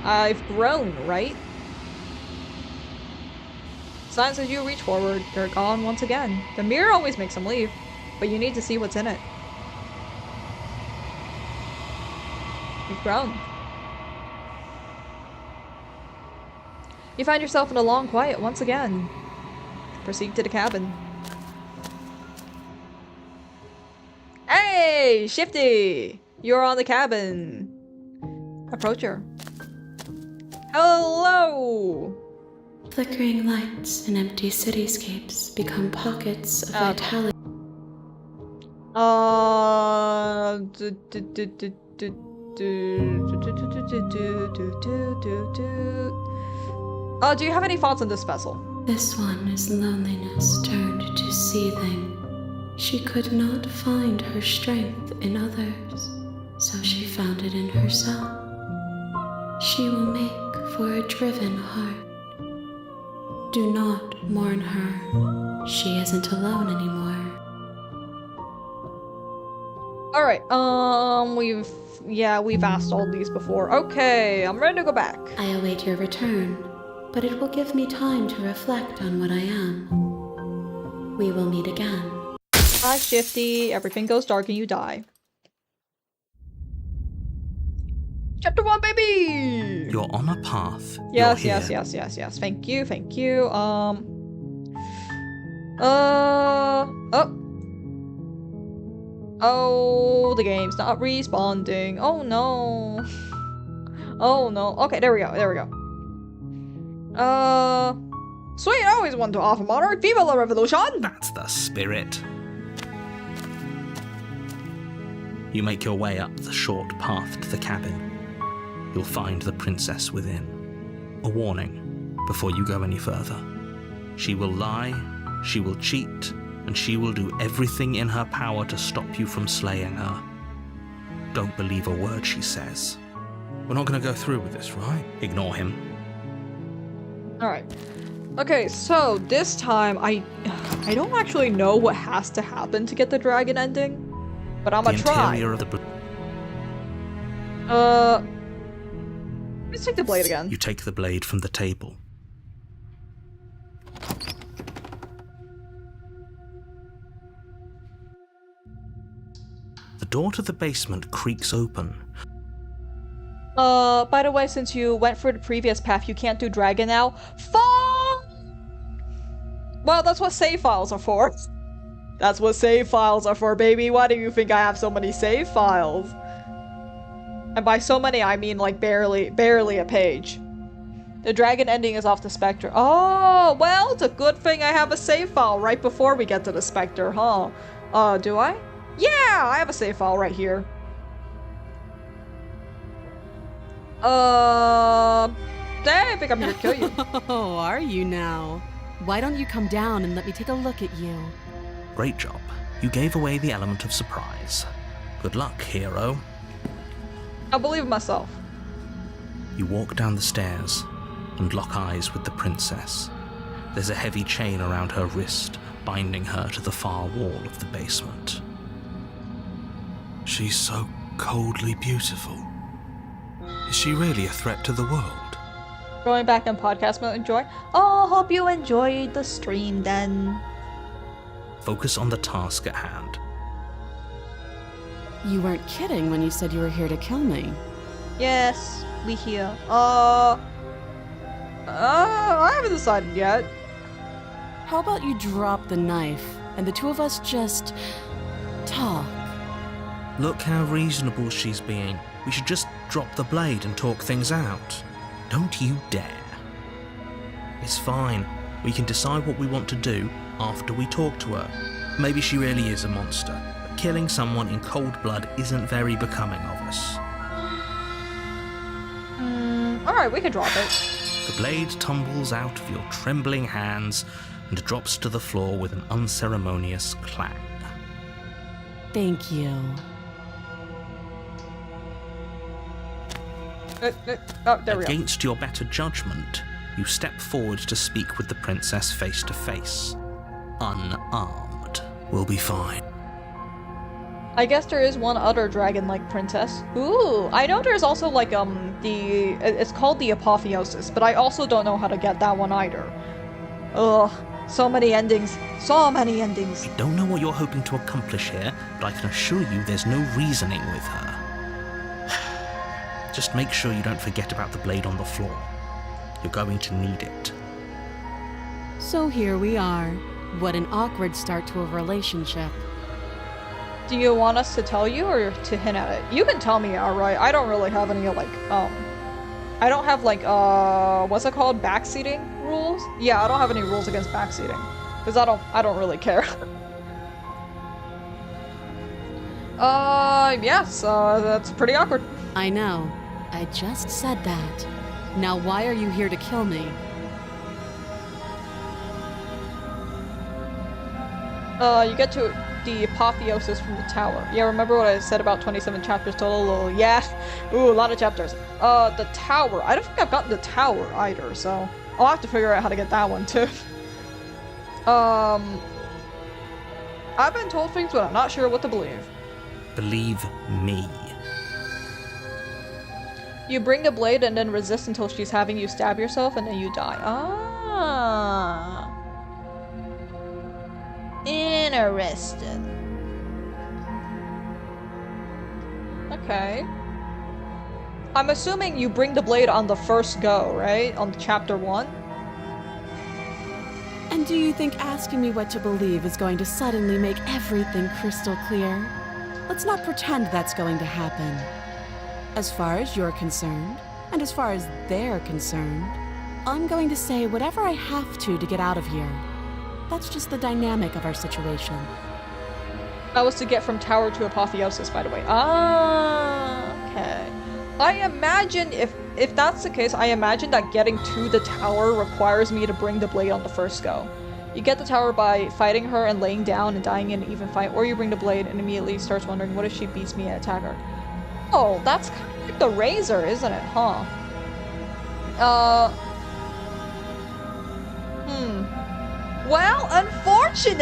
I've grown, right? Signs as you reach forward, they're gone once again. The mirror always makes them leave, but you need to see what's in it. You've grown. You find yourself in a long quiet once again. Proceed to the cabin. Hey, Shifty! You're on the cabin. Approach her. Hello! Flickering lights and empty cityscapes become pockets of vitality. Do you have any thoughts on this vessel? This one is loneliness turned to seething. She could not find her strength in others, so she found it in herself. She will make for a driven heart. Do not mourn her. She isn't alone anymore. Alright, we've asked all these before. Okay, I'm ready to go back. I await your return, but it will give me time to reflect on what I am. We will meet again. Hi, Shifty. Everything goes dark and you die. Chapter 1, baby! You're on a path. Yes, You're yes, here. yes, yes, yes. Thank you, thank you. Oh, the game's not responding. Oh no. Oh no. Okay, there we go, there we go. Sweet, I always wanted to offer monarch. Viva la revolution! That's the spirit. You make your way up the short path to the cabin. You'll find the princess within. A warning before you go any further. She will lie, she will cheat, and she will do everything in her power to stop you from slaying her. Don't believe a word she says. We're not going to go through with this, right? Ignore him. Alright. Okay, so this time I don't actually know what has to happen to get the dragon ending, but I'm gonna try. Interior of the Let's take the blade again. You take the blade from the table. The door to the basement creaks open. By the way, since you went for the previous path, you can't do dragon now. Well, that's what save files are for. That's what save files are for, baby. Why do you think I have so many save files? And by so many, I mean like barely a page. The dragon ending is off the Spectre. Oh, well, it's a good thing I have a save file right before we get to the Spectre, huh? Do I? Yeah, I have a save file right here. I think I'm here to kill you. Oh, are you now? Why don't you come down and let me take a look at you? Great job. You gave away the element of surprise. Good luck, hero. I believe in myself. You walk down the stairs and lock eyes with the princess. There's a heavy chain around her wrist, binding her to the far wall of the basement. She's so coldly beautiful. Is she really a threat to the world? Going back in podcast mode, enjoy. Oh, hope you enjoyed the stream then. Focus on the task at hand. You weren't kidding when you said you were here to kill me. Yes, we here. I haven't decided yet. How about you drop the knife and the two of us just talk? Look how reasonable she's being. We should just drop the blade and talk things out. Don't you dare. It's fine. We can decide what we want to do after we talk to her. Maybe she really is a monster, but killing someone in cold blood isn't very becoming of us. Alright, we can drop it. The blade tumbles out of your trembling hands and drops to the floor with an unceremonious clang. Thank you. Oh, there we go. Against your better judgment, you step forward to speak with the princess face to face. Unarmed. We'll be fine. I guess there is one other dragon-like princess. Ooh, I know there's also like it's called the Apotheosis, but I also don't know how to get that one either. Ugh, so many endings. So many endings. I don't know what you're hoping to accomplish here, but I can assure you there's no reasoning with her. Just make sure you don't forget about the blade on the floor. You're going to need it. So here we are. What an awkward start to a relationship. Do you want us to tell you or to hint at it? You can tell me, alright. I don't really have any, like, I don't have, like, what's it called? Backseating rules? Yeah, I don't have any rules against backseating. Because I don't really care. Yes, that's pretty awkward. I know. I just said that. Now why are you here to kill me? You get to the apotheosis from the tower. Yeah, remember what I said about 27 chapters total? Yeah. Ooh, a lot of chapters. The tower. I don't think I've gotten the tower either, so I'll have to figure out how to get that one too. I've been told things, but I'm not sure what to believe. Believe me. You bring the blade and then resist until she's having you stab yourself and then you die. Ah. Interesting. Okay. I'm assuming you bring the blade on the first go, right? On chapter 1? And do you think asking me what to believe is going to suddenly make everything crystal clear? Let's not pretend that's going to happen. As far as you're concerned, and as far as they're concerned, I'm going to say whatever I have to get out of here. That's just the dynamic of our situation. That was to get from tower to apotheosis, by the way. Ah, okay. I imagine if that's the case, I imagine that getting to the tower requires me to bring the blade on the first go. You get the tower by fighting her and laying down and dying in an even fight, or you bring the blade and immediately starts wondering, what if she beats me and attack her? Oh, that's kind of like the razor, isn't it? Huh. Well, unfortunately,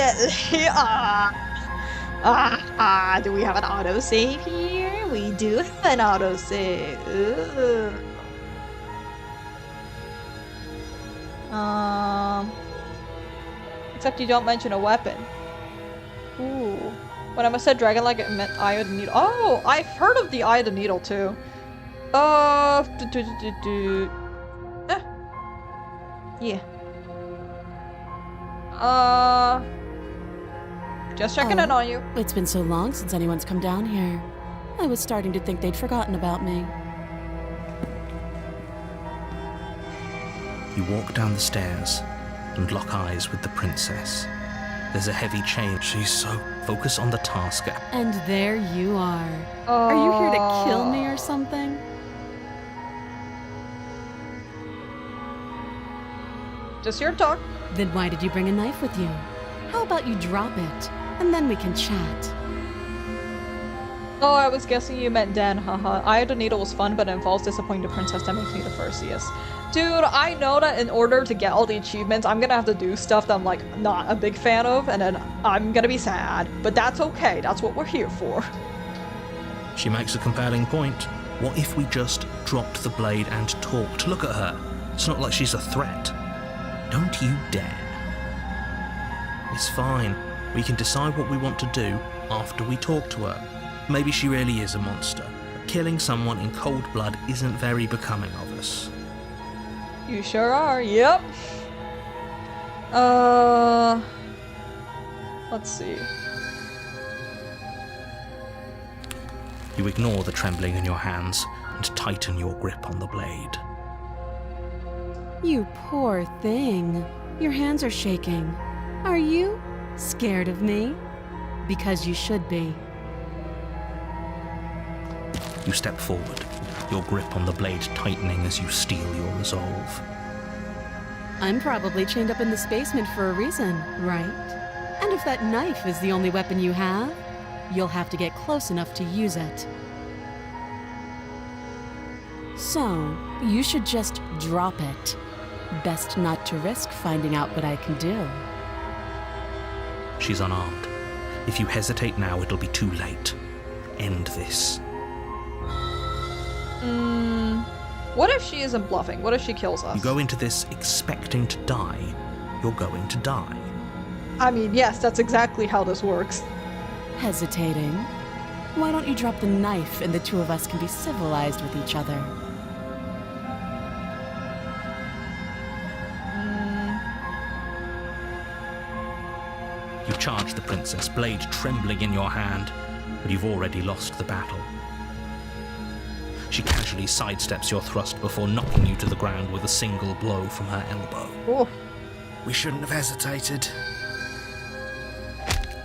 do we have an autosave here? We do have an autosave. Except you don't mention a weapon. Ooh. When I said dragon-like, it meant Eye of the Needle. Oh, I've heard of the Eye of the Needle too. Yeah. Just checking in on you. It's been so long since anyone's come down here. I was starting to think they'd forgotten about me. You walk down the stairs and lock eyes with the princess. There's a heavy chain. She's so focused on the task. And there you are. Are you here to kill me or something? Just your talk. Then why did you bring a knife with you? How about you drop it, and then we can chat. Oh, I was guessing you meant Dan, haha. Eye of the Needle was fun, but it involves disappointing the princess. That makes me the firstiest. Dude, I know that in order to get all the achievements, I'm gonna have to do stuff that I'm, like, not a big fan of, and then I'm gonna be sad. But that's okay, that's what we're here for. She makes a compelling point. What if we just dropped the blade and talked? Look at her. It's not like she's a threat. Don't you dare. It's fine. We can decide what we want to do after we talk to her. Maybe she really is a monster, but killing someone in cold blood isn't very becoming of us. You sure are, yep. Let's see. You ignore the trembling in your hands and tighten your grip on the blade. You poor thing. Your hands are shaking. Are you scared of me? Because you should be. You step forward, your grip on the blade tightening as you steel your resolve. I'm probably chained up in this basement for a reason, right? And if that knife is the only weapon you have, you'll have to get close enough to use it. So, you should just drop it. Best not to risk finding out what I can do. She's unarmed. If you hesitate now, it'll be too late. End this. What if she isn't bluffing? What if she kills us? You go into this expecting to die, you're going to die. I mean, yes, that's exactly how this works. Hesitating? Why don't you drop the knife and the two of us can be civilized with each other? You charge the princess, blade trembling in your hand, but you've already lost the battle. She casually sidesteps your thrust before knocking you to the ground with a single blow from her elbow. Oh. We shouldn't have hesitated.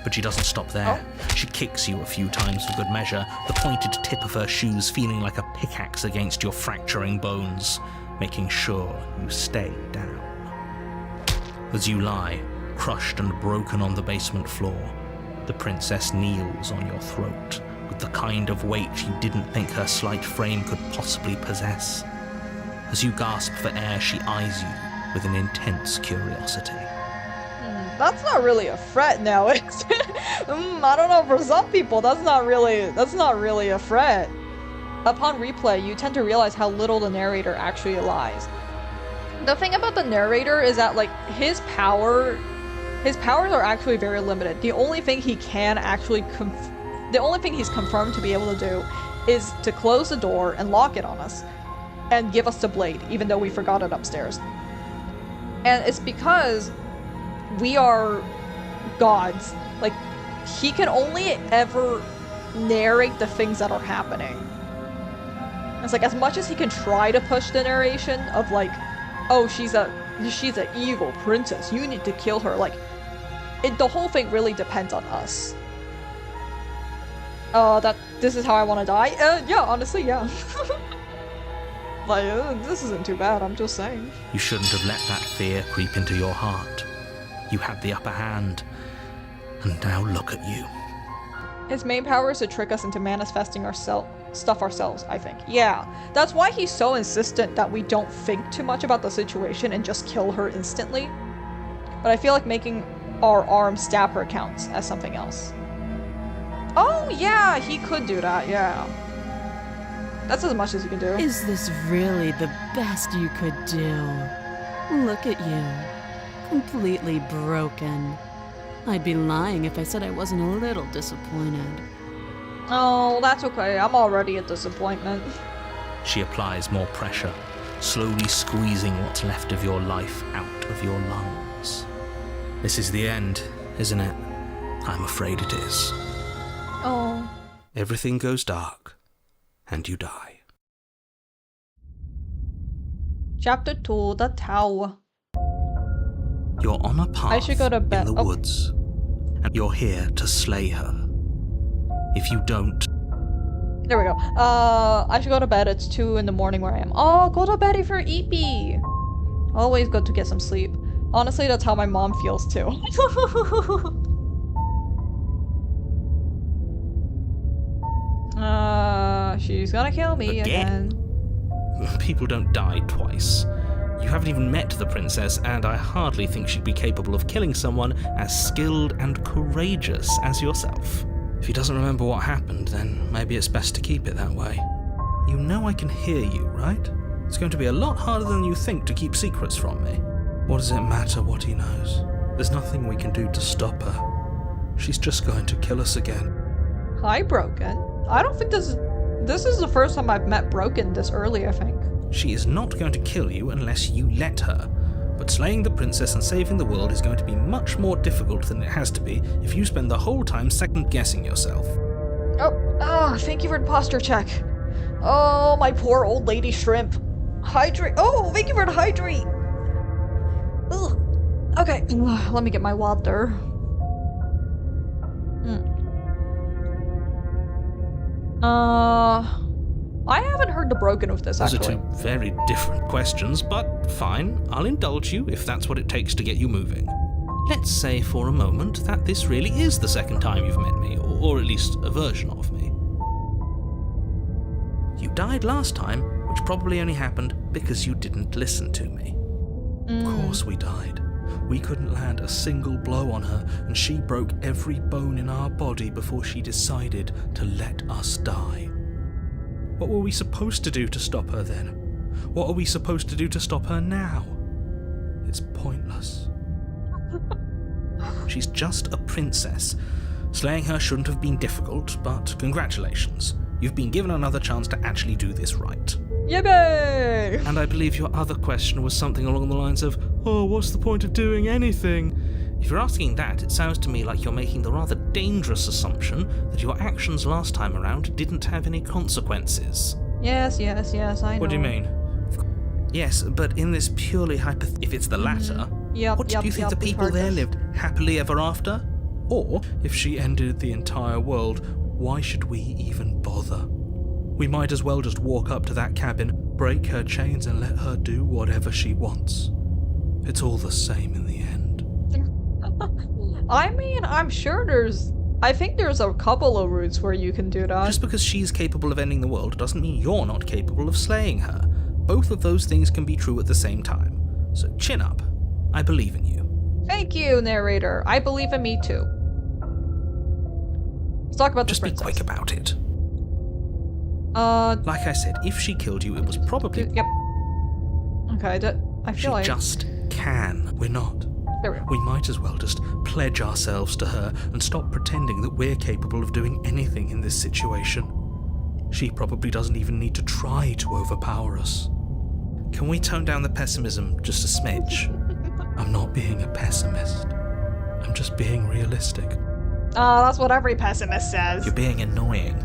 But she doesn't stop there. Oh. She kicks you a few times for good measure, the pointed tip of her shoes feeling like a pickaxe against your fracturing bones, making sure you stay down. As you lie, crushed and broken on the basement floor, the princess kneels on your throat with the kind of weight you didn't think her slight frame could possibly possess. As you gasp for air, she eyes you with an intense curiosity. That's not really a threat now. I don't know, for some people, that's not really a threat. Upon replay, you tend to realize how little the narrator actually lies. The thing about the narrator is that, like, his powers are actually very limited. The only thing he can actually the only thing he's confirmed to be able to do is to close the door and lock it on us and give us the blade, even though we forgot it upstairs. And it's because we are gods. Like, he can only ever narrate the things that are happening. It's like, as much as he can try to push the narration of, like, oh, she's an evil princess, you need to kill her, like, the whole thing really depends on us. This is how I want to die? Yeah, honestly, yeah. Like, this isn't too bad, I'm just saying. You shouldn't have let that fear creep into your heart. You had the upper hand, and now look at you. His main power is to trick us into manifesting stuff ourselves, I think. Yeah, that's why he's so insistent that we don't think too much about the situation and just kill her instantly. But I feel like making our arms stab her counts as something else. Oh yeah, he could do that, yeah. That's as much as you can do. Is this really the best you could do? Look at you. Completely broken. I'd be lying if I said I wasn't a little disappointed. Oh, that's okay. I'm already a disappointment. She applies more pressure, slowly squeezing what's left of your life out of your lungs. This is the end, isn't it? I'm afraid it is. Oh. Everything goes dark, and you die. Chapter 2, The Tower. You're on a path I should go to bed. in the woods, and you're here to slay her. If you don't... There we go. I should go to bed. It's 2 in the morning where I am. Oh, go to bed if you're eepy. Always good to get some sleep. Honestly, that's how my mom feels too. She's gonna kill me again. People don't die twice. You haven't even met the princess, and I hardly think she'd be capable of killing someone as skilled and courageous as yourself. If he doesn't remember what happened, then maybe it's best to keep it that way. You know I can hear you, right? It's going to be a lot harder than you think to keep secrets from me. What does it matter what he knows? There's nothing we can do to stop her. She's just going to kill us again. Hi, Broken. I don't think this is the first time I've met Broken this early, I think. She is not going to kill you unless you let her. But slaying the princess and saving the world is going to be much more difficult than it has to be if you spend the whole time second-guessing yourself. Oh, thank you for the posture check. Oh, my poor old lady shrimp. Hydrate. Oh, thank you for the hydrate. Ugh. Okay, let me get my water. I haven't heard the broken of this, Those actually. are two very different questions, but fine, I'll indulge you if that's what it takes to get you moving. Let's say for a moment that this really is the second time you've met me, or at least a version of me. You died last time, which probably only happened because you didn't listen to me. Of course we died. We couldn't land a single blow on her, and she broke every bone in our body before she decided to let us die. What were we supposed to do to stop her then? What are we supposed to do to stop her now? It's pointless. She's just a princess. Slaying her shouldn't have been difficult, but congratulations. You've been given another chance to actually do this right. Yippee! And I believe your other question was something along the lines of, oh, what's the point of doing anything? If you're asking that, it sounds to me like you're making the rather dangerous assumption that your actions last time around didn't have any consequences. Yes, I know. What do you mean? Yes, but in this purely if it's the latter, Yep, what do you think the we've people heard there this. lived happily ever after? Or, If she ended the entire world, why should we even bother? We might as well just walk up to that cabin, break her chains, and let her do whatever she wants. It's all the same in the end. I mean, I'm sure I think there's a couple of routes where you can do that. just because she's capable of ending the world doesn't mean you're not capable of slaying her. Both of those things can be true at the same time. So chin up. I believe in you. Thank you, narrator. I believe in me too. Let's talk about Just the be princess. quick about it. Like I said, if she killed you, it was probably... Yep. Okay, I She feel like... just can. We're not. There we go. We might as well just pledge ourselves to her and stop pretending that we're capable of doing anything in this situation. She probably doesn't even need to try to overpower us. Can we tone down the pessimism just a smidge? I'm not being a pessimist. I'm just being realistic. That's what every pessimist says. You're being annoying.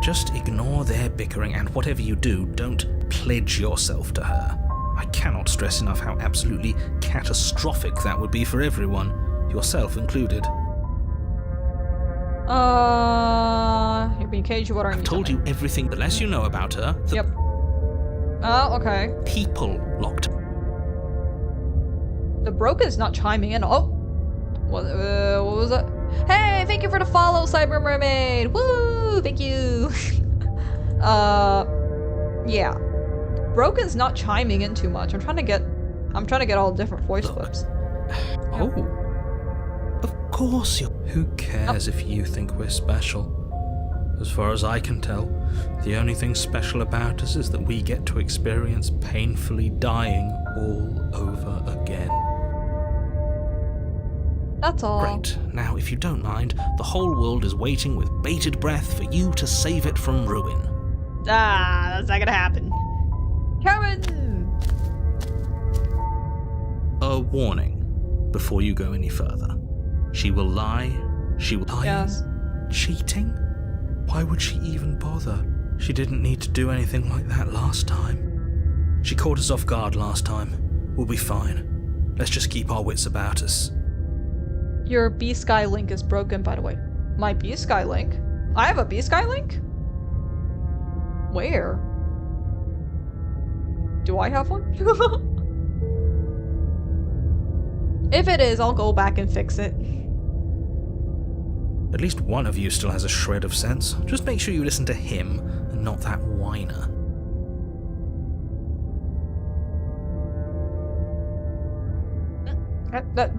Just ignore their bickering, and whatever you do, don't pledge yourself to her. I cannot stress enough how absolutely catastrophic that would be for everyone, yourself included. You're being cagey. What are you I've told you everything. The less you know about her, the Yep. Oh, okay. people locked. The broken's not chiming in. Oh! What was it? Hey, thank you for the follow, Cyber Mermaid! Woo! Thank you! Yeah. Broken's not chiming in too much. I'm trying to get all different voice clips. Oh. Of course you're... Who cares if you think we're special? As far as I can tell, the only thing special about us is that we get to experience painfully dying all over again. That's all. Great. Now, if you don't mind, the whole world is waiting with bated breath for you to save it from ruin. That's not gonna happen. Karen! A warning before you go any further. She will lie. She will... Yes. Cheating? Why would she even bother? She didn't need to do anything like that last time. She caught us off guard last time. We'll be fine. Let's just keep our wits about us. Your B-Sky link is broken, by the way. My B-Sky link? I have a B-Sky link? Where? Do I have one? If it is, I'll go back and fix it. At least one of you still has a shred of sense. Just make sure you listen to him and not that whiner.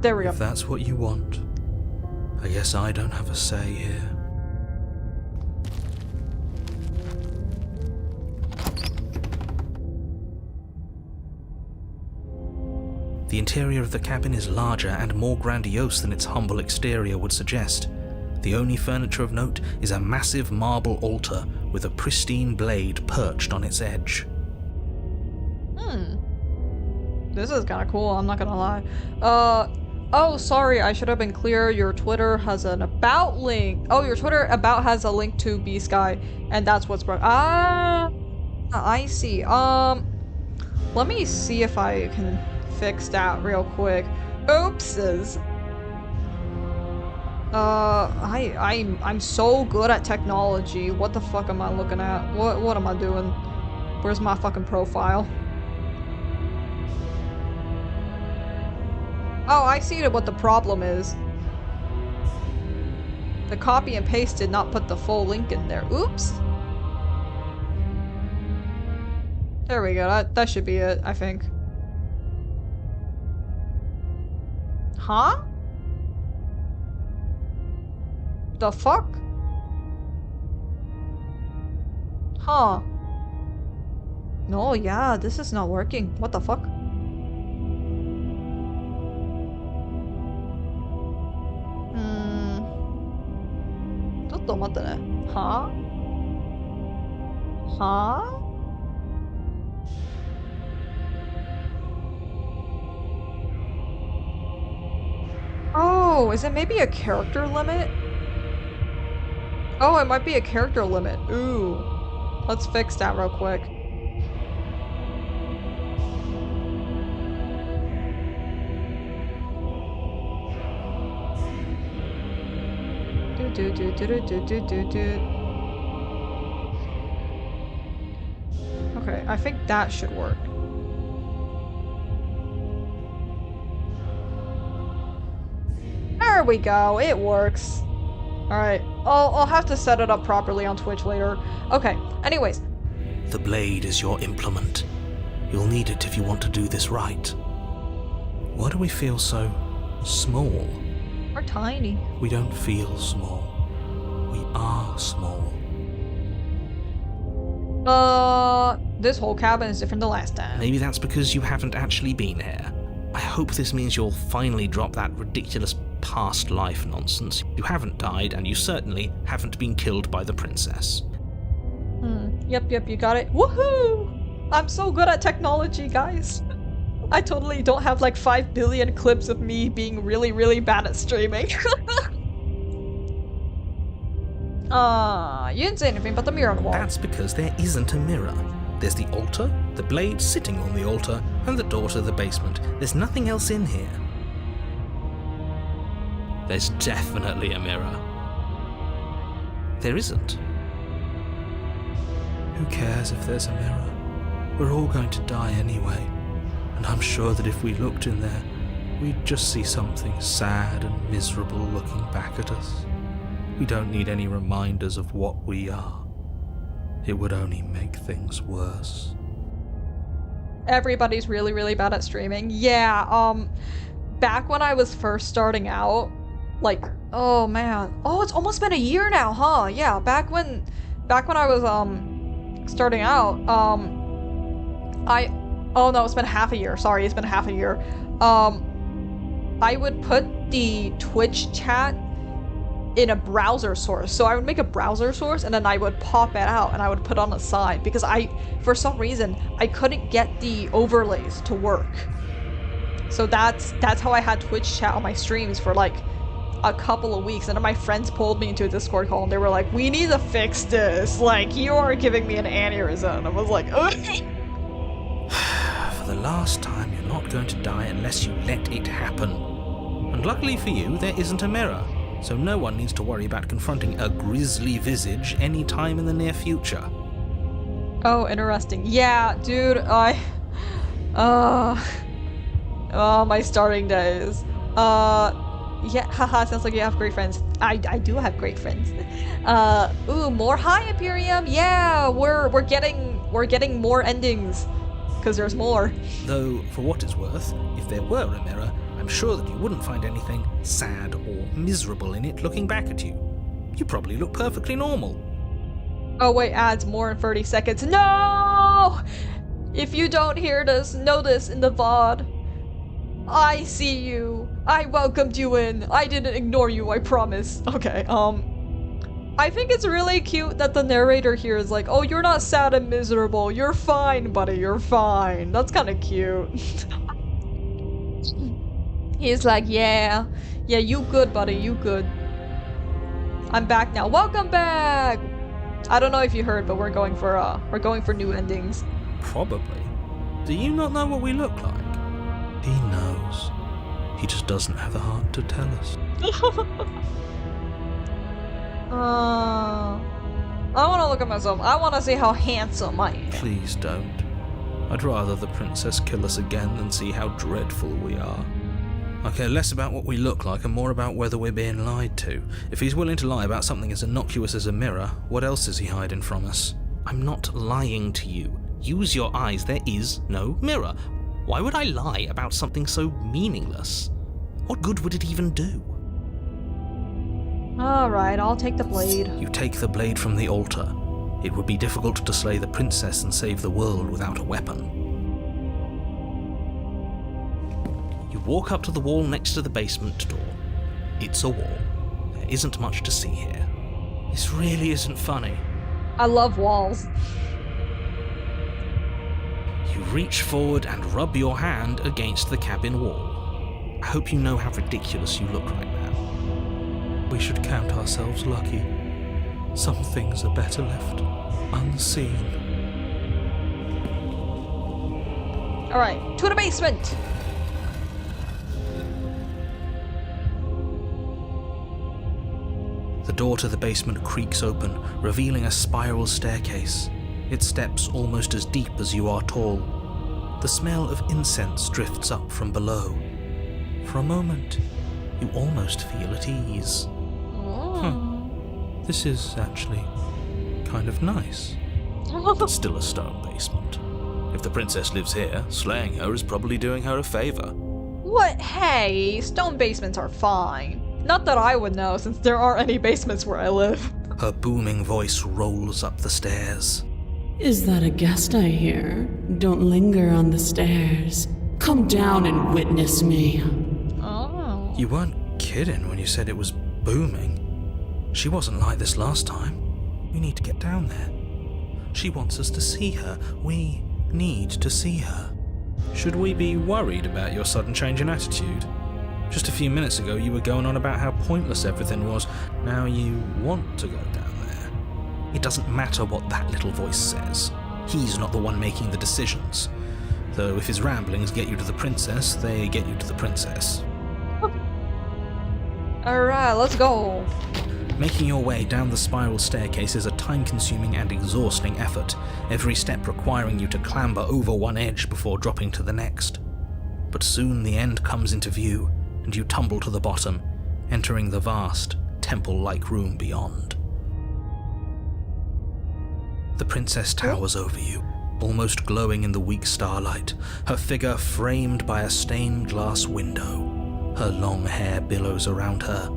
There we go. If that's what you want, I guess I don't have a say here. The interior of the cabin is larger and more grandiose than its humble exterior would suggest. The only furniture of note is a massive marble altar with a pristine blade perched on its edge. This is kind of cool, I'm not gonna lie. Oh, sorry, I should have been clear. Your Twitter has an about link. Oh, your Twitter about has a link to B-Sky, and that's what's broken. I see. Let me see if I can fix that real quick. Oopses. I'm so good at technology. What the fuck am I looking at? What am I doing? Where's my fucking profile? Oh, I see what the problem is. The copy and paste did not put the full link in there. Oops. There we go. That should be it, I think. Huh? The fuck? Huh. No, yeah, this is not working. What the fuck? Huh? Huh? Oh, is it maybe a character limit? Oh, it might be a character limit. Ooh. Let's fix that real quick. Okay, I think that should work. There we go, it works. Alright, I'll have to set it up properly on Twitch later. Okay, anyways. The blade is your implement. You'll need it if you want to do this right. Why do we feel so small? We're tiny. We don't feel small. We are small. This whole cabin is different than last time. Maybe that's because you haven't actually been here. I hope this means you'll finally drop that ridiculous past life nonsense. You haven't died, and you certainly haven't been killed by the princess. Yep, you got it. Woohoo! I'm so good at technology, guys. I totally don't have like 5 billion clips of me being really, really bad at streaming. You didn't say anything about the mirror on the wall. That's because there isn't a mirror. There's the altar, the blade sitting on the altar, and the door to the basement. There's nothing else in here. There's definitely a mirror. There isn't. Who cares if there's a mirror? We're all going to die anyway. And I'm sure that if we looked in there, we'd just see something sad and miserable looking back at us. We don't need any reminders of what we are. It would only make things worse. Everybody's really, really bad at streaming. Yeah, back when I was first starting out, like, oh man. Oh, it's almost been a year now, huh? Yeah, back when I was, starting out, oh no, it's been half a year. Sorry, it's been half a year. I would put the Twitch chat in a browser source. So I would make a browser source and then I would pop it out and I would put on the side because for some reason, I couldn't get the overlays to work. So that's how I had Twitch chat on my streams for like a couple of weeks. And then my friends pulled me into a Discord call and they were like, we need to fix this. Like, you are giving me an aneurysm. I was like, ugh. For the last time, you're not going to die unless you let it happen. And luckily for you, there isn't a mirror. So no one needs to worry about confronting a grisly visage any time in the near future. Oh, interesting. Yeah, dude, my starting days. Yeah, haha, sounds like you have great friends. I do have great friends. Ooh, more Hi Imperium. Yeah, we're getting more endings because there's more. Though, for what it's worth, if there were a mirror, I'm sure that you wouldn't find anything sad or miserable in it looking back at you. You probably look perfectly normal. Oh wait, ads more in 30 seconds. No! If you don't hear this, know this in the VOD. I see you. I welcomed you in. I didn't ignore you, I promise. Okay, I think it's really cute that the narrator here is like, oh, you're not sad and miserable. You're fine, buddy. You're fine. That's kind of cute. He's like, yeah, you good, buddy, you good. I'm back now. Welcome back. I don't know if you heard, but we're going for new endings. Probably. Do you not know what we look like? He knows. He just doesn't have the heart to tell us. I want to look at myself. I want to see how handsome I am. Please don't. I'd rather the princess kill us again than see how dreadful we are. I care less about what we look like and more about whether we're being lied to. If he's willing to lie about something as innocuous as a mirror, what else is he hiding from us? I'm not lying to you. Use your eyes. There is no mirror. Why would I lie about something so meaningless? What good would it even do? Alright, I'll take the blade. You take the blade from the altar. It would be difficult to slay the princess and save the world without a weapon. You walk up to the wall next to the basement door. It's a wall. There isn't much to see here. This really isn't funny. I love walls. You reach forward and rub your hand against the cabin wall. I hope you know how ridiculous you look right now. We should count ourselves lucky. Some things are better left unseen. Alright, to the basement! The door to the basement creaks open, revealing a spiral staircase. Its steps almost as deep as you are tall. The smell of incense drifts up from below. For a moment, you almost feel at ease. This is actually kind of nice. It's still a stone basement. If the princess lives here, slaying her is probably doing her a favor. What? Hey, stone basements are fine. Not that I would know, since there aren't any basements where I live. Her booming voice rolls up the stairs. Is that a guest I hear? Don't linger on the stairs. Come down and witness me. Oh. You weren't kidding when you said it was booming. She wasn't like this last time. We need to get down there. She wants us to see her. We need to see her. Should we be worried about your sudden change in attitude? Just a few minutes ago you were going on about how pointless everything was. Now you want to go down there. It doesn't matter what that little voice says. He's not the one making the decisions. Though if his ramblings get you to the princess, they get you to the princess. Alright, let's go. Making your way down the spiral staircase is a time-consuming and exhausting effort, every step requiring you to clamber over one edge before dropping to the next. But soon the end comes into view, and you tumble to the bottom, entering the vast, temple-like room beyond. The princess towers over you, almost glowing in the weak starlight, her figure framed by a stained glass window. Her long hair billows around her,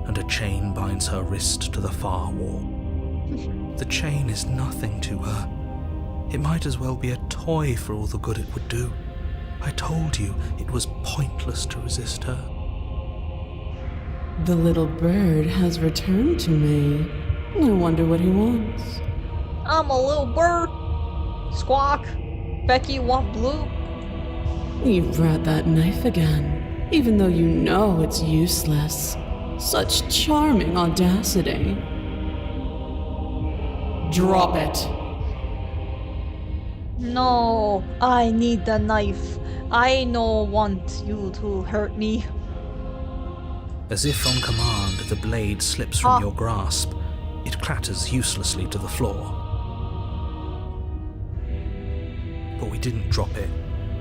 and a chain binds her wrist to the far wall. The chain is nothing to her. It might as well be a toy for all the good it would do. I told you it was pointless to resist her. The little bird has returned to me. I wonder what he wants. I'm a little bird. Squawk. Becky want blue. You brought that knife again, even though you know it's useless. Such charming audacity. Drop it. No, I need the knife. I no want you to hurt me. As if on command, the blade slips from your grasp. It clatters uselessly to the floor. But we didn't drop it.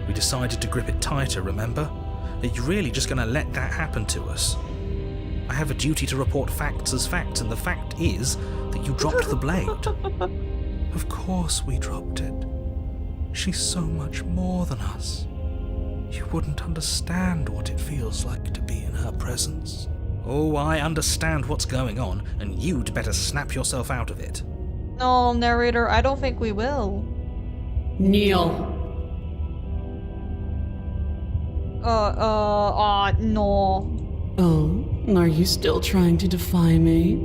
We decided to grip it tighter, remember? Are you really just going to let that happen to us? I have a duty to report facts as facts, and the fact is that you dropped the blade. Of course we dropped it. She's so much more than us. You wouldn't understand what it feels like to be in her presence. Oh, I understand what's going on, and you'd better snap yourself out of it. No, narrator, I don't think we will. Kneel. No. Oh, are you still trying to defy me?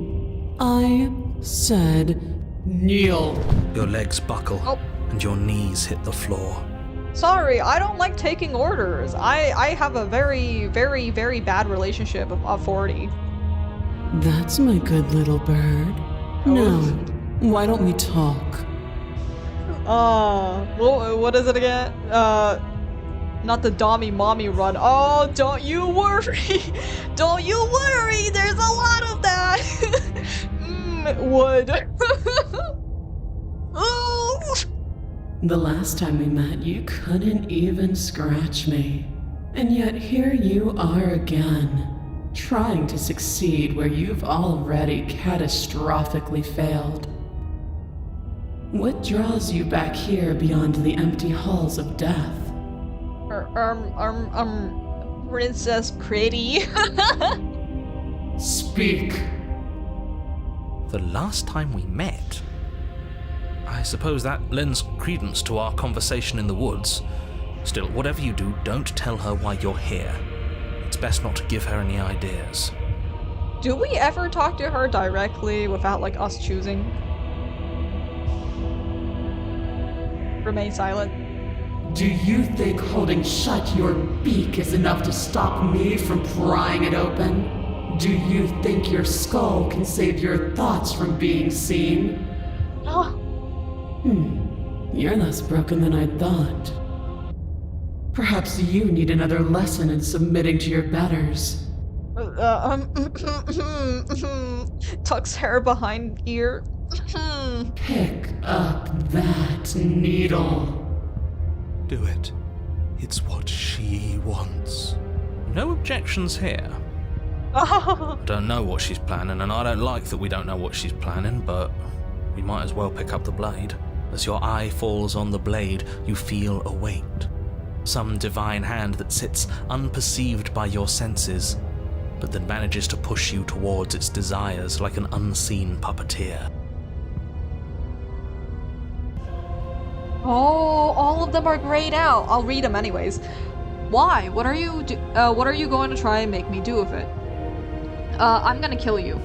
I said kneel. Your legs buckle, and your knees hit the floor. Sorry, I don't like taking orders. I have a very, very, very bad relationship of authority. That's my good little bird. Now, why don't we talk? What is it again? Not the Dommy Mommy run. Oh, don't you worry. Don't you worry. There's a lot of that. Wood. Oh. The last time we met, you couldn't even scratch me. And yet here you are again, trying to succeed where you've already catastrophically failed. What draws you back here beyond the empty halls of death? Princess Pretty. Speak. The last time we met? I suppose that lends credence to our conversation in the woods. Still, whatever you do, don't tell her why you're here. It's best not to give her any ideas. Do we ever talk to her directly without, like, us choosing? Remain silent. Do you think holding shut your beak is enough to stop me from prying it open? Do you think your skull can save your thoughts from being seen? Oh. You're less broken than I thought. Perhaps you need another lesson in submitting to your betters. Tucks hair behind ear. Pick up that needle. Do it. It's what she wants. No objections here. Oh. I don't know what she's planning, and I don't like that we don't know what she's planning, but we might as well pick up the blade. As your eye falls on the blade, you feel a weight. Some divine hand that sits unperceived by your senses, but that manages to push you towards its desires like an unseen puppeteer. Oh, all of them are grayed out. I'll read them anyways. Why? What are you going to try and make me do with it? I'm gonna kill you.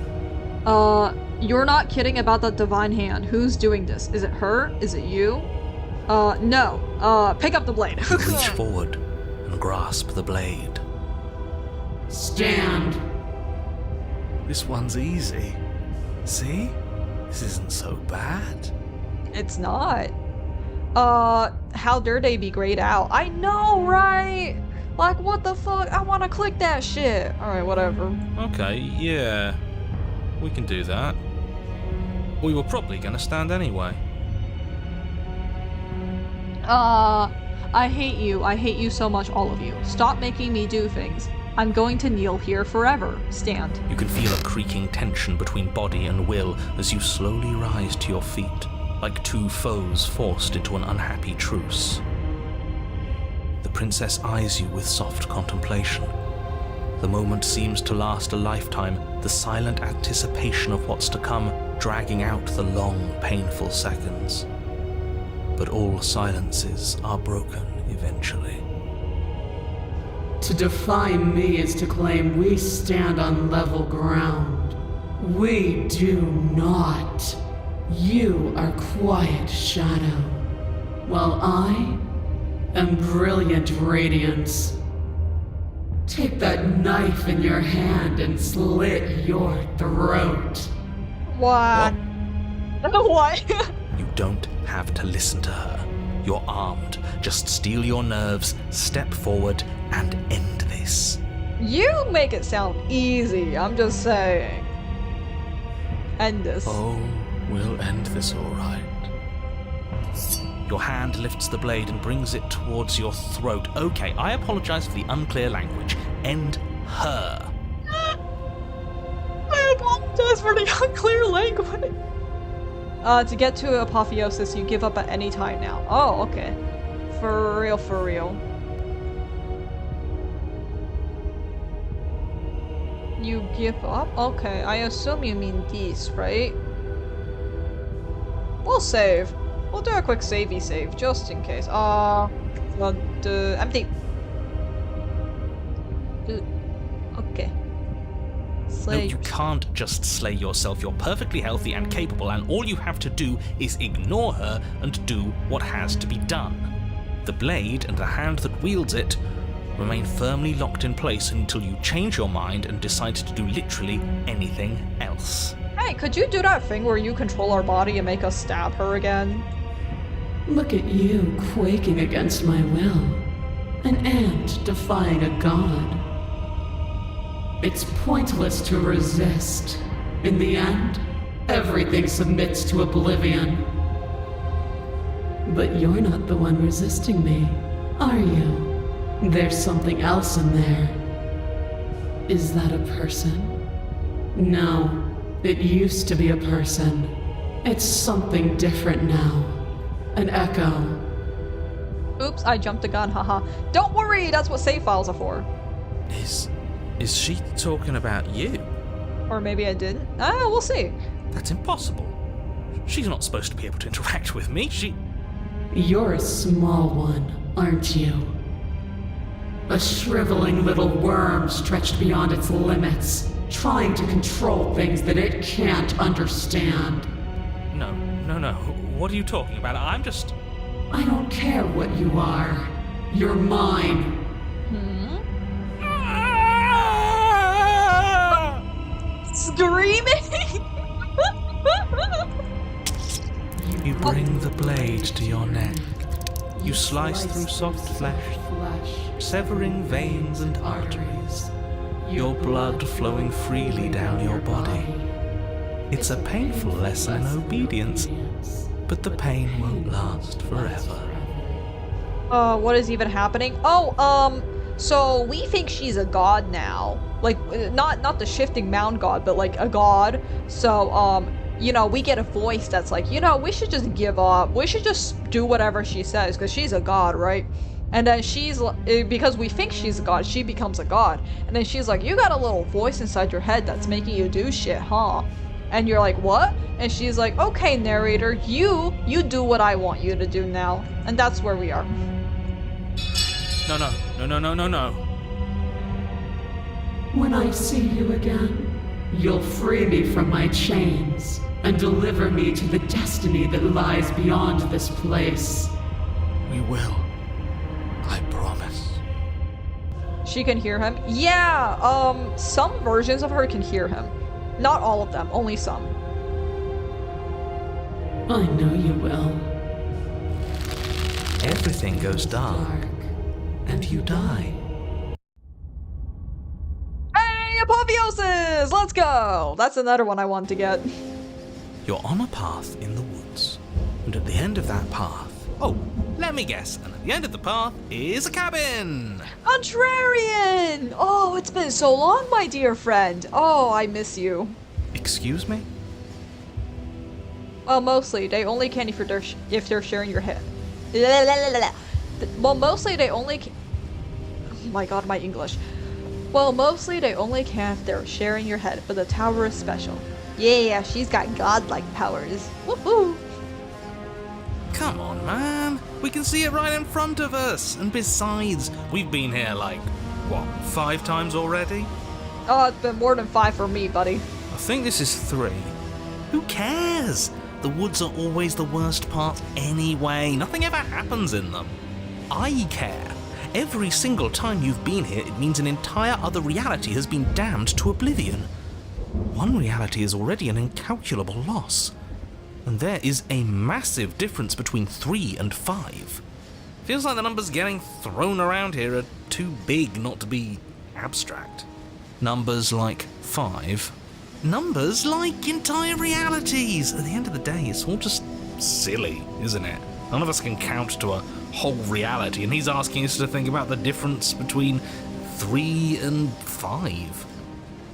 You're not kidding about the divine hand. Who's doing this? Is it her? Is it you? No. Pick up the blade. You reach forward and grasp the blade. Stand. This one's easy. See? This isn't so bad. It's not. How dare they be grayed out? I know, right? Like, what the fuck? I wanna click that shit. Alright, whatever. Okay, yeah. We can do that. We were probably gonna stand anyway. I hate you. I hate you so much, all of you. Stop making me do things. I'm going to kneel here forever. Stand. You can feel a creaking tension between body and will as you slowly rise to your feet, like two foes forced into an unhappy truce. The princess eyes you with soft contemplation. The moment seems to last a lifetime, the silent anticipation of what's to come dragging out the long, painful seconds. But all silences are broken eventually. To defy me is to claim we stand on level ground. We do not. You are quiet shadow, while I am brilliant radiance. Take that knife in your hand and slit your throat. What? What? You don't have to listen to her. You're armed. Just steel your nerves, step forward, and end this. You make it sound easy. I'm just saying. End this. Oh, we'll end this all right. Your hand lifts the blade and brings it towards your throat. Okay, I apologize for the unclear language. End her. I apologize for the unclear language. To get to apotheosis, you give up at any time now. Oh, okay. For real, for real. You give up? Okay, I assume you mean these, right? We'll save. We'll do a quick savey save, just in case. Empty. Okay. No, you can't just slay yourself. You're perfectly healthy and capable, and all you have to do is ignore her and do what has to be done. The blade and the hand that wields it remain firmly locked in place until you change your mind and decide to do literally anything else. Hey, could you do that thing where you control our body and make us stab her again? Look at you quaking against my will. An ant defying a god. It's pointless to resist. In the end, everything submits to oblivion. But you're not the one resisting me, are you? There's something else in there. Is that a person? No, it used to be a person. It's something different now. An echo. Oops, I jumped the gun, haha. Don't worry, that's what save files are for. Is she talking about you? Or maybe I didn't. Ah, we'll see. That's impossible. She's not supposed to be able to interact with me. You're a small one, aren't you? A shriveling little worm stretched beyond its limits, trying to control things that it can't understand. No. What are you talking about? I don't care what you are. You're mine. Screaming? You bring the blade to your neck. You slice through soft flesh, severing veins and arteries, your blood flowing freely down your body. It's a painful lesson in obedience, but the pain won't last forever. What is even happening? So we think she's a god now. Like, not the shifting mound god, but like a god. So, we get a voice that's like, we should just give up. We should just do whatever she says, because she's a god, right? And then because we think she's a god, she becomes a god. And then she's like, you got a little voice inside your head that's making you do shit, huh? And you're like, what? And she's like, okay, narrator, you do what I want you to do now. And that's where we are. No. When I see you again, you'll free me from my chains and deliver me to the destiny that lies beyond this place. We will. I promise. She can hear him? Yeah, some versions of her can hear him. Not all of them, only some. I know you will. Everything goes dark, and you die. Hey, apotheosis! Let's go! That's another one I want to get. You're on a path in the woods, and at the end of that path... Oh, let me guess. And at the end of the path is a cabin! Contrarian! Oh, it's been so long, my dear friend. Oh, I miss you. Excuse me? Well, mostly, they only can if they're sharing your head. Well, mostly they only oh my god, my English. Well, mostly they only can if they're sharing your head, but the tower is special. Yeah, she's got godlike powers. Woohoo! Come on, man. We can see it right in front of us. And besides, we've been here 5 times already? Oh, it's been more than 5 for me, buddy. I think this is 3. Who cares? The woods are always the worst part anyway. Nothing ever happens in them. I care. Every single time you've been here, it means an entire other reality has been damned to oblivion. One reality is already an incalculable loss. And there is a massive difference between 3 and 5. Feels like the numbers getting thrown around here are too big not to be abstract. Numbers like 5. Numbers like entire realities. At the end of the day, it's all just silly, isn't it? None of us can count to a whole reality, and he's asking us to think about the difference between 3 and 5.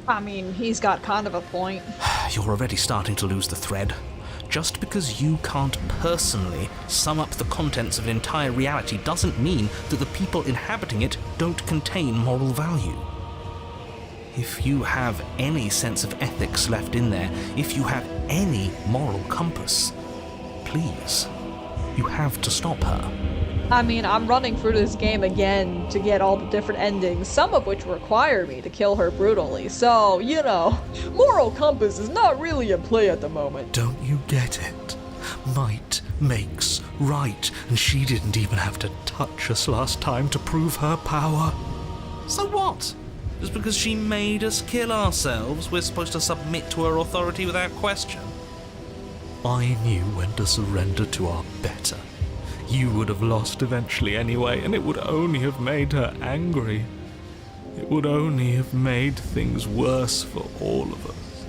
I mean, he's got kind of a point. You're already starting to lose the thread. Just because you can't personally sum up the contents of an entire reality doesn't mean that the people inhabiting it don't contain moral value. If you have any sense of ethics left in there, if you have any moral compass, please, you have to stop her. I mean, I'm running through this game again to get all the different endings, some of which require me to kill her brutally, so, moral compass is not really in play at the moment. Don't you get it? Might makes right, and she didn't even have to touch us last time to prove her power. So what? Just because she made us kill ourselves, we're supposed to submit to her authority without question? I knew when to surrender to our better. You would have lost eventually anyway, and it would only have made her angry. It would only have made things worse for all of us.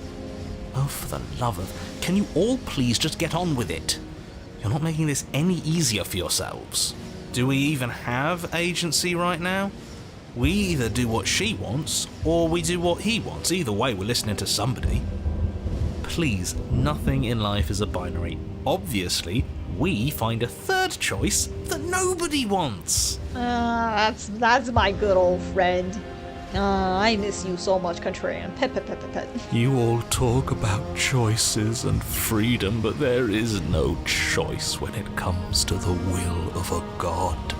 Oh, for the love of... Can you all please just get on with it? You're not making this any easier for yourselves. Do we even have agency right now? We either do what she wants, or we do what he wants. Either way, we're listening to somebody. Please, nothing in life is a binary. Obviously, we find a third choice that nobody wants. That's my good old friend. I miss you so much, Contrarian. Pet. You all talk about choices and freedom, but there is no choice when it comes to the will of a god.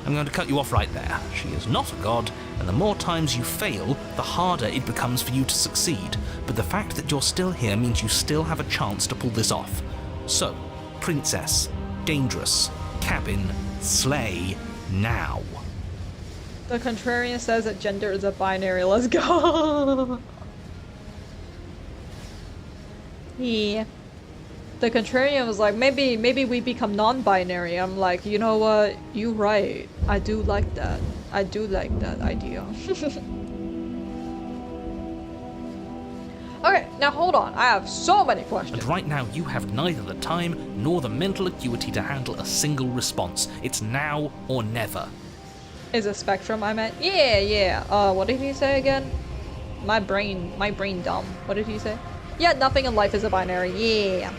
I'm going to cut you off right there. She is not a god, and the more times you fail, the harder it becomes for you to succeed. But the fact that you're still here means you still have a chance to pull this off. So, princess, dangerous, cabin, slay, now. The Contrarian says that gender is a binary. Let's go. Yeah. The Contrarian was like, maybe we become non-binary. I'm like, you know what? You right. I do like that. I do like that idea. Okay, now hold on. I have so many questions. And right now, you have neither the time nor the mental acuity to handle a single response. It's now or never. Is a spectrum I meant? Yeah. What did he say again? My brain dumb. What did he say? Yeah, nothing in life is a binary. Yeah.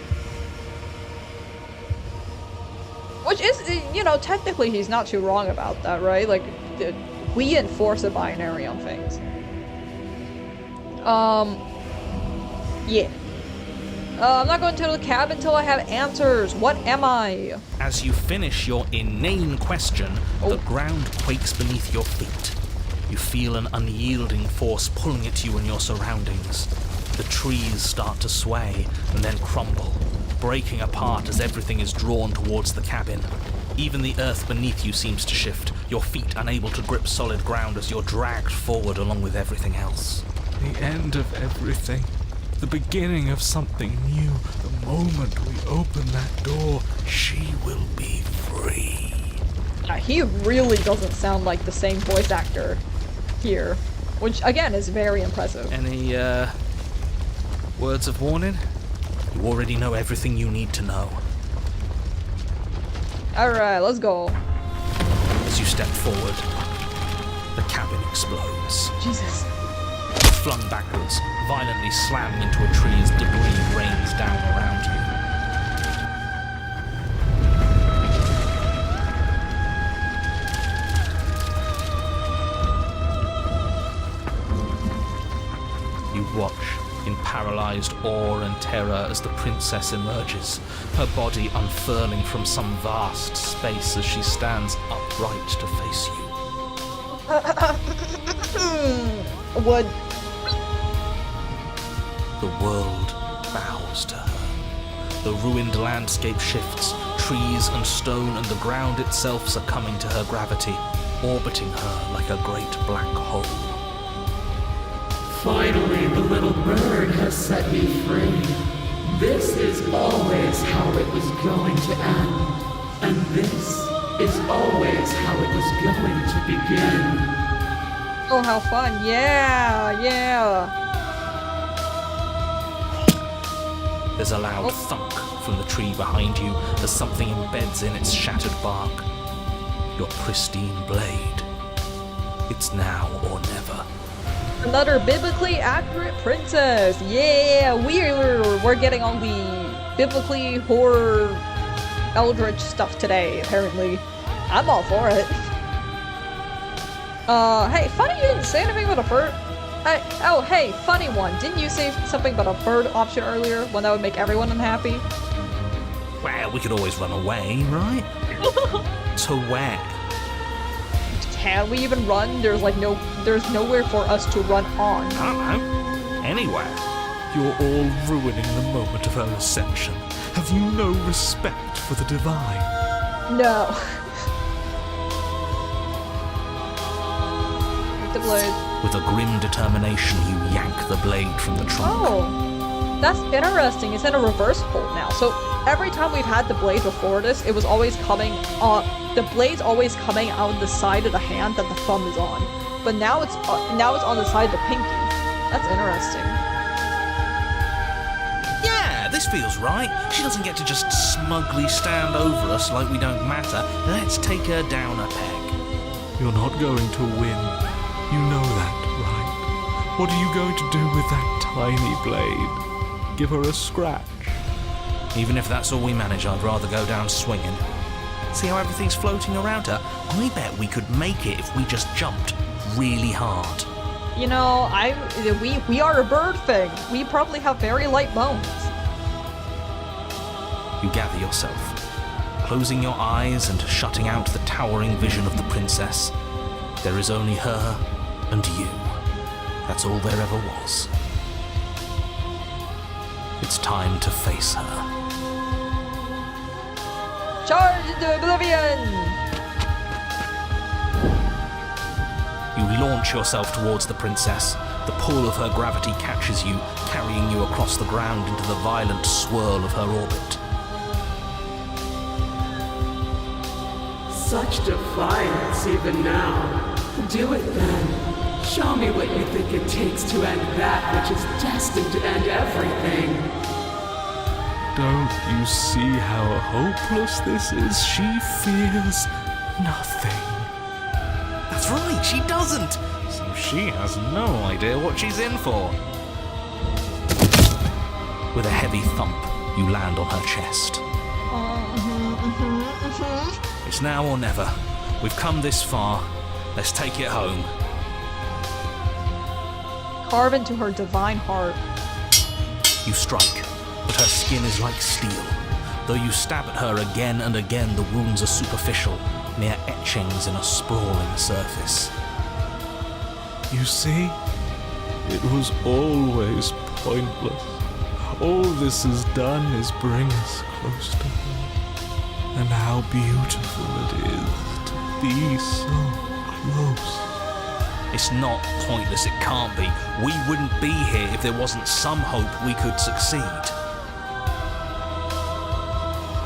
Which is, you know, technically he's not too wrong about that, right? Like, we enforce a binary on things. Yeah. I'm not going to the cab until I have answers. What am I? As you finish your inane question, the ground quakes beneath your feet. You feel an unyielding force pulling at you and your surroundings. The trees start to sway and then crumble, breaking apart as everything is drawn towards the cabin. Even the earth beneath you seems to shift, your feet unable to grip solid ground as you're dragged forward along with everything else. The end of everything. The beginning of something new. The moment we open that door, she will be free. He really doesn't sound like the same voice actor here, which again is very impressive. Any, words of warning? You already know everything you need to know. Alright, let's go. As you step forward, the cabin explodes. Jesus. Flung backwards, violently slamming into a tree as debris rains down around you. You watch in paralyzed awe and terror as the princess emerges, her body unfurling from some vast space as she stands upright to face you. What? The world bows to her. The ruined landscape shifts, trees and stone and the ground itself succumbing to her gravity, orbiting her like a great black hole. Finally, the little bird has set me free. This is always how it was going to end. And this is always how it was going to begin. Oh, how fun. Yeah. There's a loud thunk from the tree behind you as something embeds in its shattered bark. Your pristine blade. It's now or never. Another biblically accurate princess. Yeah, we're getting on the biblically horror eldritch stuff today, apparently. I'm all for it. Hey, funny you didn't say anything about a bird. Oh, hey, funny one. Didn't you say something about a bird option earlier? One that would make everyone unhappy? Well, we could always run away, right? To where? Can we even run? There's nowhere for us to run on. I don't know. Anywhere. You're all ruining the moment of her ascension. Have you no respect for the divine? No. The blade. With a grim determination, you yank the blade from the trunk. Oh. That's interesting. It's in a reverse hold now. So every time we've had the blade before this, it was always coming the blade's always coming out the side of the hand that the thumb is on. But now it's on the side of the pinky. That's interesting. Yeah, this feels right. She doesn't get to just smugly stand over us like we don't matter. Let's take her down a peg. You're not going to win. You know that, right? What are you going to do with that tiny blade? Give her a scratch? Even if that's all we manage, I'd rather go down swinging. See how everything's floating around her? I bet we could make it if we just jumped really hard. You know, we are a bird thing. We probably have very light bones. You gather yourself, closing your eyes and shutting out the towering vision of the princess. There is only her and you. That's all there ever was. It's time to face her. Charge into oblivion! You launch yourself towards the princess. The pull of her gravity catches you, carrying you across the ground into the violent swirl of her orbit. Such defiance even now. Do it then. Show me what you think it takes to end that which is destined to end everything. Don't you see how hopeless this is? She fears nothing. That's right, she doesn't. So she has no idea what she's in for. With a heavy thump, you land on her chest. It's now or never. We've come this far. Let's take it home. Carve into her divine heart. You strike, but her skin is like steel. Though you stab at her again and again, the wounds are superficial, mere etchings in a sprawling surface. You see? It was always pointless. All this has done is bring us close to her. And how beautiful it is to be so close. It's not pointless, it can't be. We wouldn't be here if there wasn't some hope we could succeed.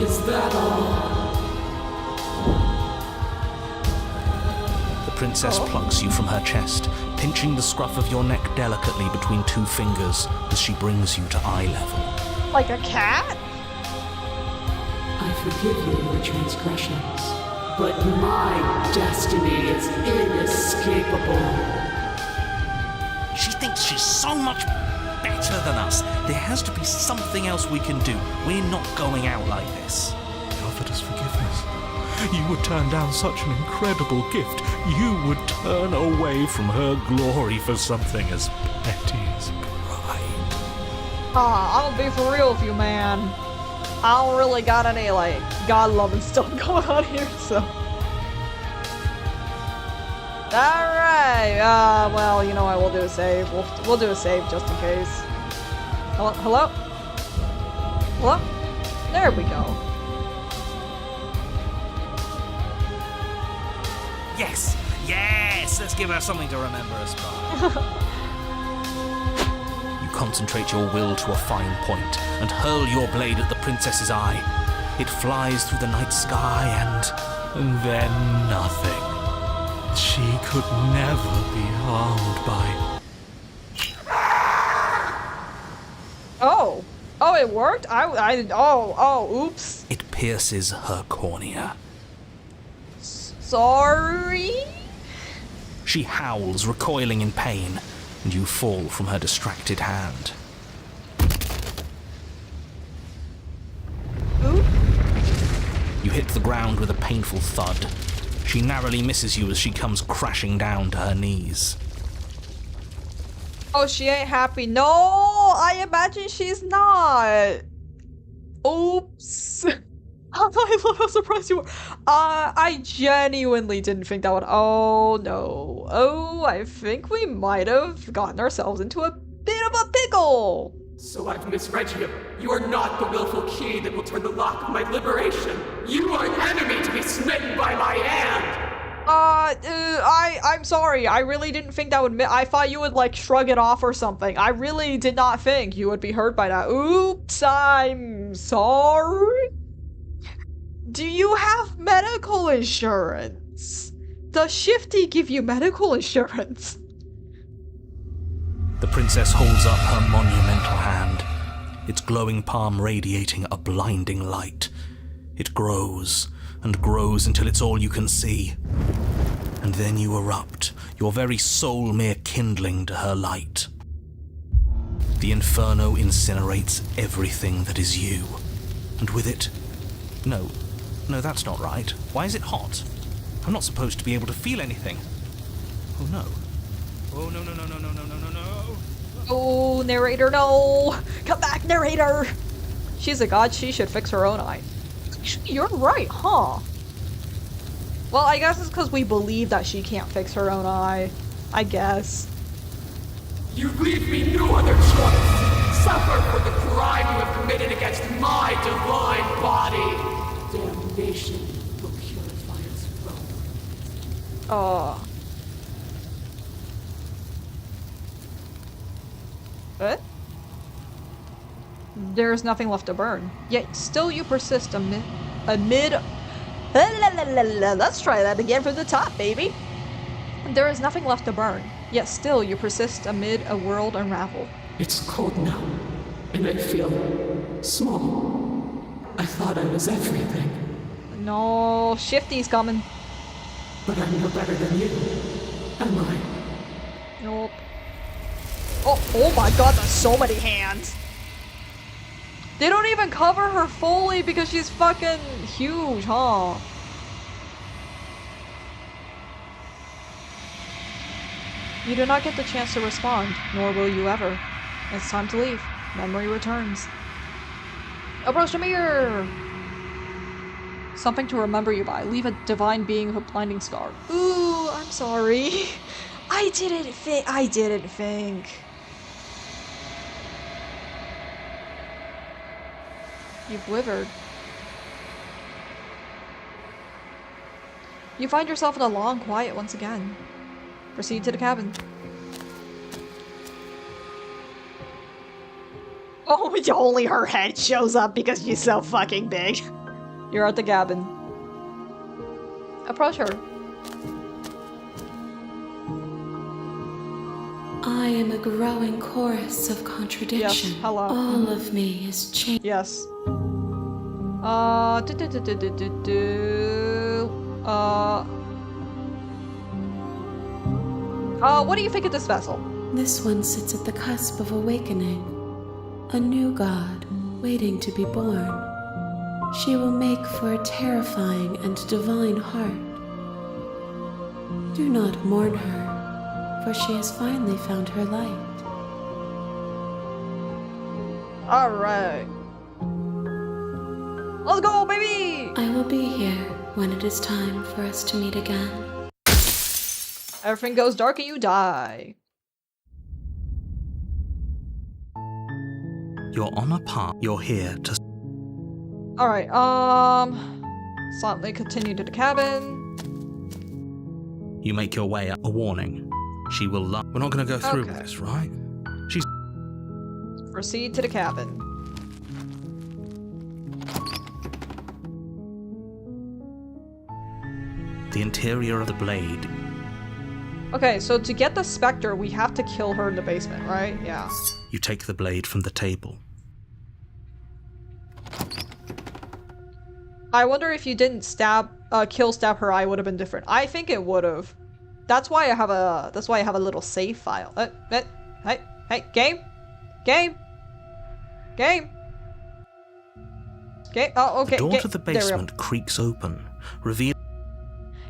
Is that all? The princess plucks you from her chest, pinching the scruff of your neck delicately between two fingers as she brings you to eye level. Like a cat? I forgive you your transgressions, but my destiny is inescapable. She thinks she's so much better than us. There has to be something else we can do. We're not going out like this. He offered us forgiveness. You would turn down such an incredible gift. You would turn away from her glory for something as petty as pride. I'll be for real with you, man. I don't really got any, God loving stuff going on here, so. Alright, well, you know what, we'll do a save. We'll do a save just in case. Hello? Hello? There we go. Yes! Yes! Let's give her something to remember us by. You concentrate your will to a fine point and hurl your blade at the princess's eye. It flies through the night sky and then nothing. She could never be harmed by... Oh, it worked? Oops. It pierces her cornea. Sorry? She howls, recoiling in pain, and you fall from her distracted hand. Oop. You hit the ground with a painful thud. She narrowly misses you as she comes crashing down to her knees. Oh, she ain't happy. No, I imagine she's not. Oops. I love how surprised you were. I genuinely didn't think that would. Oh, no. Oh, I think we might have gotten ourselves into a bit of a pickle. So I've misread you. You are not the willful key that will turn the lock of my liberation. You are an enemy to be smitten by my hand. I'm sorry. I really didn't think that would. I thought you would like shrug it off or something. I really did not think you would be hurt by that. Oops, I'm sorry. Do you have medical insurance? Does Shifty give you medical insurance? The princess holds up her monumental hand, its glowing palm radiating a blinding light. It grows and grows until it's all you can see. And then you erupt, your very soul mere kindling to her light. The inferno incinerates everything that is you. And with it... No, that's not right. Why is it hot? I'm not supposed to be able to feel anything. Oh no. Oh no. Oh, narrator, no! Come back, narrator! She's a god, she should fix her own eye. You're right, huh? Well, I guess it's because we believe that she can't fix her own eye. I guess. You leave me no other choice. Suffer for the crime you have committed against my divine body. Damnation will purify its foe. What? There's nothing left to burn. Yet still you persist amid... Let's try that again from the top, baby. There is nothing left to burn. Yet still you persist amid a world unraveled. It's cold now, and I feel small. I thought I was everything. No, Shifty's coming. But I'm no better than you, am I? Nope. Oh my god, there's so many hands. They don't even cover her fully because she's fucking huge, huh? You do not get the chance to respond, nor will you ever. It's time to leave. Memory returns. Approach the mirror! Something to remember you by. Leave a divine being with a blinding scar. Ooh, I'm sorry. I didn't think. You've withered. You find yourself in a long quiet once again. Proceed to the cabin. Oh, only her head shows up because she's so fucking big. You're at the cabin. Approach her. I am a growing chorus of contradiction. Yes, hello. All of me is changed. Yes. What do you think of this vessel? This one sits at the cusp of awakening. A new god, waiting to be born. She will make for a terrifying and divine heart. Do not mourn her, for she has finally found her light. Alright. Let's go, baby! I will be here when it is time for us to meet again. Everything goes dark and you die. You're on a path. You're here to... Alright, silently continue to the cabin. You make your way up. A warning. She will lie. We're not going to go through with Okay. this, right? She's... Proceed to the cabin. The interior of the blade. Okay, so to get the Spectre, we have to kill her in the basement, right? Yeah. You take the blade from the table. I wonder if you didn't kill stab her eye would have been different. I think it would have. That's why I have a little save file. Hey, game. Oh, okay. The door to the There we go. basement creaks open, revealing...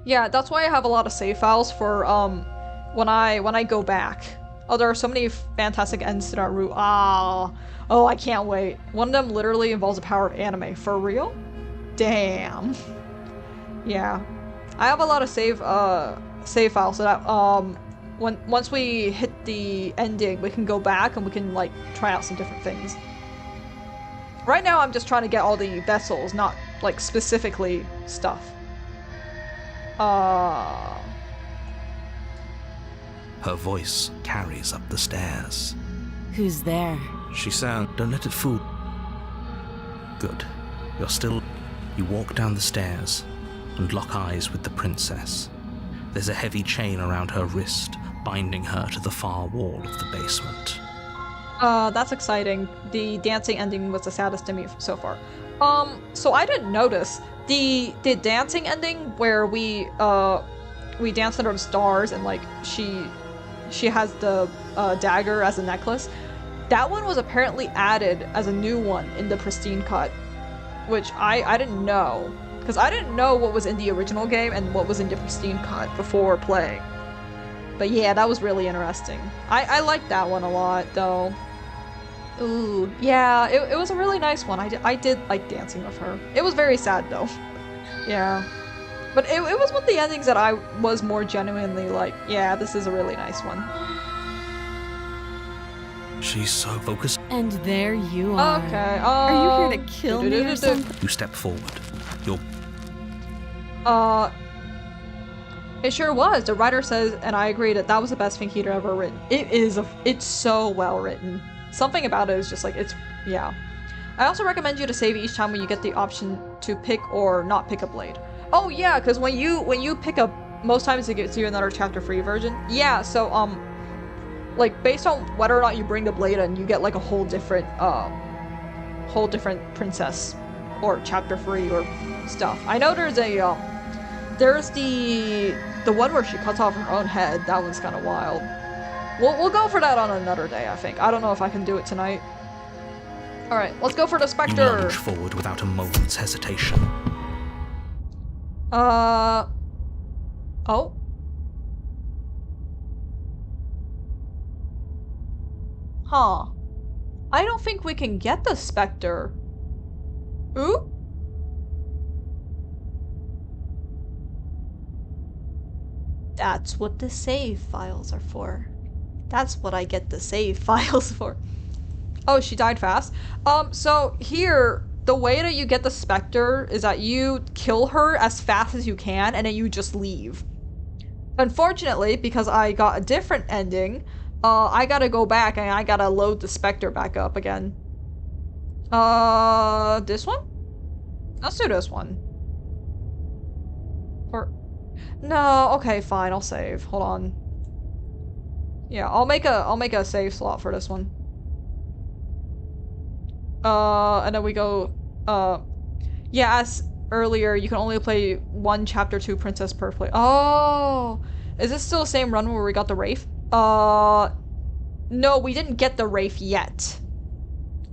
Yeah, that's why I have a lot of save files for when I go back. Oh, there are so many fantastic ends to that route. Oh, I can't wait. One of them literally involves the power of anime. For real? Damn. Yeah, I have a lot of save files so that once we hit the ending, we can go back and we can like try out some different things. Right now, I'm just trying to get all the vessels, not like specifically stuff. Her voice carries up the stairs. Who's there? She sounds. Don't let it fool. Good. You're still. You walk down the stairs and lock eyes with the princess. There's a heavy chain around her wrist, binding her to the far wall of the basement. That's exciting. The dancing ending was the saddest to me so far. So I didn't notice the dancing ending where we dance under the stars and like she has the dagger as a necklace. That one was apparently added as a new one in the Pristine Cut, which I didn't know, because I didn't know what was in the original game and what was in the Pristine Cut before playing. But yeah, that was really interesting. I liked that one a lot, though. Ooh, yeah, it was a really nice one. I did like dancing with her. It was very sad, though. Yeah. But it was one of the endings that I was more genuinely like, yeah, this is a really nice one. She's so focused. And there you are. Okay, Are you here to kill me or something? You step forward. You're. It sure was. The writer says, and I agree, that was the best thing he'd ever written. It's so well written. Something about it is just like, yeah. I also recommend you to save each time when you get the option to pick or not pick a blade. Oh yeah, because when you pick up, most times it gives you another chapter 3 version. Yeah, so like based on whether or not you bring the blade in, you get like a whole different princess or chapter 3 or stuff. I know there's the one where she cuts off her own head. That one's kind of wild. We'll go for that on another day, I think. I don't know if I can do it tonight. All right, let's go for the specter. You lunge forward without a moment's hesitation. Oh. Huh. I don't think we can get the specter. Ooh? That's what the save files are for. That's what I get the save files for. Oh, she died fast? So here, the way that you get the specter is that you kill her as fast as you can and then you just leave. Unfortunately, because I got a different ending, I gotta go back and I gotta load the specter back up again. This one? Let's do this one. Or... No, okay, fine, I'll save. Hold on. Yeah, I'll make a save slot for this one. And then we go, yeah, as earlier, you can only play one chapter 2 Princess per play. Oh, is this still the same run where we got the Wraith? No, we didn't get the Wraith yet.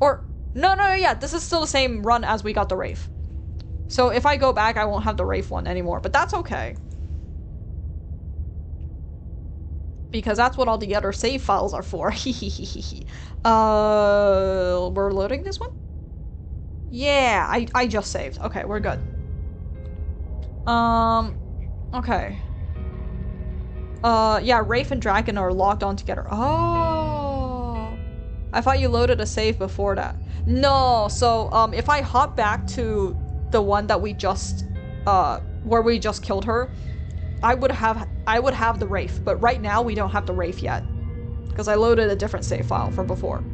Or, no, yeah, this is still the same run as we got the Wraith. So if I go back, I won't have the Wraith one anymore, but that's okay. Because that's what all the other save files are for. We're loading this one? Yeah, I just saved. Okay, we're good. Okay. Yeah, Wraith and Dragon are locked on together. Oh. I thought you loaded a save before that. No, so, if I hop back to the one that we just, where we just killed her, I would have the Wraith, but right now we don't have the Wraith yet. Because I loaded a different save file from before.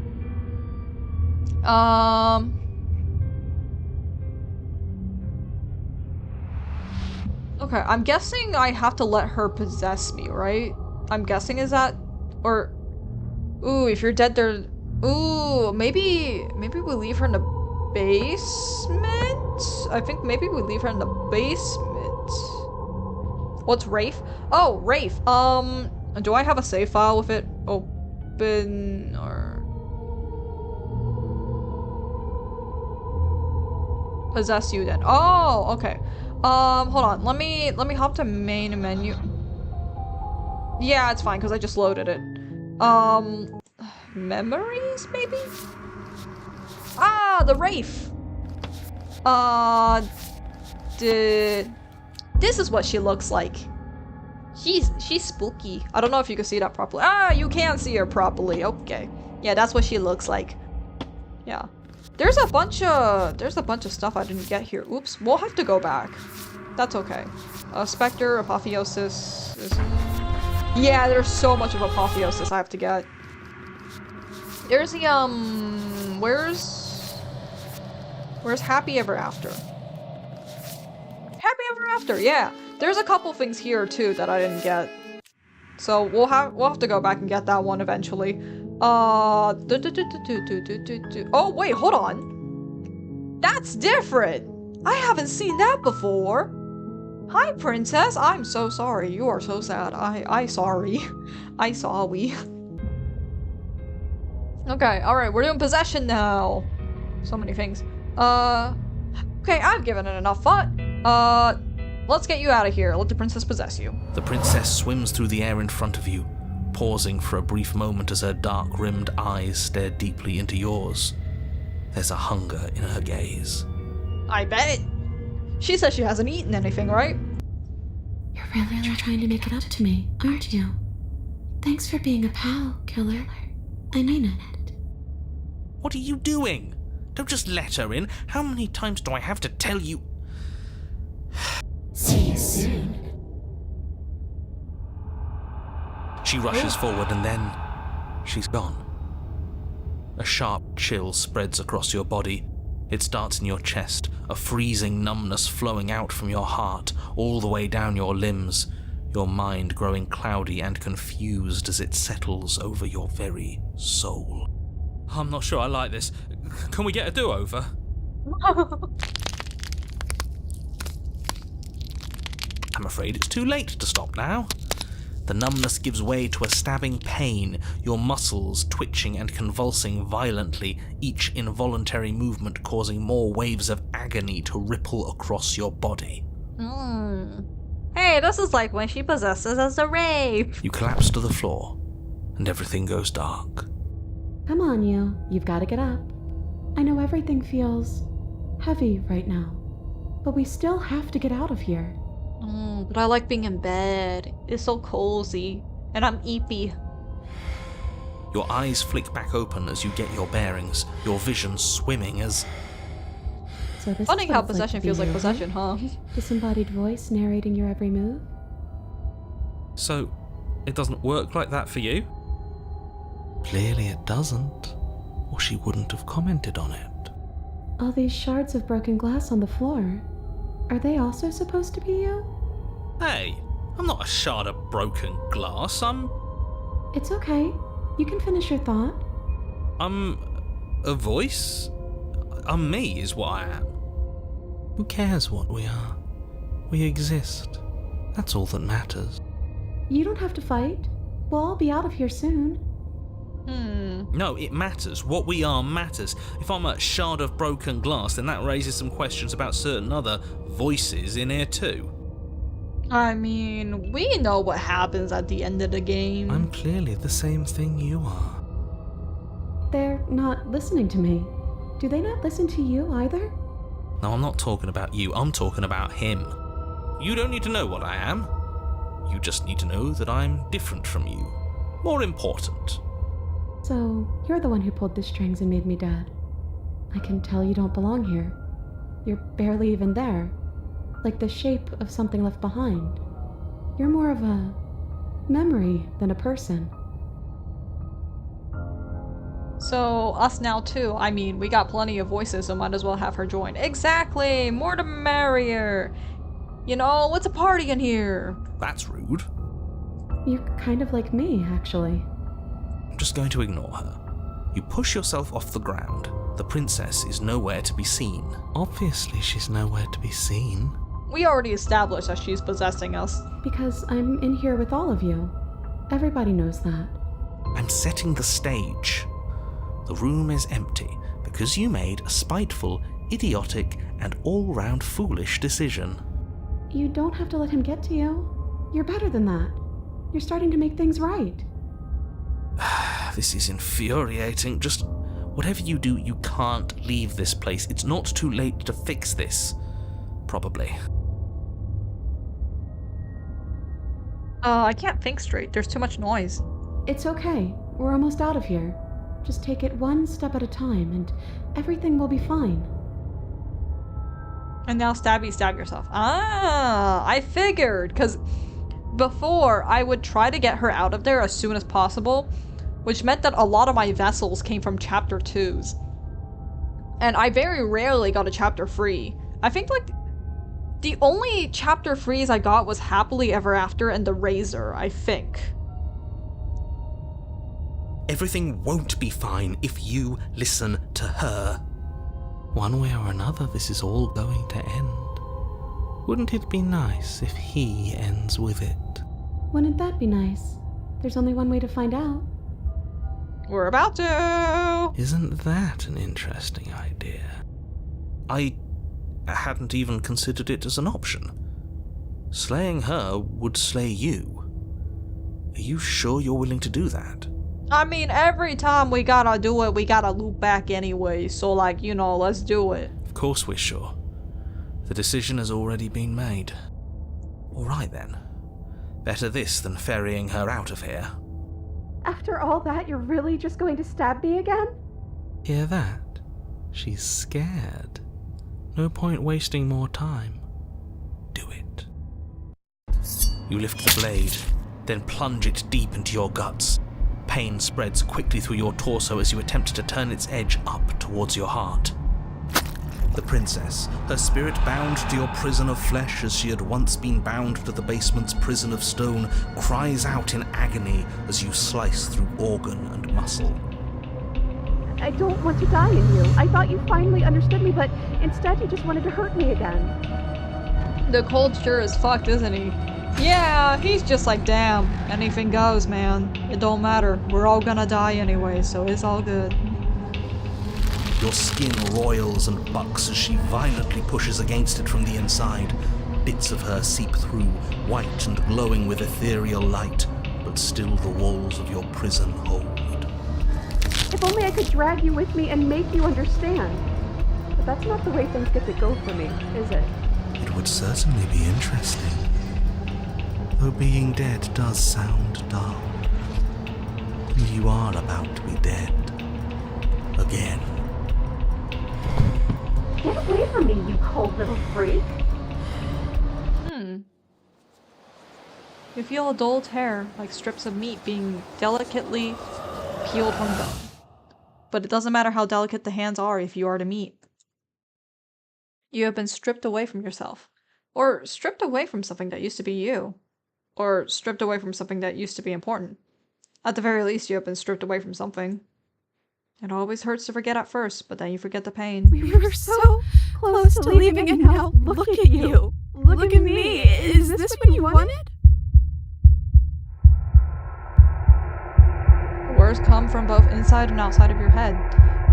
Okay, I'm guessing I have to let her possess me, right? I'm guessing is that? Or... Ooh, if you're dead there... Ooh, maybe we leave her in the basement? I think maybe we leave her in the basement. What's Wraith? Oh, Wraith. Do I have a save file with it open or possess you then? Oh, okay. Hold on. Let me hop to main menu. Yeah, it's fine because I just loaded it. Memories maybe? Ah, the Wraith. This is what she looks like. She's spooky. I don't know if you can see that properly. Ah, you can see her properly. Okay. Yeah, that's what she looks like. Yeah. There's a bunch of stuff I didn't get here. Oops. We'll have to go back. That's okay. Spectre, Apotheosis. Yeah, there's so much of Apotheosis I have to get. There's the, Where's Happy Ever After? Happy Ever After, yeah! There's a couple things here, too, that I didn't get. So, we'll have to go back and get that one eventually. Oh, wait, hold on! That's different! I haven't seen that before! Hi, Princess! I'm so sorry. You are so sad. I sorry. I sorry. Okay, alright, we're doing possession now. So many things. Okay, I've given it enough thought. Let's get you out of here. Let the princess possess you. The princess swims through the air in front of you, pausing for a brief moment as her dark-rimmed eyes stare deeply into yours. There's a hunger in her gaze. I bet. She says she hasn't eaten anything, right? You're really trying to make it up to me, aren't you? Thanks for being a pal, killer. I mean it. What are you doing? Don't just let her in. How many times do I have to tell you? See you soon. She rushes forward and then she's gone. A sharp chill spreads across your body. It starts in your chest, a freezing numbness flowing out from your heart, all the way down your limbs, your mind growing cloudy and confused as it settles over your very soul. I'm not sure I like this. Can we get a do-over? I'm afraid it's too late to stop now. The numbness gives way to a stabbing pain, your muscles twitching and convulsing violently, each involuntary movement causing more waves of agony to ripple across your body. Hey, this is like when she possesses us a rape. You collapse to the floor, and everything goes dark. Come on, you. You've got to get up. I know everything feels heavy right now, but we still have to get out of here. But I like being in bed. It's so cozy. And I'm eepy. Your eyes flick back open as you get your bearings, your vision swimming as... So this Funny is how what it's possession to be feels like you, possession, huh? Disembodied voice narrating your every move? So, it doesn't work like that for you? Clearly it doesn't, or she wouldn't have commented on it. All these shards of broken glass on the floor, are they also supposed to be you? Hey, I'm not a shard of broken glass, It's okay. You can finish your thought. I'm a voice? I'm me is what I am. Who cares what we are? We exist. That's all that matters. You don't have to fight. We'll all be out of here soon. No, it matters. What we are matters. If I'm a shard of broken glass, then that raises some questions about certain other voices in here too. I mean, we know what happens at the end of the game. I'm clearly the same thing you are. They're not listening to me. Do they not listen to you either? No, I'm not talking about you. I'm talking about him. You don't need to know what I am. You just need to know that I'm different from you. More important. So, you're the one who pulled the strings and made me dead. I can tell you don't belong here. You're barely even there. Like the shape of something left behind. You're more of a memory than a person. So, us now too. I mean, we got plenty of voices, so might as well have her join. Exactly! More the merrier! You know, it's a party in here! That's rude. You're kind of like me, actually. I'm just going to ignore her. You push yourself off the ground. The princess is nowhere to be seen. Obviously she's nowhere to be seen. We already established that she's possessing us. Because I'm in here with all of you. Everybody knows that. I'm setting the stage. The room is empty because you made a spiteful, idiotic, and all-round foolish decision. You don't have to let him get to you. You're better than that. You're starting to make things right. This is infuriating. Just whatever you do, you can't leave this place. It's not too late to fix this. Probably. I can't think straight. There's too much noise. It's okay. We're almost out of here. Just take it one step at a time and everything will be fine. And now stab yourself. Ah, I figured, because before I would try to get her out of there as soon as possible, which meant that a lot of my vessels came from chapter 2s. And I very rarely got a chapter free. I think like the only chapter frees I got was Happily Ever After and The Razor, I think. Everything won't be fine if you listen to her. One way or another, this is all going to end. Wouldn't it be nice if he ends with it? Wouldn't that be nice? There's only one way to find out. We're about to! Isn't that an interesting idea? I hadn't even considered it as an option. Slaying her would slay you. Are you sure you're willing to do that? I mean, every time we gotta do it, we gotta loop back anyway, so like, you know, let's do it. Of course we're sure. The decision has already been made. Alright then. Better this than ferrying her out of here. After all that, you're really just going to stab me again? Hear that? She's scared. No point wasting more time. Do it. You lift the blade, then plunge it deep into your guts. Pain spreads quickly through your torso as you attempt to turn its edge up towards your heart. The princess, her spirit bound to your prison of flesh as she had once been bound to the basement's prison of stone, cries out in agony as you slice through organ and muscle. I don't want to die in you. I thought you finally understood me, but instead you just wanted to hurt me again. The cold sure is fucked, isn't he? Yeah, he's just like, damn, anything goes, man. It don't matter. We're all gonna die anyway, so it's all good. Your skin roils and bucks as she violently pushes against it from the inside. Bits of her seep through, white and glowing with ethereal light, but still the walls of your prison hold. If only I could drag you with me and make you understand. But that's not the way things get to go for me, is it? It would certainly be interesting. Though being dead does sound dull. And you are about to be dead. Again. Get away from me, you cold little freak! You feel a dull tear, like strips of meat being delicately peeled from bone. But it doesn't matter how delicate the hands are if you are the meat. You have been stripped away from yourself. Or stripped away from something that used to be you. Or stripped away from something that used to be important. At the very least, you have been stripped away from something. It always hurts to forget at first, but then you forget the pain. We were so close to leaving and now look at you. Look at me. Is this what you wanted? Words come from both inside and outside of your head.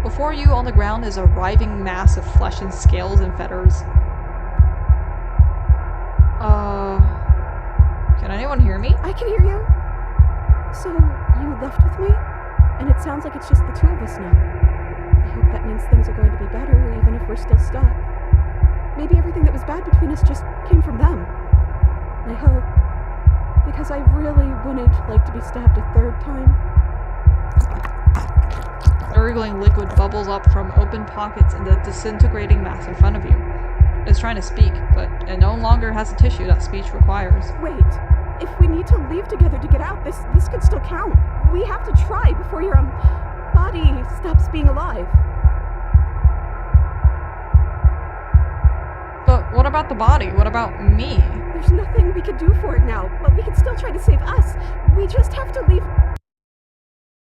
Before you on the ground is a writhing mass of flesh and scales and feathers. Can anyone hear me? I can hear you. So, you left with me? And it sounds like it's just the two of us now. I hope that means things are going to be better, even if we're still stuck. Maybe everything that was bad between us just came from them. I hope. Because I really wouldn't like to be stabbed a third time. Gurgling liquid bubbles up from open pockets in the disintegrating mass in front of you. It is trying to speak, but it no longer has the tissue that speech requires. Wait. If we need to leave together to get out, this could still count. We have to try before your, body stops being alive. But what about the body? What about me? There's nothing we could do for it now, but we can still try to save us. We just have to leave.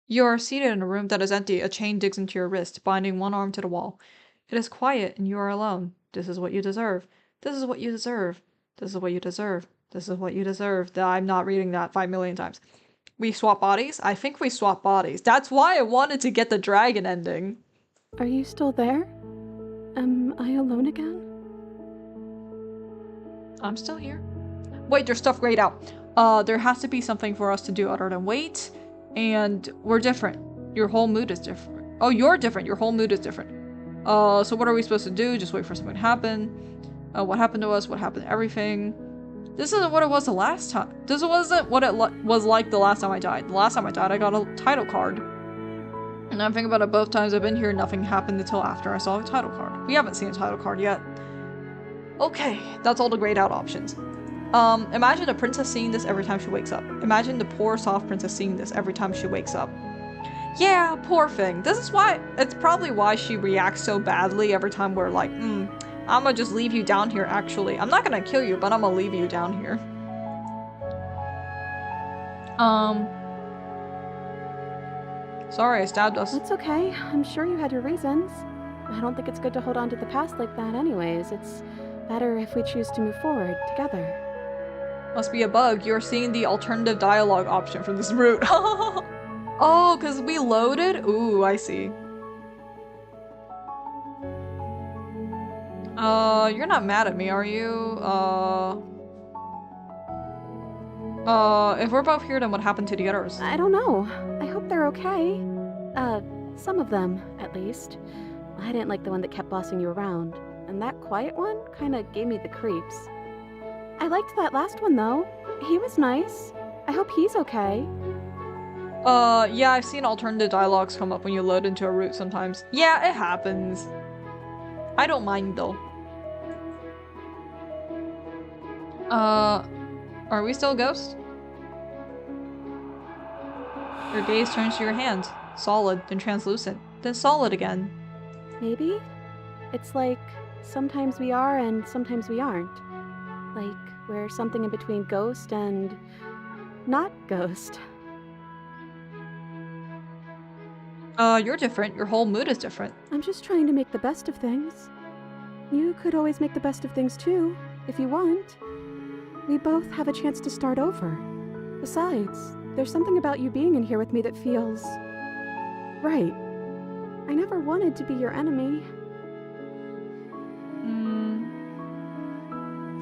You are seated in a room that is empty. A chain digs into your wrist, binding one arm to the wall. It is quiet, and you are alone. This is what you deserve. This is what you deserve. This is what you deserve. This is what you deserve. I'm not reading that 5 million times. We swap bodies? I think we swap bodies. That's why I wanted to get the dragon ending. Are you still there? Am I alone again? I'm still here. Wait, there's stuff grayed out. There has to be something for us to do other than wait. And we're different. Your whole mood is different. Oh, you're different. Your whole mood is different. So what are we supposed to do? Just wait for something to happen? What happened to us? What happened to everything? This isn't what it was the last time. This wasn't what it was like the last time I died. The last time I died, I got a title card. And I'm thinking about it both times I've been here, nothing happened until after I saw the title card. We haven't seen a title card yet. Okay, that's all the grayed out options. Imagine a princess seeing this every time she wakes up. Imagine the poor soft princess seeing this every time she wakes up. Yeah, poor thing. This is why, it's probably why she reacts so badly every time we're like, I'ma just leave you down here actually. I'm not gonna kill you, but I'm gonna leave you down here. Sorry, I stabbed us. It's okay. I'm sure you had your reasons. I don't think it's good to hold on to the past like that anyways. It's better if we choose to move forward together. Must be a bug. You're seeing the alternative dialogue option for this route. Oh, because we loaded? Ooh, I see. You're not mad at me, are you? If we're both here, then what happened to the others? I don't know. I hope they're okay. Some of them, at least. I didn't like the one that kept bossing you around. And that quiet one kinda gave me the creeps. I liked that last one, though. He was nice. I hope he's okay. Yeah, I've seen alternative dialogues come up when you load into a route sometimes. Yeah, it happens. I don't mind, though. Are we still ghosts? Your gaze turns to your hand. Solid, then translucent, then solid again. Maybe? It's like, sometimes we are and sometimes we aren't. Like, we're something in between ghost and not ghost. You're different. Your whole mood is different. I'm just trying to make the best of things. You could always make the best of things too, if you want. We both have a chance to start over. Besides, there's something about you being in here with me that feels right. I never wanted to be your enemy.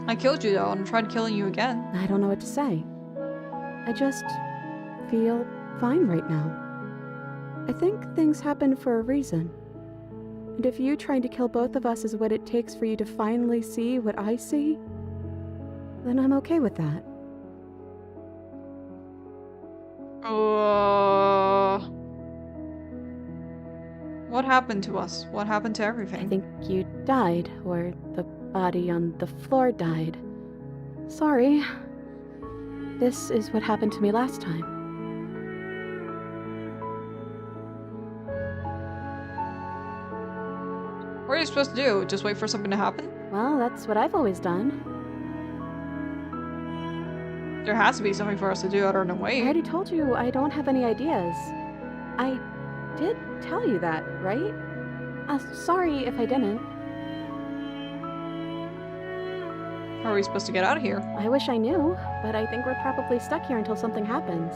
I killed you though, and tried killing you again. I don't know what to say. I just feel fine right now. I think things happen for a reason. And if you trying to kill both of us is what it takes for you to finally see what I see, then I'm okay with that. What happened to us? What happened to everything? I think you died, or the body on the floor died. Sorry. This is what happened to me last time. What are you supposed to do? Just wait for something to happen? Well, that's what I've always done. There has to be something for us to do other than I wait. already told you I don't have any ideas. I did tell you that, right? Sorry if I didn't. How are we supposed to get out of here? I wish I knew, but I think we're probably stuck here until something happens.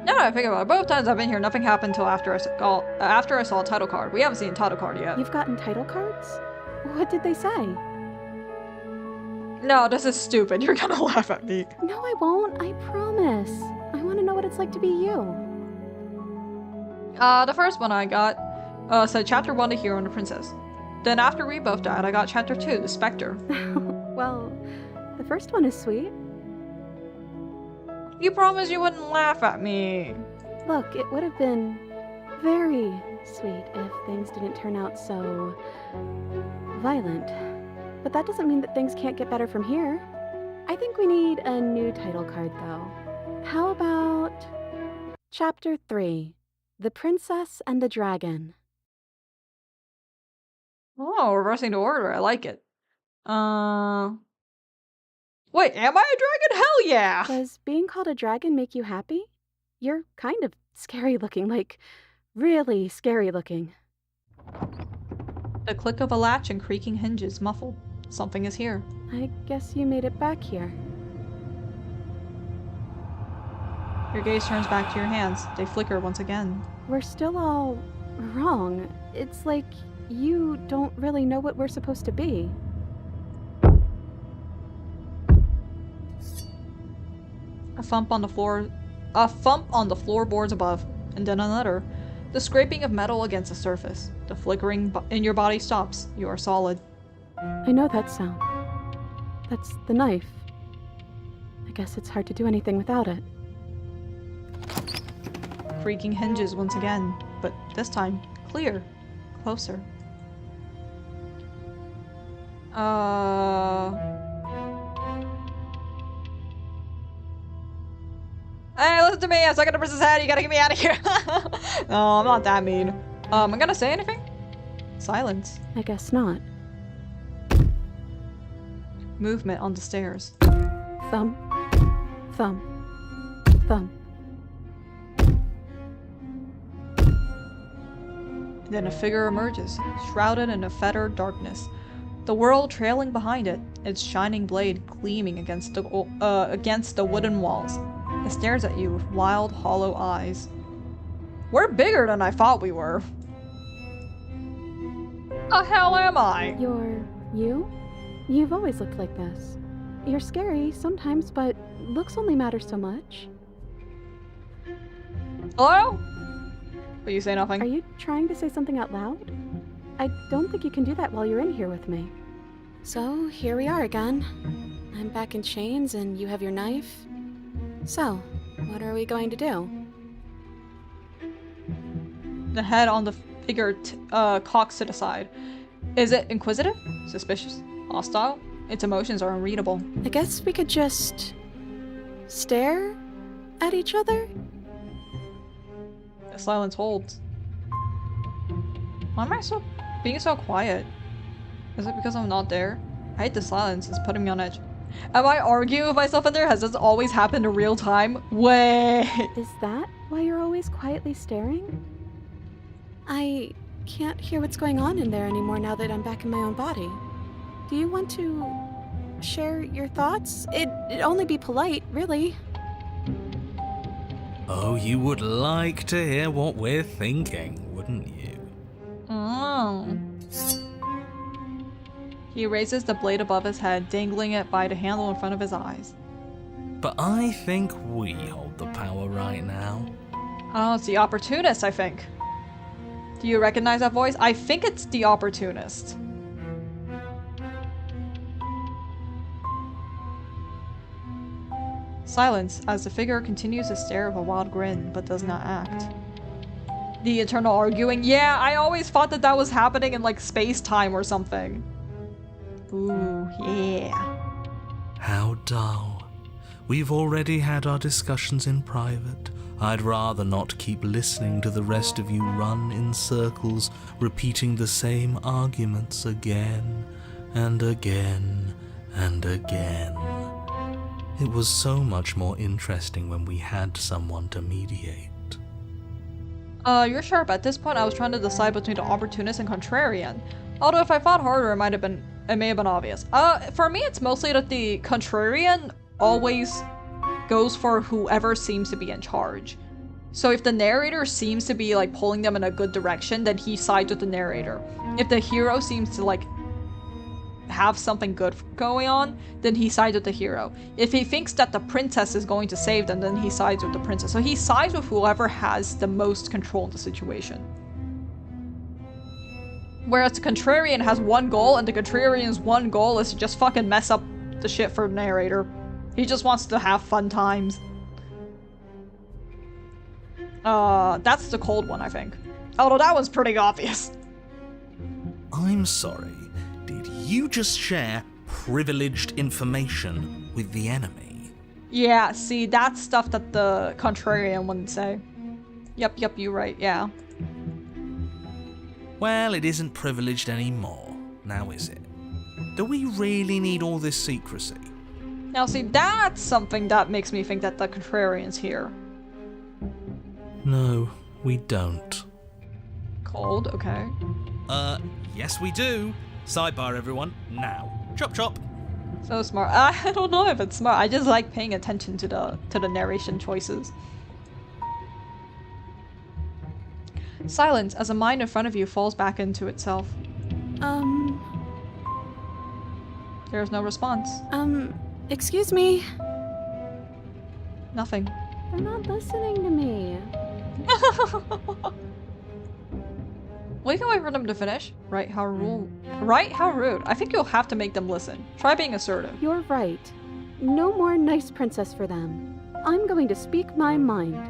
Now that I think about it, both times I've been here, nothing happened until after I saw a title card. We haven't seen a title card yet. You've gotten title cards? What did they say? No, this is stupid. You're gonna laugh at me. No, I won't. I promise. I want to know what it's like to be you. The first one I got said Chapter 1, The Hero and the Princess. Then after we both died, I got Chapter 2, The Spectre. Well, the first one is sweet. You promised you wouldn't laugh at me. Look, it would have been very sweet if things didn't turn out so violent. But that doesn't mean that things can't get better from here. I think we need a new title card, though. How about Chapter 3, The Princess and the Dragon? Oh, reversing the order. I like it. Wait, am I a dragon? Hell yeah! Does being called a dragon make you happy? You're kind of scary looking, like really scary looking. The click of a latch and creaking hinges muffle. Something is here. I guess you made it back here. Your gaze turns back to your hands. They flicker once again. We're still all wrong. It's like you don't really know what we're supposed to be. A thump on the floorboards above, and then another. The scraping of metal against the surface. The flickering in your body stops. You are solid. I know that sound. That's the knife. I guess it's hard to do anything without it. creaking hinges once again, but this time clear, closer. Hey, listen to me! I'm stuck in the princess head. You gotta get me out of here. No, I'm not that mean. I'm gonna say anything? Silence. I guess not. Movement on the stairs. Thump. Thump. Thump. Then a figure emerges, shrouded in a fettered darkness. The world trailing behind it, its shining blade gleaming against the wooden walls. It stares at you with wild, hollow eyes. We're bigger than I thought we were. The hell am I? You're... you? You've always looked like this. You're scary sometimes, but looks only matter so much. Hello? Will you say nothing? Are you trying to say something out loud? I don't think you can do that while you're in here with me. So, here we are again. I'm back in chains and you have your knife. So, what are we going to do? The head on the figure cocks to the side. Is it inquisitive? Suspicious? Hostile? Its emotions are unreadable. I guess we could just... stare at each other? The silence holds. Why am I being so quiet? Is it because I'm not there? I hate the silence, it's putting me on edge. Am I arguing with myself in there? Has this always happened in real time? Wait. Is that why you're always quietly staring? I can't hear what's going on in there anymore now that I'm back in my own body. Do you want to share your thoughts? It'd only be polite, really. Oh, you would like to hear what we're thinking, wouldn't you? Oh. He raises the blade above his head, dangling it by the handle in front of his eyes. But I think we hold the power right now. Oh, it's the opportunist, I think. Do you recognize that voice? I think it's the opportunist. Silence as the figure continues to stare with a wild grin, but does not act. The eternal arguing. Yeah, I always thought that that was happening in like space-time or something. Ooh, yeah. How dull. We've already had our discussions in private. I'd rather not keep listening to the rest of you run in circles, repeating the same arguments again and again and again. It was so much more interesting when we had someone to mediate. You're sharp. At this point, I was trying to decide between the opportunist and contrarian. Although if I thought harder, it may have been obvious. For me, it's mostly that the contrarian always goes for whoever seems to be in charge. So if the narrator seems to be like pulling them in a good direction, then he sides with the narrator. If the hero seems to like have something good going on, then he sides with the hero. If he thinks that the princess is going to save them, then he sides with the princess. So he sides with whoever has the most control in the situation. Whereas the contrarian has one goal, and the contrarian's one goal is to just fucking mess up the shit for the narrator. He just wants to have fun times. That's the cold one, I think. Although that one's pretty obvious. I'm sorry. Did you just share privileged information with the enemy? Yeah, see, that's stuff that the contrarian wouldn't say. Yep, you're right, yeah. Well, it isn't privileged anymore, now is it? Do we really need all this secrecy? Now see, that's something that makes me think that the contrarian's here. No, we don't. Cold, okay. Yes we do. Sidebar, everyone, now. Chop chop. So smart. I don't know if it's smart. I just like paying attention to the narration choices. Silence as a mind in front of you falls back into itself. There's no response. Excuse me? Nothing. They're not listening to me. We can wait for them to finish. Right, how rude. I think you'll have to make them listen. Try being assertive. You're right. No more nice princess for them. I'm going to speak my mind.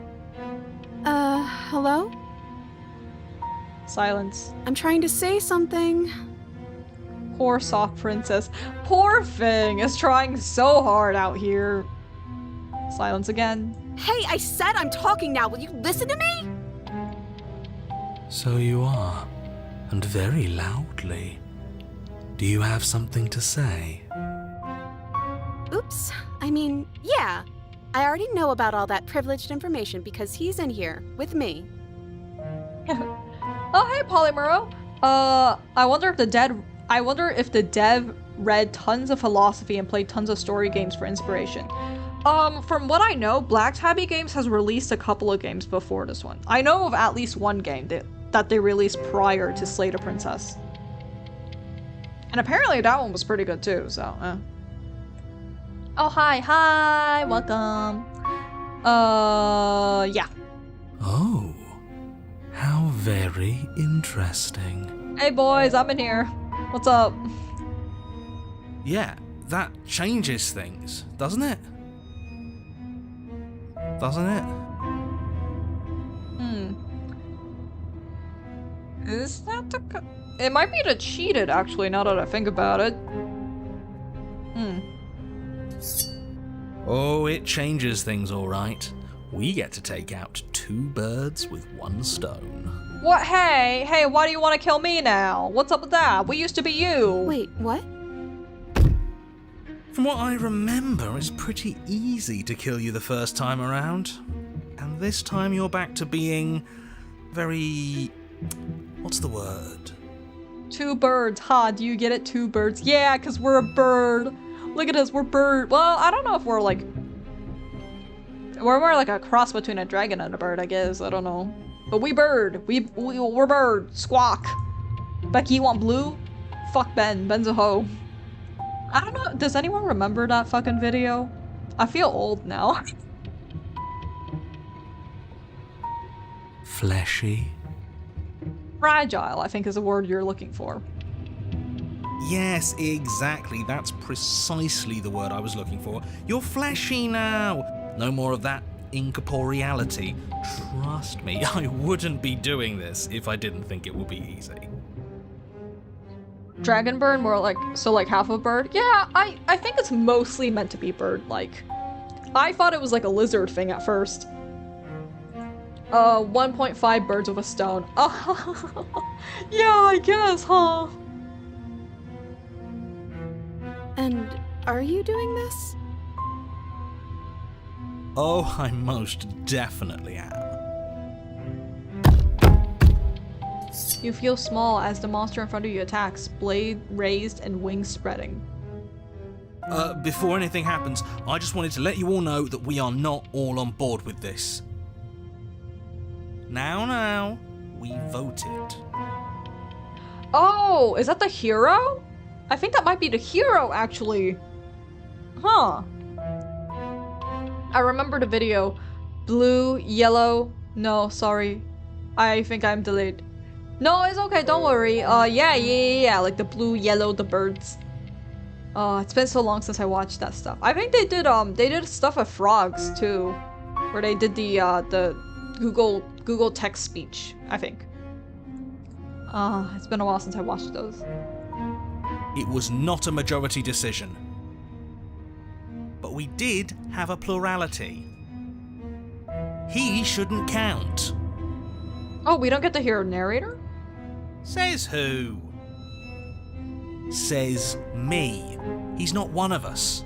Hello? Silence. I'm trying to say something. Poor soft princess. Poor thing is trying so hard out here. Silence again. Hey, I said I'm talking now. Will you listen to me? So you are, and very loudly. Do you have something to say? Oops. I mean, yeah. I already know about all that privileged information because he's in here with me. Oh, hey, Polymero. I wonder if the dev read tons of philosophy and played tons of story games for inspiration. From what I know, Black Tabby Games has released a couple of games before this one. I know of at least one game that they released prior to Slay the Princess. And apparently that one was pretty good too, so, Oh, hi, welcome. Yeah. Oh, how very interesting. Hey boys, I'm in here. What's up? Yeah, that changes things, doesn't it? Doesn't it? Is that the It might be the cheated, actually, now that I think about it. Oh, it changes things all right. We get to take out 2 birds with 1 stone. What? Hey, why do you want to kill me now? What's up with that? We used to be you. Wait, what? From what I remember, it's pretty easy to kill you the first time around. And this time you're back to being very... what's the word? 2 birds. Ha, do you get it? 2 birds. Yeah, because we're a bird. Look at us, we're bird. Well, I don't know if we're like... We're more like a cross between a dragon and a bird, I guess. I don't know. But we bird. We're bird. Squawk. Becky, you want blue? Fuck Ben. Ben's a hoe. I don't know. Does anyone remember that fucking video? I feel old now. Fleshy? Fragile, I think is the word you're looking for. Yes, exactly. That's precisely the word I was looking for. You're fleshy now. No more of that incorporeality. Trust me, I wouldn't be doing this if I didn't think it would be easy. Dragon bird, more like, so like half a bird? Yeah, I think it's mostly meant to be bird-like. I thought it was like a lizard thing at first. 1.5 birds with a stone. Yeah, I guess, huh? And are you doing this? Oh, I most definitely am. You feel small as the monster in front of you attacks, blade raised and wings spreading. Before anything happens, I just wanted to let you all know that we are not all on board with this. Now, we voted. Oh, is that the hero? I think that might be the hero, actually. Huh. I remember the video. Blue, yellow. No, sorry. I think I'm delayed. No, it's okay, don't worry. Yeah, like the blue, yellow, the birds. It's been so long since I watched that stuff. I think they did stuff with frogs too, where they did the Google text speech, I think. It's been a while since I watched those. It was not a majority decision. But we did have a plurality. He shouldn't count. Oh, we don't get to hear a narrator? Says who? Says me. He's not one of us.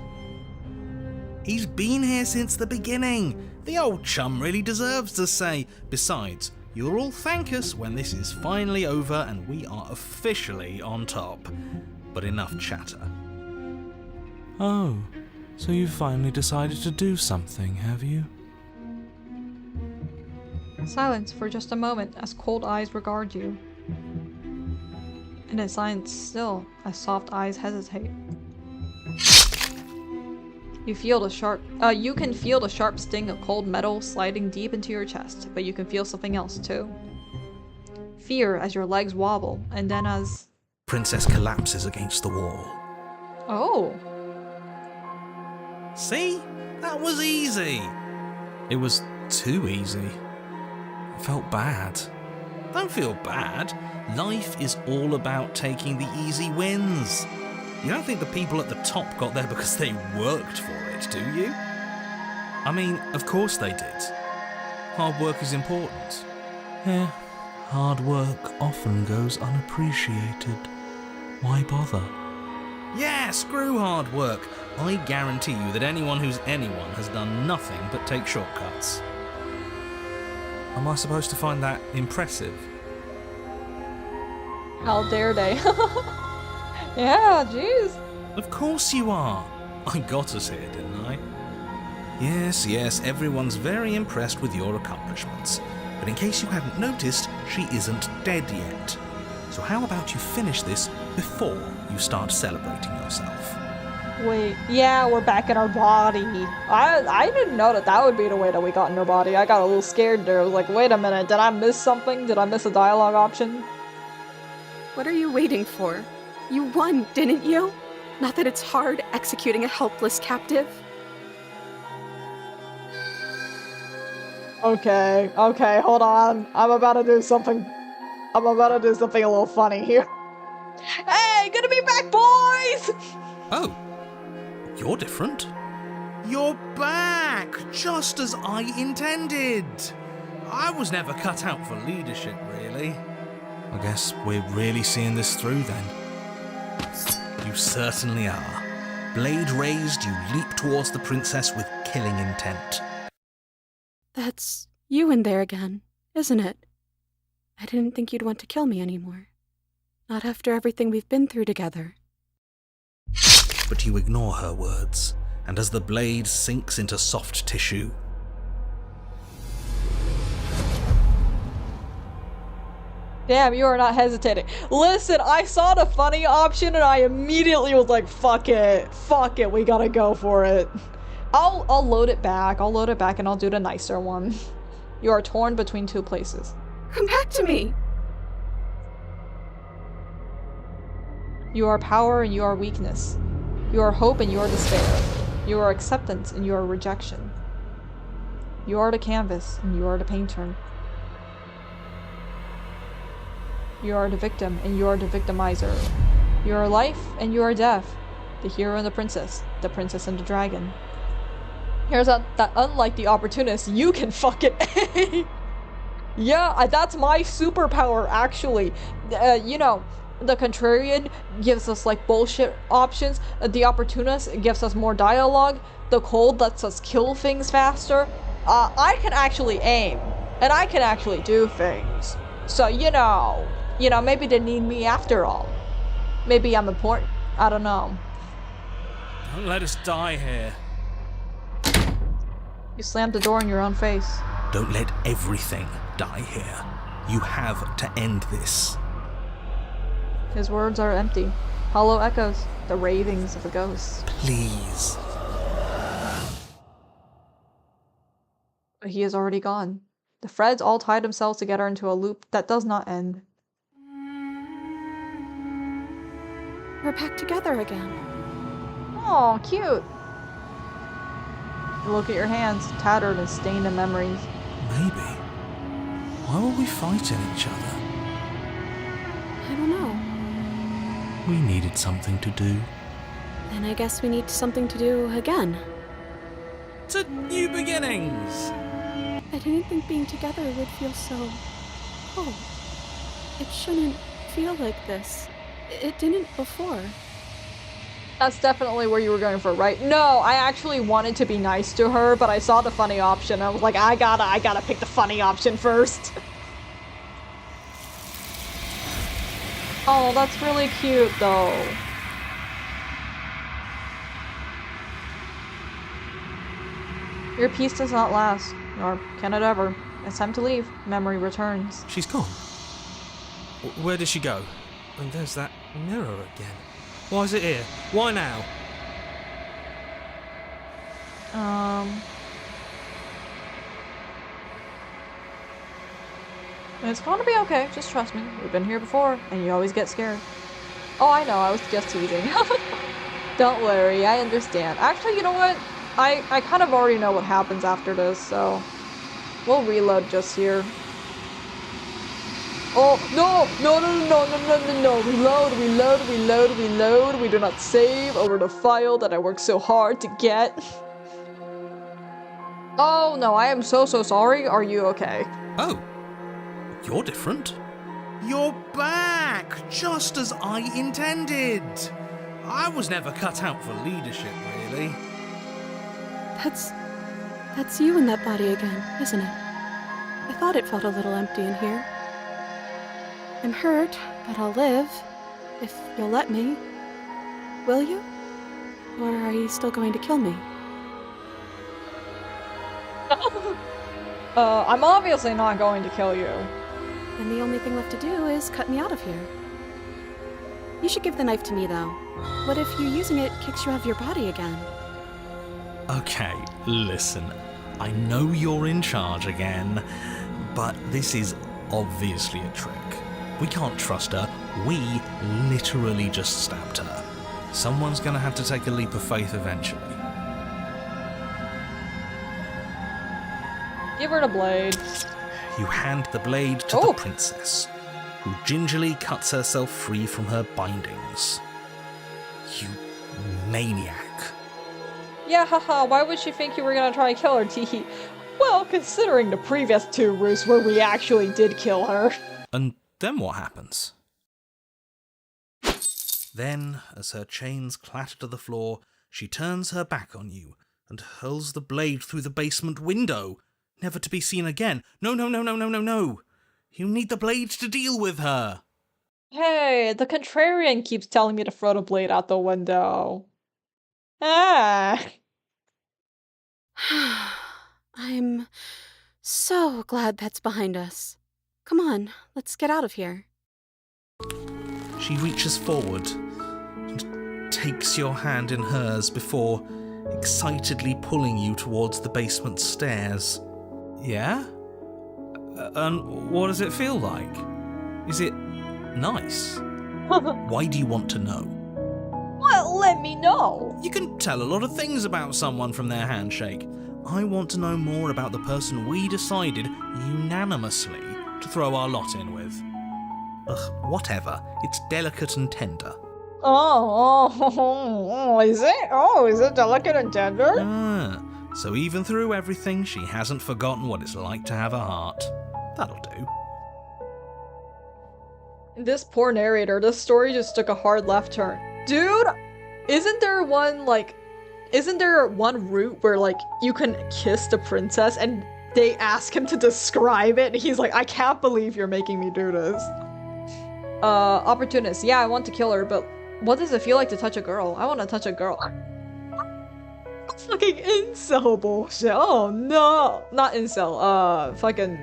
He's been here since the beginning. The old chum really deserves to say. Besides, you'll all thank us when this is finally over and we are officially on top. But enough chatter. Oh, so you've finally decided to do something, have you? Silence for just a moment as cold eyes regard you. And then silence still as soft eyes hesitate. You can feel the sharp sting of cold metal sliding deep into your chest, but you can feel something else too. Fear as your legs wobble, and then as... Princess collapses against the wall. Oh. See? That was easy. It was too easy. felt bad. Don't feel bad. Life is all about taking the easy wins. You don't think the people at the top got there because they worked for it, do you? I mean, of course they did. Hard work is important. Yeah, hard work often goes unappreciated. Why bother? Yeah, screw hard work. I guarantee you that anyone who's anyone has done nothing but take shortcuts. Am I supposed to find that impressive? How dare they? Yeah, jeez. Of course you are. I got us here, didn't I? Yes, everyone's very impressed with your accomplishments. But in case you hadn't noticed, she isn't dead yet. So how about you finish this before you start celebrating yourself? Wait, yeah, we're back in our body. I didn't know that would be the way that we got in our body. I got a little scared there. I was like, wait a minute, did I miss something? Did I miss a dialogue option? What are you waiting for? You won, didn't you? Not that it's hard executing a helpless captive. Okay, hold on. I'm about to do something a little funny here. Hey, good to be back, boys! Oh, you're different. You're back, just as I intended. I was never cut out for leadership, really. I guess we're really seeing this through then. You certainly are. Blade raised, you leap towards the princess with killing intent. That's you in there again, isn't it? I didn't think you'd want to kill me anymore. Not after everything we've been through together. But you ignore her words, and as the blade sinks into soft tissue, Damn, you are not hesitating. Listen, I saw the funny option and I immediately was like, fuck it, we gotta go for it. I'll load it back, and I'll do the nicer one. You are torn between two places. Come back to me! You are power and you are weakness. You are hope and you are despair. You are acceptance and you are rejection. You are the canvas and you are the painter. You are the victim and you are the victimizer. You are life and you are death. The hero and the princess and the dragon. Here's that unlike the opportunist, you can fucking Yeah, that's my superpower actually. You know, the contrarian gives us like bullshit options. The opportunist gives us more dialogue. The cold lets us kill things faster. I can actually aim. And I can actually do things. So, you know, maybe they need me after all. Maybe I'm important. I don't know. don't let us die here. You slammed the door in your own face. Don't let everything die here. You have to end this. His words are empty. Hollow echoes. The ravings of a ghost. Please. But he is already gone. The threads all tie themselves together into a loop that does not end. We're back together again. Oh, cute. You look at your hands, tattered and stained in memories. Maybe. Why were we fighting each other? I don't know. We needed something to do. Then I guess we need something to do again. To new beginnings. I didn't think being together would feel so cold. It shouldn't feel like this. It didn't before. That's definitely where you were going for, right? No, I actually wanted to be nice to her, but I saw the funny option. I was like, I gotta pick the funny option first. Oh, that's really cute, though. Your peace does not last, nor can it ever. It's time to leave. Memory returns. She's gone. Where did she go? And there's that mirror again. Why is it here? Why now? It's gonna be okay. Just trust me. We've been here before, and you always get scared. Oh, I know. I was just teasing. Don't worry. I understand. Actually, you know what? I kind of already know what happens after this, so we'll reload just here. Oh, no! No, no, no, no, no, no, no! Reload, reload, reload, reload! We do not save over the file that I worked so hard to get. Oh, no, I am so sorry. Are you okay? Oh, you're different. You're back, just as I intended. I was never cut out for leadership, really. That's you in that body again, isn't it? I thought it felt a little empty in here. I'm hurt, but I'll live. If you'll let me. Will you? Or are you still going to kill me? I'm obviously not going to kill you. Then the only thing left to do is cut me out of here. You should give the knife to me, though. What if you using it kicks you out of your body again? Okay, listen. I know you're in charge again, but this is obviously a trick. We can't trust her. We literally just stabbed her. Someone's gonna have to take a leap of faith eventually. Give her the blade. You hand the blade to the princess, who gingerly cuts herself free from her bindings. You maniac. Yeah, haha, why would she think you were gonna try and kill her, teehee? Well, considering the previous 2 routes where we actually did kill her. And then what happens? Then, as her chains clatter to the floor, she turns her back on you and hurls the blade through the basement window, never to be seen again. No, no, no, no, no, no, no! You need the blade to deal with her! Hey, the contrarian keeps telling me to throw the blade out the window. Ah! I'm so glad that's behind us. Come on, let's get out of here. She reaches forward and takes your hand in hers before excitedly pulling you towards the basement stairs. Yeah? And what does it feel like? Is it nice? Why do you want to know? Well, let me know. You can tell a lot of things about someone from their handshake. I want to know more about the person we decided unanimously to throw our lot in with. Ugh, whatever. It's delicate and tender. Is it? Oh, is it delicate and tender? Ah, so even through everything, she hasn't forgotten what it's like to have a heart. That'll do. This poor narrator, this story just took a hard left turn. Dude, isn't there one route where, like, you can kiss the princess and they ask him to describe it and he's like, I can't believe you're making me do this. Opportunist. Yeah, I want to kill her, but what does it feel like to touch a girl? I want to touch a girl. Fucking incel bullshit. Oh no. Not incel. Fucking...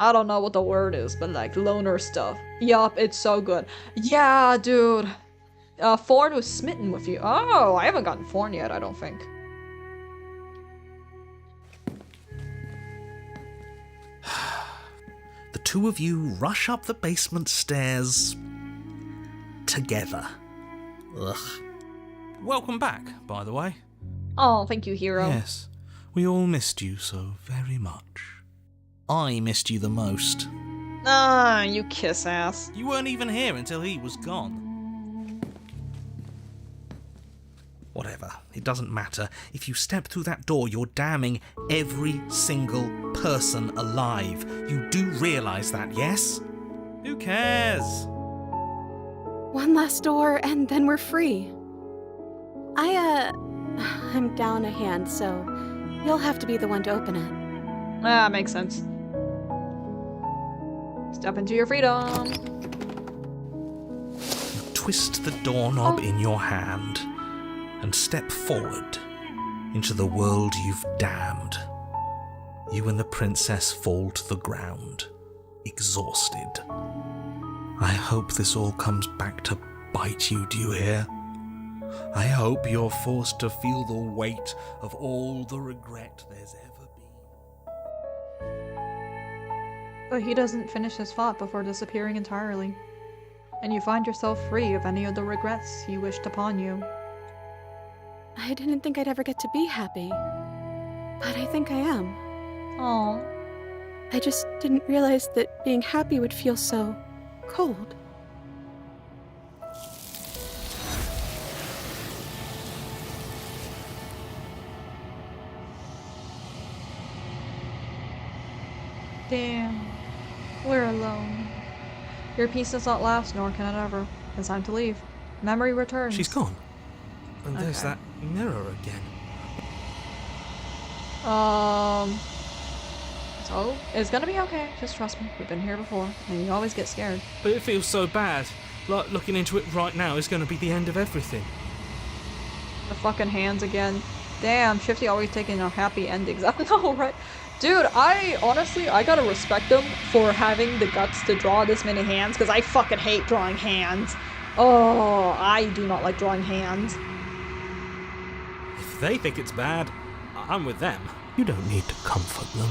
I don't know what the word is, but like loner stuff. Yup, it's so good. Yeah, dude. Thorn was smitten with you. Oh, I haven't gotten Thorn yet, I don't think. The two of you rush up the basement stairs together. Ugh. Welcome back, by the way. Oh, thank you, hero. Yes, we all missed you so very much. I missed you the most. Ah, you kiss ass. You weren't even here until he was gone. Whatever, it doesn't matter. If you step through that door, you're damning every single person alive. You do realise that, yes? Who cares? One last door, and then we're free. I'm down a hand, so you'll have to be the one to open it. Ah, makes sense. Step into your freedom. You twist the doorknob in your hand and step forward into the world you've damned. You and the princess fall to the ground, exhausted. I hope this all comes back to bite you, do you hear? I hope you're forced to feel the weight of all the regret there's ever been. But he doesn't finish his thought before disappearing entirely. And you find yourself free of any of the regrets he wished upon you. I didn't think I'd ever get to be happy. But I think I am. Oh. I just didn't realize that being happy would feel so cold. Damn. We're alone. Your peace does not last, nor can it ever. It's time to leave. Memory returns. She's gone. And there's Okay. that mirror again. So, it's gonna be okay. Just trust me. We've been here before, and you always get scared. But it feels so bad. Like looking into it right now is going to be the end of everything. The fucking hands again. Damn, Shifty always taking our happy endings. I know, right? Dude, I gotta respect him for having the guts to draw this many hands, because I fucking hate drawing hands. Oh, I do not like drawing hands. If they think it's bad, I'm with them. You don't need to comfort them.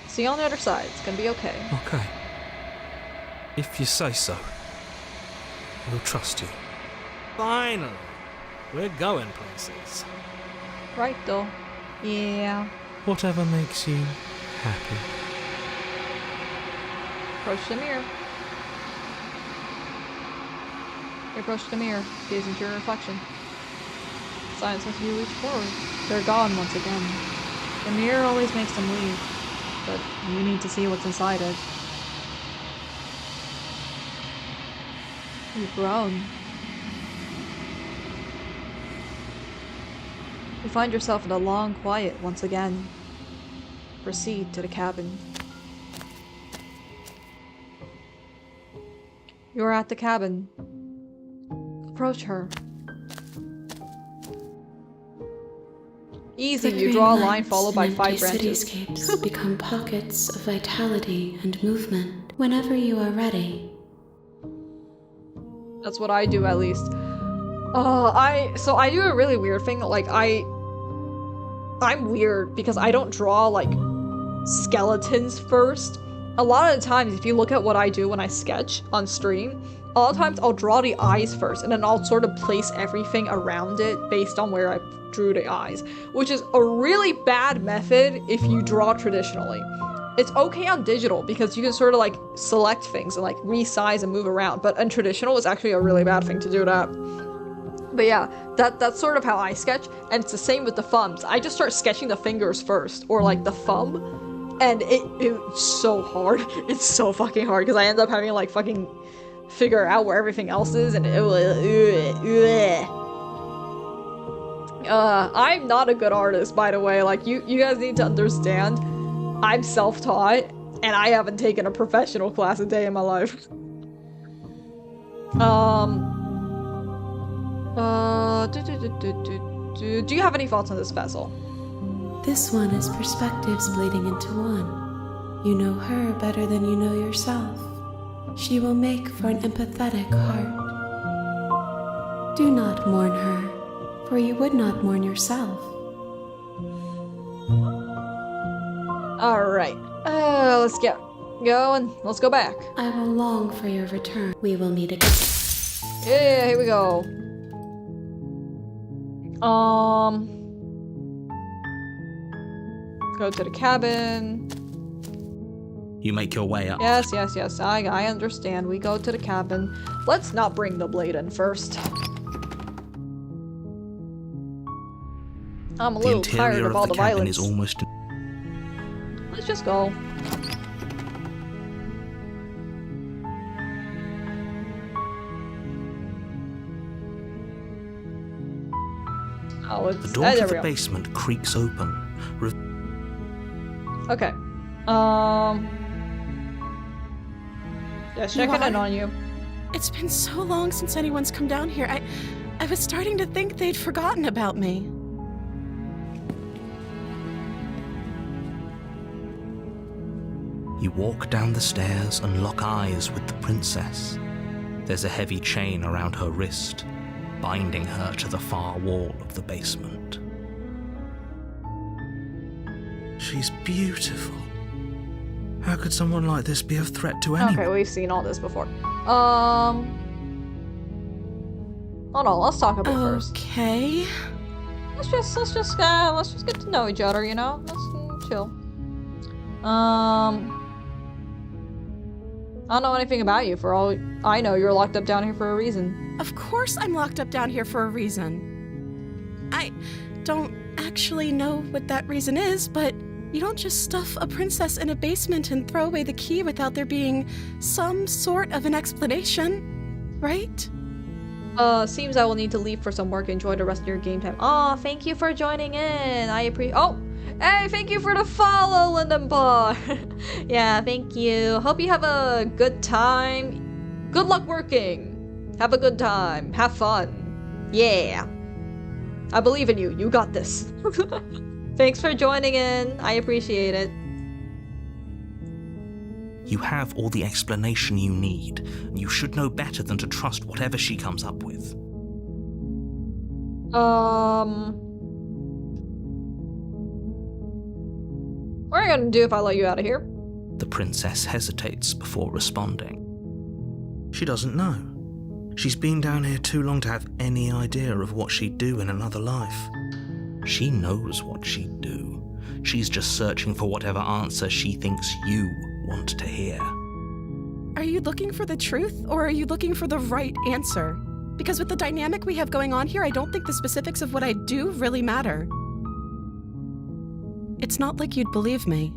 See you on the other side. It's gonna be okay. Okay. If you say so. We'll trust you. Finally! We're going places. Right, though. Yeah. Whatever makes you happy. Approach the mirror. You approach the mirror, gaze into your reflection. Silence as you reach forward. They're gone once again. The mirror always makes them leave, but you need to see what's inside it. You've grown. You find yourself in a long quiet once again. Proceed to the cabin. You are at the cabin. Approach her. Easy, you draw a line followed by 5 branches. Cityscapes become pockets of vitality and movement whenever you are ready. That's what I do, at least. So I do a really weird thing. Like, I'm weird because I don't draw, like, skeletons first. A lot of the times, if you look at what I do when I sketch on stream, a lot of times I'll draw the eyes first, and then I'll sort of place everything around it based on where I drew the eyes, which is a really bad method if you draw traditionally. It's okay on digital because you can sort of like select things and like resize and move around, but in traditional it's actually a really bad thing to do that. But yeah, that's sort of how I sketch, and it's the same with the thumbs. I just start sketching the fingers first, or like the thumb, and it's so hard. It's so fucking hard because I end up having to like fucking figure out where everything else is, and I'm not a good artist, by the way. Like, you guys need to understand, I'm self-taught, and I haven't taken a professional class a day in my life. Do you have any thoughts on this vessel? This one is perspectives bleeding into one. You know her better than you know yourself. She will make for an empathetic heart. Do not mourn her, for you would not mourn yourself. Alright, let's get going. Let's go back. I will long for your return. We will meet again. Yeah, here we go. Go to the cabin. You make your way up. Yes, I understand. We go to the cabin. Let's not bring the blade in first. I'm a The little tired interior of all of the the cabin violence. is almost... Let's just go. Oh, it's... The door there to we the go. basement creaks open. Okay. Just checking in on you. It's been so long since anyone's come down here. I was starting to think they'd forgotten about me. You walk down the stairs and lock eyes with the princess. There's a heavy chain around her wrist, binding her to the far wall of the basement. She's beautiful. How could someone like this be a threat to anyone? Okay, we've seen all this before. Hold on, let's talk about it first. Okay. let's just get to know each other, you know? Let's chill. I don't know anything about you. For all I know, you're locked up down here for a reason. Of course I'm locked up down here for a reason. I don't actually know what that reason is, but you don't just stuff a princess in a basement and throw away the key without there being some sort of an explanation, right? Seems I will need to leave for some work. Enjoy the rest of your game time. Aw, thank you for joining in. I appreciate. Oh! Hey, thank you for the follow, Lindenbar. Yeah, thank you. Hope you have a good time. Good luck working. Have a good time. Have fun. Yeah. I believe in you. You got this. Thanks for joining in. I appreciate it. You have all the explanation you need, and you should know better than to trust whatever she comes up with. What are you gonna do if I let you out of here? The princess hesitates before responding. She doesn't know. She's been down here too long to have any idea of what she'd do in another life. She knows what she'd do. She's just searching for whatever answer she thinks you want to hear. Are you looking for the truth, or are you looking for the right answer? Because with the dynamic we have going on here, I don't think the specifics of what I do really matter. It's not like you'd believe me.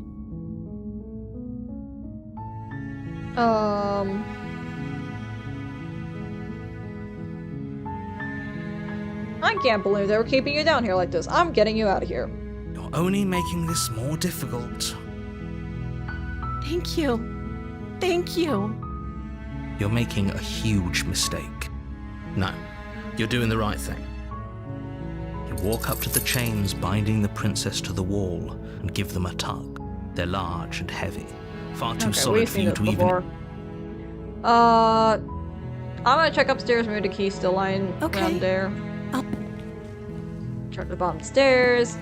I can't believe they were keeping you down here like this. I'm getting you out of here. You're only making this more difficult. Thank you. Thank you. You're making a huge mistake. No, you're doing the right thing. You walk up to the chains binding the princess to the wall and give them a tug. They're large and heavy, far too solid for you to even... I'm gonna check upstairs, maybe the key's still lying around there. Turn the bottom stairs.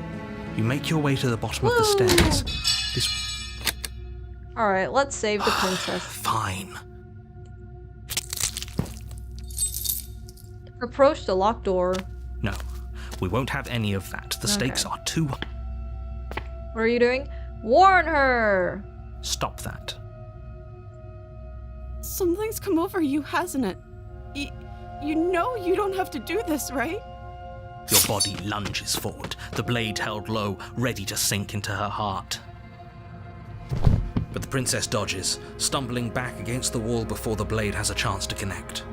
You make your way to the bottom of the stairs. Alright, let's save the princess. Fine. Approach the locked door. No, we won't have any of that. The stakes are too... What are you doing? Warn her! Stop that. Something's come over you, hasn't it? You know you don't have to do this, right? Your body lunges forward, the blade held low, ready to sink into her heart. But the princess dodges, stumbling back against the wall before the blade has a chance to connect.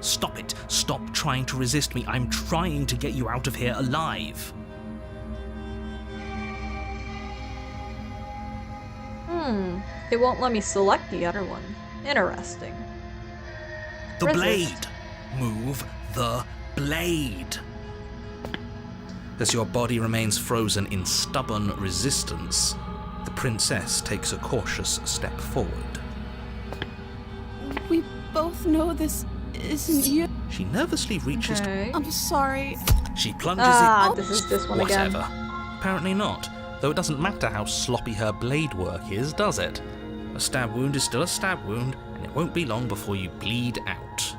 Stop it! Stop trying to resist me! I'm trying to get you out of here alive! It won't let me select the other one. Interesting. The blade! Move the blade! As your body remains frozen in stubborn resistance, the princess takes a cautious step forward. We both know this isn't you. She nervously reaches... I'm sorry. She plunges it... This is this one Whatever. again. Apparently not, though it doesn't matter how sloppy her blade work is, does it? A stab wound is still a stab wound, and it won't be long before you bleed out.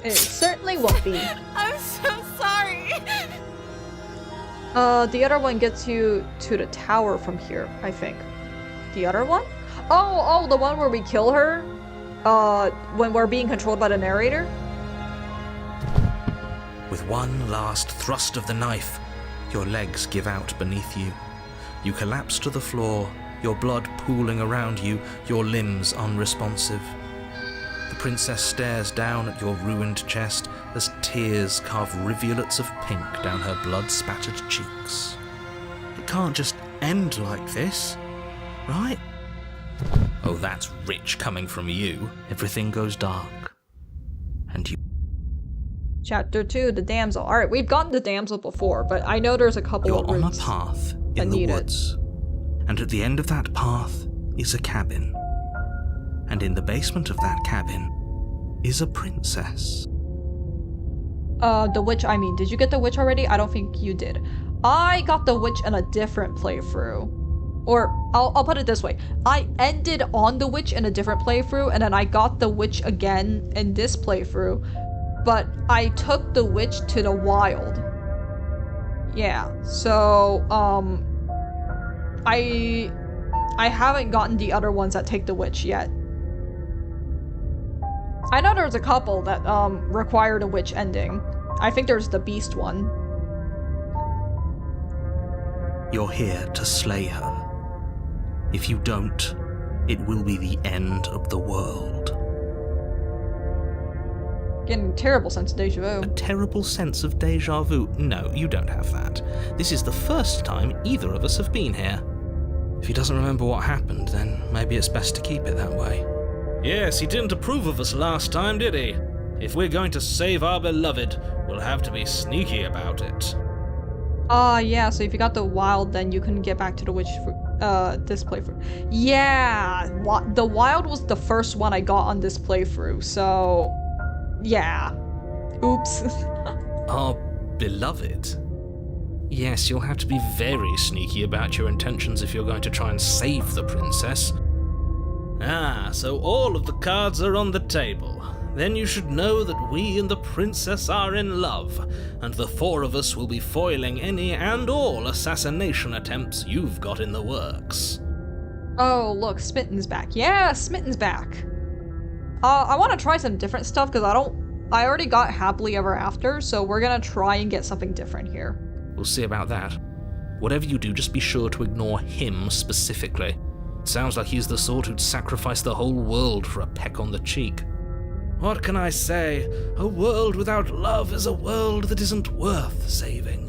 It certainly won't be. I'm so sorry. The other one gets you to the tower from here, I think. The other one? Oh, the one where we kill her? When we're being controlled by the narrator? With one last thrust of the knife, your legs give out beneath you. You collapse to the floor, your blood pooling around you, your limbs unresponsive. The princess stares down at your ruined chest as tears carve rivulets of pink down her blood-spattered cheeks. It can't just end like this, right? Oh, that's rich coming from you. Everything goes dark. And you... Chapter 2, the damsel. Alright, we've gotten the damsel before, but I know there's a couple You're of on a rooms path in the woods. And at the end of that path is a cabin. And in the basement of that cabin is a princess. The witch, I mean, did you get the witch already? I don't think you did. I got the witch in a different playthrough. Or, I'll put it this way. I ended on the witch in a different playthrough, and then I got the witch again in this playthrough. But I took the witch to the wild. Yeah, so, I haven't gotten the other ones that take the witch yet. I know there's a couple that, required a witch ending. I think there's the beast one. You're here to slay her. If you don't, it will be the end of the world. Getting a terrible sense of deja vu. A terrible sense of deja vu? No, you don't have that. This is the first time either of us have been here. If he doesn't remember what happened, then maybe it's best to keep it that way. Yes, he didn't approve of us last time, did he? If we're going to save our beloved, we'll have to be sneaky about it. Yeah, so if you got the wild, then you can get back to the witch this playthrough. Yeah, the wild was the first one I got on this playthrough, so yeah. Oops. Our beloved? Yes, you'll have to be very sneaky about your intentions if you're going to try and save the princess. Ah, so all of the cards are on the table. Then you should know that we and the princess are in love, and the four of us will be foiling any and all assassination attempts you've got in the works. Oh, look, Smitten's back. Yeah, Smitten's back. I want to try some different stuff because I already got Happily Ever After, so we're gonna try and get something different here. We'll see about that. Whatever you do, just be sure to ignore him specifically. It sounds like he's the sort who'd sacrifice the whole world for a peck on the cheek. What can I say? A world without love is a world that isn't worth saving.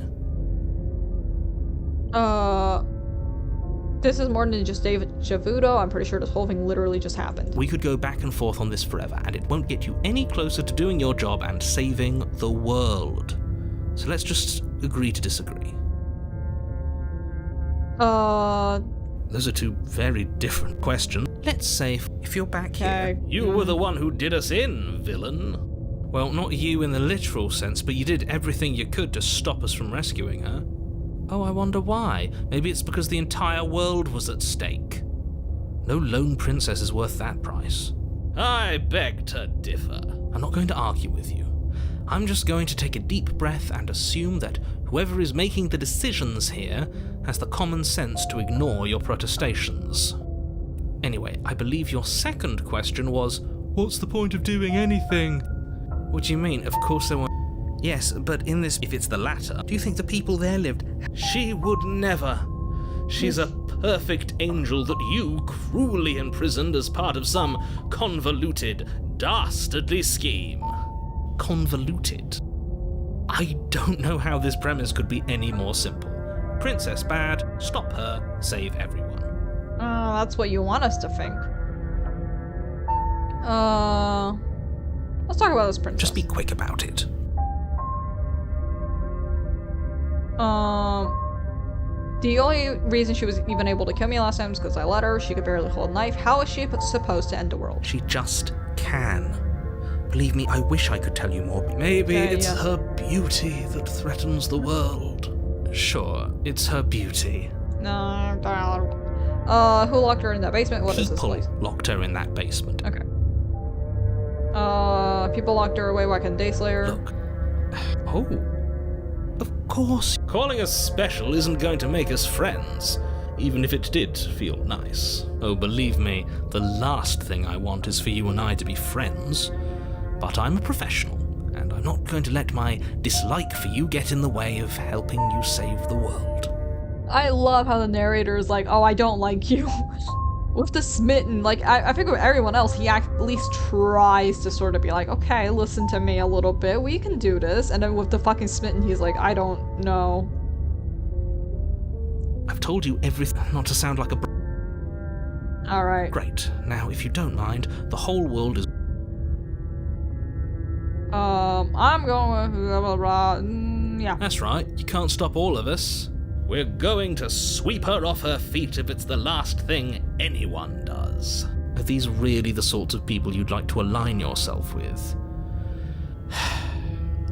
This is more than just deja vu though. I'm pretty sure this whole thing literally just happened. We could go back and forth on this forever, and it won't get you any closer to doing your job and saving the world. So let's just agree to disagree. Those are two very different questions. Let's say if you're back here... You were the one who did us in, villain. Well, not you in the literal sense, but you did everything you could to stop us from rescuing her. Oh, I wonder why. Maybe it's because the entire world was at stake. No lone princess is worth that price. I beg to differ. I'm not going to argue with you. I'm just going to take a deep breath and assume that whoever is making the decisions here has the common sense to ignore your protestations. Anyway, I believe your second question was, what's the point of doing anything? What do you mean? Of course there were... Yes, but in this, if it's the latter, do you think the people there lived... She would never. She's a perfect angel that you cruelly imprisoned as part of some convoluted, dastardly scheme. Convoluted? I don't know how this premise could be any more simple. Princess bad, stop her, save everyone. That's what you want us to think. Let's talk about this princess. Just be quick about it. The only reason she was even able to kill me last time was because I let her. She could barely hold a knife. How is she supposed to end the world? She just can. Believe me, I wish I could tell you more. Maybe it's her beauty that threatens the world. Sure, it's her beauty. No, who locked her in that basement? What is this place? People locked her in that basement. Okay. People locked her away. Why couldn't they slay her? Look. Oh. Of course. Calling us special isn't going to make us friends, even if it did feel nice. Oh, believe me, the last thing I want is for you and I to be friends. But I'm a professional, and I'm not going to let my dislike for you get in the way of helping you save the world. I love how the narrator is like, oh, I don't like you. With the Smitten, like, I think with everyone else, he at least tries to sort of be like, okay, listen to me a little bit, we can do this. And then with the fucking Smitten, he's like, I don't know. I've told you everything, not to sound like a... Alright. Great. Now, if you don't mind, the whole world is... I'm going with blah, blah, blah. Yeah. That's right, you can't stop all of us. We're going to sweep her off her feet if it's the last thing anyone does. Are these really the sorts of people you'd like to align yourself with?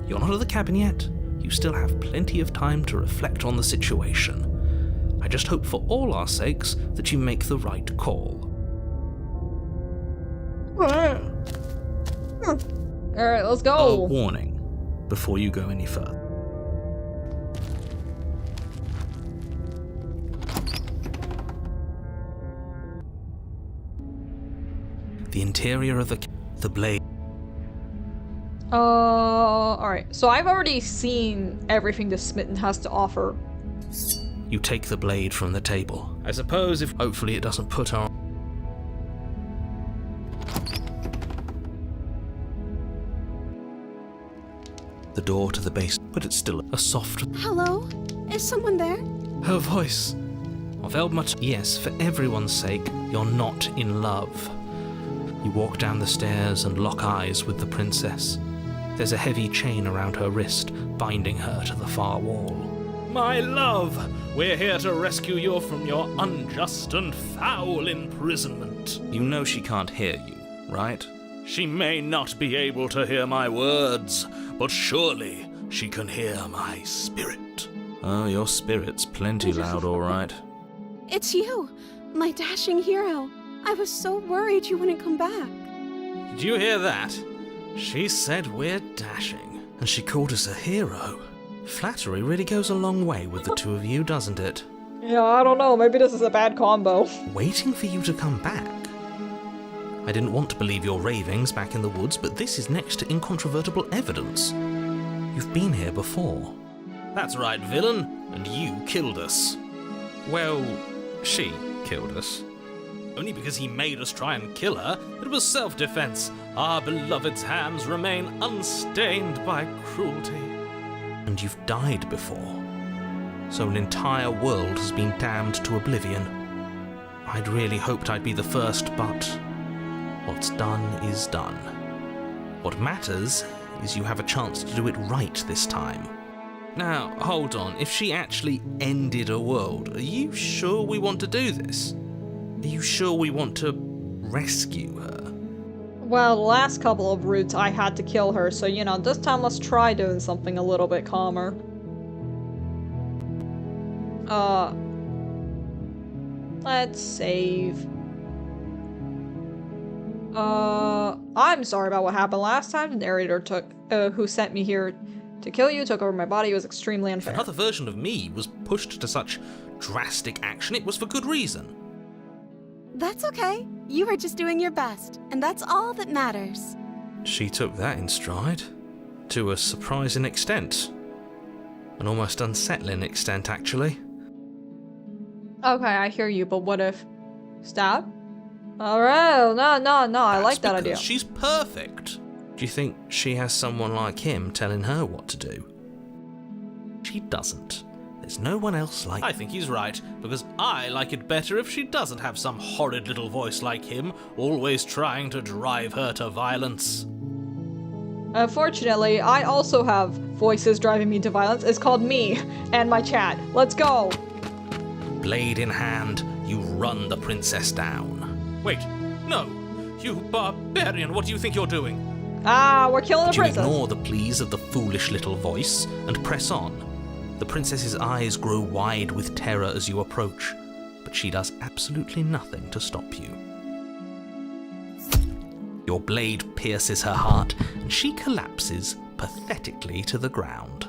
You're not at the cabin yet. You still have plenty of time to reflect on the situation. I just hope for all our sakes that you make the right call. Alright, let's go. A warning before you go any further. The interior of the blade. Alright. So I've already seen everything the smitten has to offer. You take the blade from the table. I suppose if hopefully it doesn't put her on. The door to the base, but it's still a soft. Hello? Is someone there? Her voice. Of Eldmuch, yes, for everyone's sake, you're not in love. You walk down the stairs and lock eyes with the princess. There's a heavy chain around her wrist, binding her to the far wall. My love, we're here to rescue you from your unjust and foul imprisonment. You know she can't hear you, right? She may not be able to hear my words, but surely she can hear my spirit. Oh, your spirit's plenty loud, all right. It's you, my dashing hero. I was so worried you wouldn't come back. Did you hear that? She said we're dashing. And she called us a hero. Flattery really goes a long way with the two of you, doesn't it? Yeah, I don't know. Maybe this is a bad combo. Waiting for you to come back. I didn't want to believe your ravings back in the woods, but this is next to incontrovertible evidence. You've been here before. That's right, villain. And you killed us. Well, she killed us. Only because he made us try and kill her. It was self-defense. Our beloved's hands remain unstained by cruelty. And you've died before. So an entire world has been damned to oblivion. I'd really hoped I'd be the first, but what's done is done. What matters is you have a chance to do it right this time. Now, hold on. If she actually ended a world, are you sure we want to do this? Are you sure we want to rescue her? Well, the last couple of routes I had to kill her, so you know, this time let's try doing something a little bit calmer. Let's save. I'm sorry about what happened last time. The narrator who sent me here to kill you took over my body. It was extremely If unfair. another version of me was pushed to such drastic action, it was for good reason. That's okay. You were just doing your best, and that's all that matters. She took that in stride. To a surprising extent. An almost unsettling extent, actually. Okay, I hear you, but what if... Stab? Alright, no, I like that idea. She's perfect. Do you think she has someone like him telling her what to do? She doesn't. There's no one else like... I think he's right, because I like it better if she doesn't have some horrid little voice like him, always trying to drive her to violence. Unfortunately, I also have voices driving me to violence. It's called me and my chat. Let's go! Blade in hand, you run the princess down. Wait, no! You barbarian, what do you think you're doing? Ah, we're killing the You princess. ignore the pleas of the foolish little voice and press on. The princess's eyes grow wide with terror as you approach, but she does absolutely nothing to stop you. Your blade pierces her heart, and she collapses pathetically to the ground.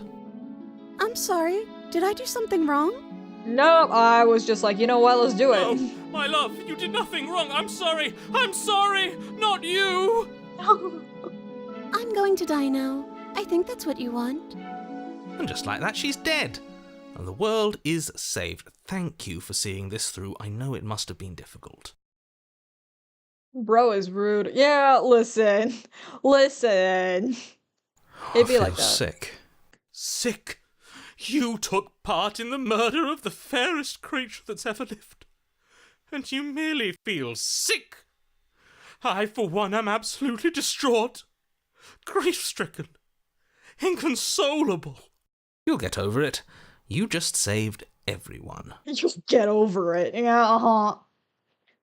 I'm sorry. Did I do something wrong? No, I was just like, you know what, let's do it. No, my love, you did nothing wrong. I'm sorry, not you. I'm going to die now. I think that's what you want. And just like that, she's dead. And the world is saved. Thank you for seeing this through. I know it must have been difficult. Bro is rude. Yeah, listen. It'd be like that. Sick. Sick? You took part in the murder of the fairest creature that's ever lived. And you merely feel sick. I, for one, am absolutely distraught. Grief-stricken. Inconsolable. You'll get over it. You just saved everyone. Just get over it. Yeah,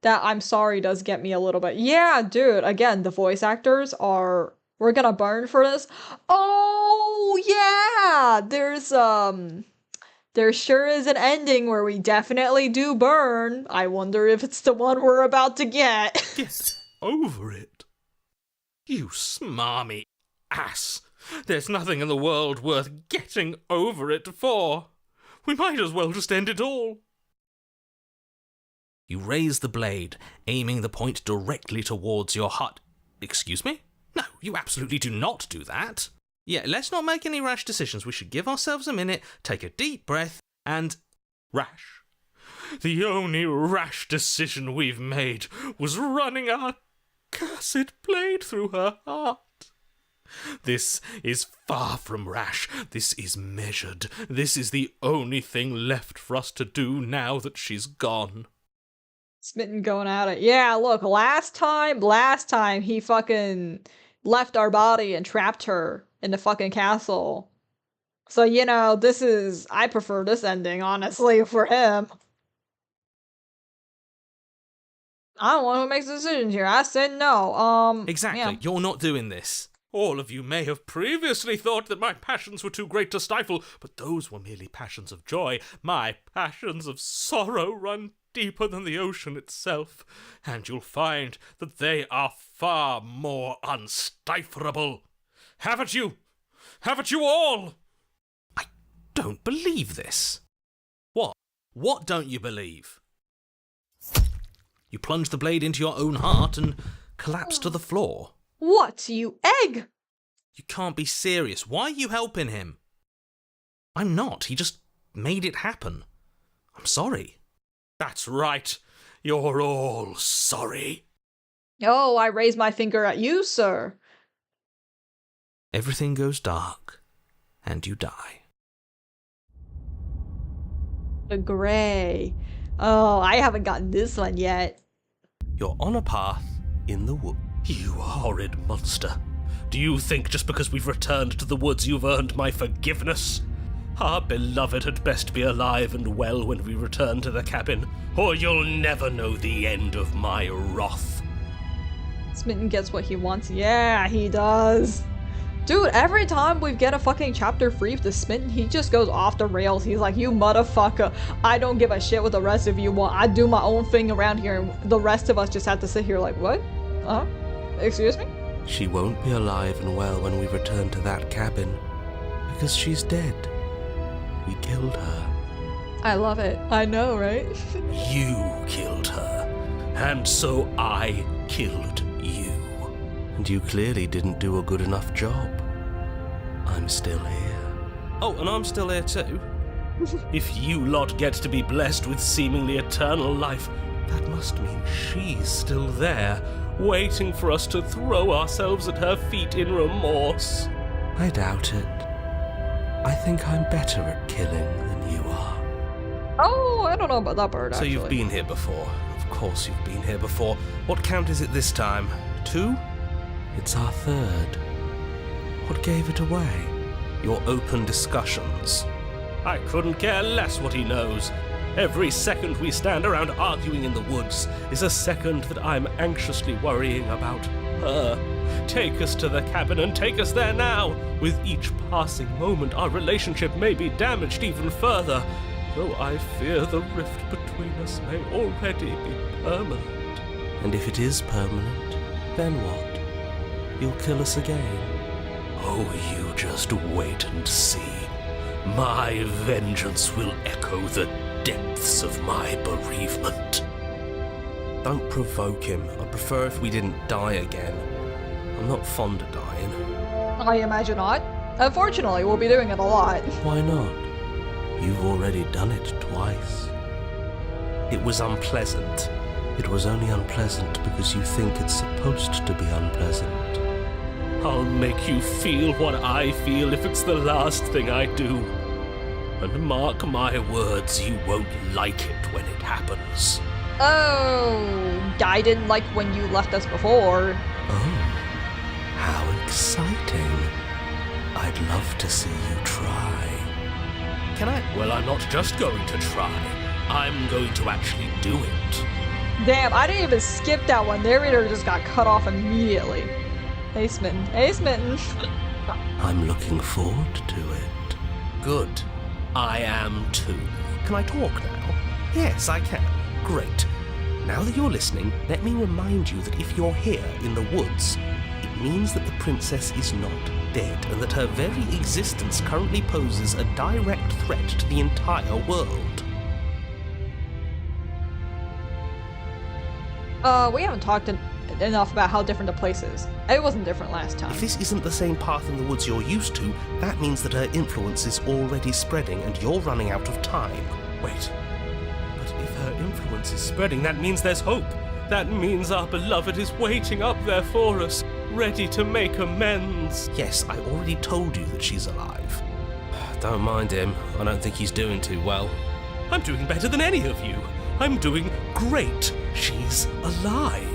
That I'm sorry does get me a little bit. Yeah, dude, again, the voice actors are... We're gonna burn for this. Oh, yeah! There sure is an ending where we definitely do burn. I wonder if it's the one we're about to get. Get over it. You smarmy ass. There's nothing in the world worth getting over it for. We might as well just end it all. You raise the blade, aiming the point directly towards your heart. Excuse me? No, you absolutely do not do that. Yeah, let's not make any rash decisions. We should give ourselves a minute, take a deep breath, and... Rash. The only rash decision we've made was running our cursed blade through her heart. This is far from rash. This is measured. This is the only thing left for us to do now that she's gone. Smitten going at it. Yeah, look, last time he fucking left our body and trapped her in the fucking castle. So, you know, I prefer this ending, honestly, for him. I'm the one who makes decisions here. I said no. Exactly. Yeah. You're not doing this. All of you may have previously thought that my passions were too great to stifle, but those were merely passions of joy. My passions of sorrow run deeper than the ocean itself, and you'll find that they are far more unstiflable. Haven't you? Haven't you all? I don't believe this. What? What don't you believe? You plunge the blade into your own heart and collapse to the floor. What, you egg? You can't be serious. Why are you helping him? I'm not. He just made it happen. I'm sorry. That's right. You're all sorry. Oh, I raise my finger at you, sir. Everything goes dark, and you die. The gray. Oh, I haven't gotten this one yet. You're on a path in the wood. You horrid monster. Do you think just because we've returned to the woods you've earned my forgiveness? Our beloved had best be alive and well when we return to the cabin, or you'll never know the end of my wrath. Smitten gets what he wants. Yeah, he does. Dude, every time we get a fucking chapter free to Smitten, he just goes off the rails. He's like, you motherfucker, I don't give a shit what the rest of you want. I do my own thing around here, and the rest of us just have to sit here like, what? Excuse me? She won't be alive and well when we return to that cabin, because she's dead. We killed her. I love it. I know, right? You killed her, and so I killed you. And you clearly didn't do a good enough job. I'm still here. Oh, and I'm still here too. If you lot get to be blessed with seemingly eternal life, that must mean she's still there, waiting for us to throw ourselves at her feet in remorse. I doubt it. I think I'm better at killing than you are. Oh, I don't know about that bird, So actually. you've been here before. Of course you've been here before. What count is it this time? 2? It's our third. What gave it away? Your open discussions. I couldn't care less what he knows. Every second we stand around arguing in the woods is a second that I'm anxiously worrying about her. Take us to the cabin and take us there now. With each passing moment, our relationship may be damaged even further, though I fear the rift between us may already be permanent. And if it is permanent, then what? You'll kill us again? Oh, you just wait and see. My vengeance will echo the depths of my bereavement. Don't provoke him. I'd prefer if we didn't die again. I'm not fond of dying. I imagine not. Unfortunately, we'll be doing it a lot. Why not? You've already done it twice. It was unpleasant. It was only unpleasant because you think it's supposed to be unpleasant. I'll make you feel what I feel if it's the last thing I do. And mark my words, you won't like it when it happens. Oh, I didn't like when you left us before. Oh, how exciting. I'd love to see you try. Can I? Well, I'm not just going to try. I'm going to actually do it. Damn, I didn't even skip that one. Narrator just got cut off immediately. Hey, Smitten. Hey, Smitten. I'm looking forward to it. Good. I am too. Can I talk now? Yes, I can. Great. Now that you're listening, let me remind you that if you're here in the woods, it means that the princess is not dead, and that her very existence currently poses a direct threat to the entire world. We haven't talked enough about how different the place is. It wasn't different last time. If this isn't the same path in the woods you're used to, that means that her influence is already spreading and you're running out of time. Wait. But if her influence is spreading, that means there's hope. That means our beloved is waiting up there for us, ready to make amends. Yes, I already told you that she's alive. Don't mind him. I don't think he's doing too well. I'm doing better than any of you. I'm doing great. She's alive.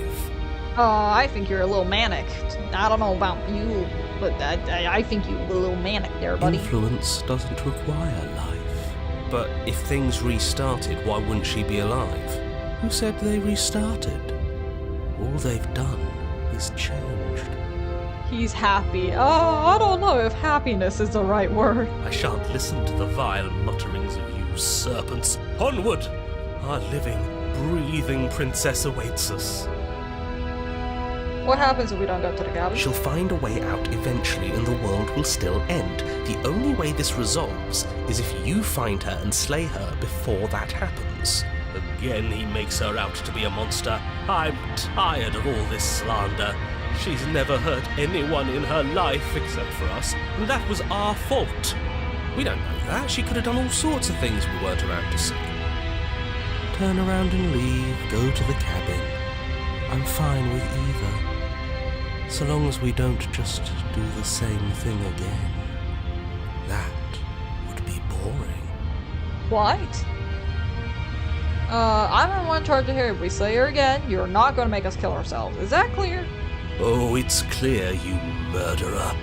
I think you're a little manic. I don't know about you, but I think you're a little manic there, buddy. Influence doesn't require life. But if things restarted, why wouldn't she be alive? Who said they restarted? All they've done is changed. He's happy. I don't know if happiness is the right word. I shan't listen to the vile mutterings of you serpents. Onward! Our living, breathing princess awaits us. What happens if we don't go to the cabin? She'll find a way out eventually and the world will still end. The only way this resolves is if you find her and slay her before that happens. Again he makes her out to be a monster. I'm tired of all this slander. She's never hurt anyone in her life except for us, and that was our fault. We don't know that. She could have done all sorts of things we weren't around to see. Turn around and leave, go to the cabin. I'm fine with either. So long as we don't just do the same thing again. That would be boring. What? I'm the one in charge of here. If we slay her again, you're not going to make us kill ourselves. Is that clear? Oh, it's clear, you murderer.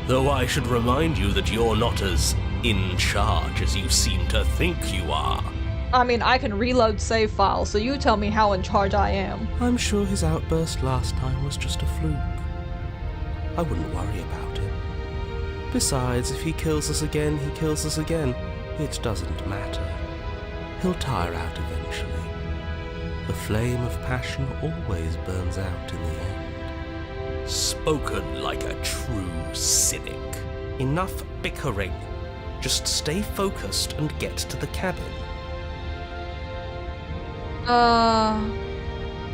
Though I should remind you that you're not as in charge as you seem to think you are. I mean, I can reload save files, so you tell me how in charge I am. I'm sure his outburst last time was just a fluke. I wouldn't worry about it. Besides, if he kills us again, he kills us again. It doesn't matter. He'll tire out eventually. The flame of passion always burns out in the end. Spoken like a true cynic. Enough bickering. Just stay focused and get to the cabin.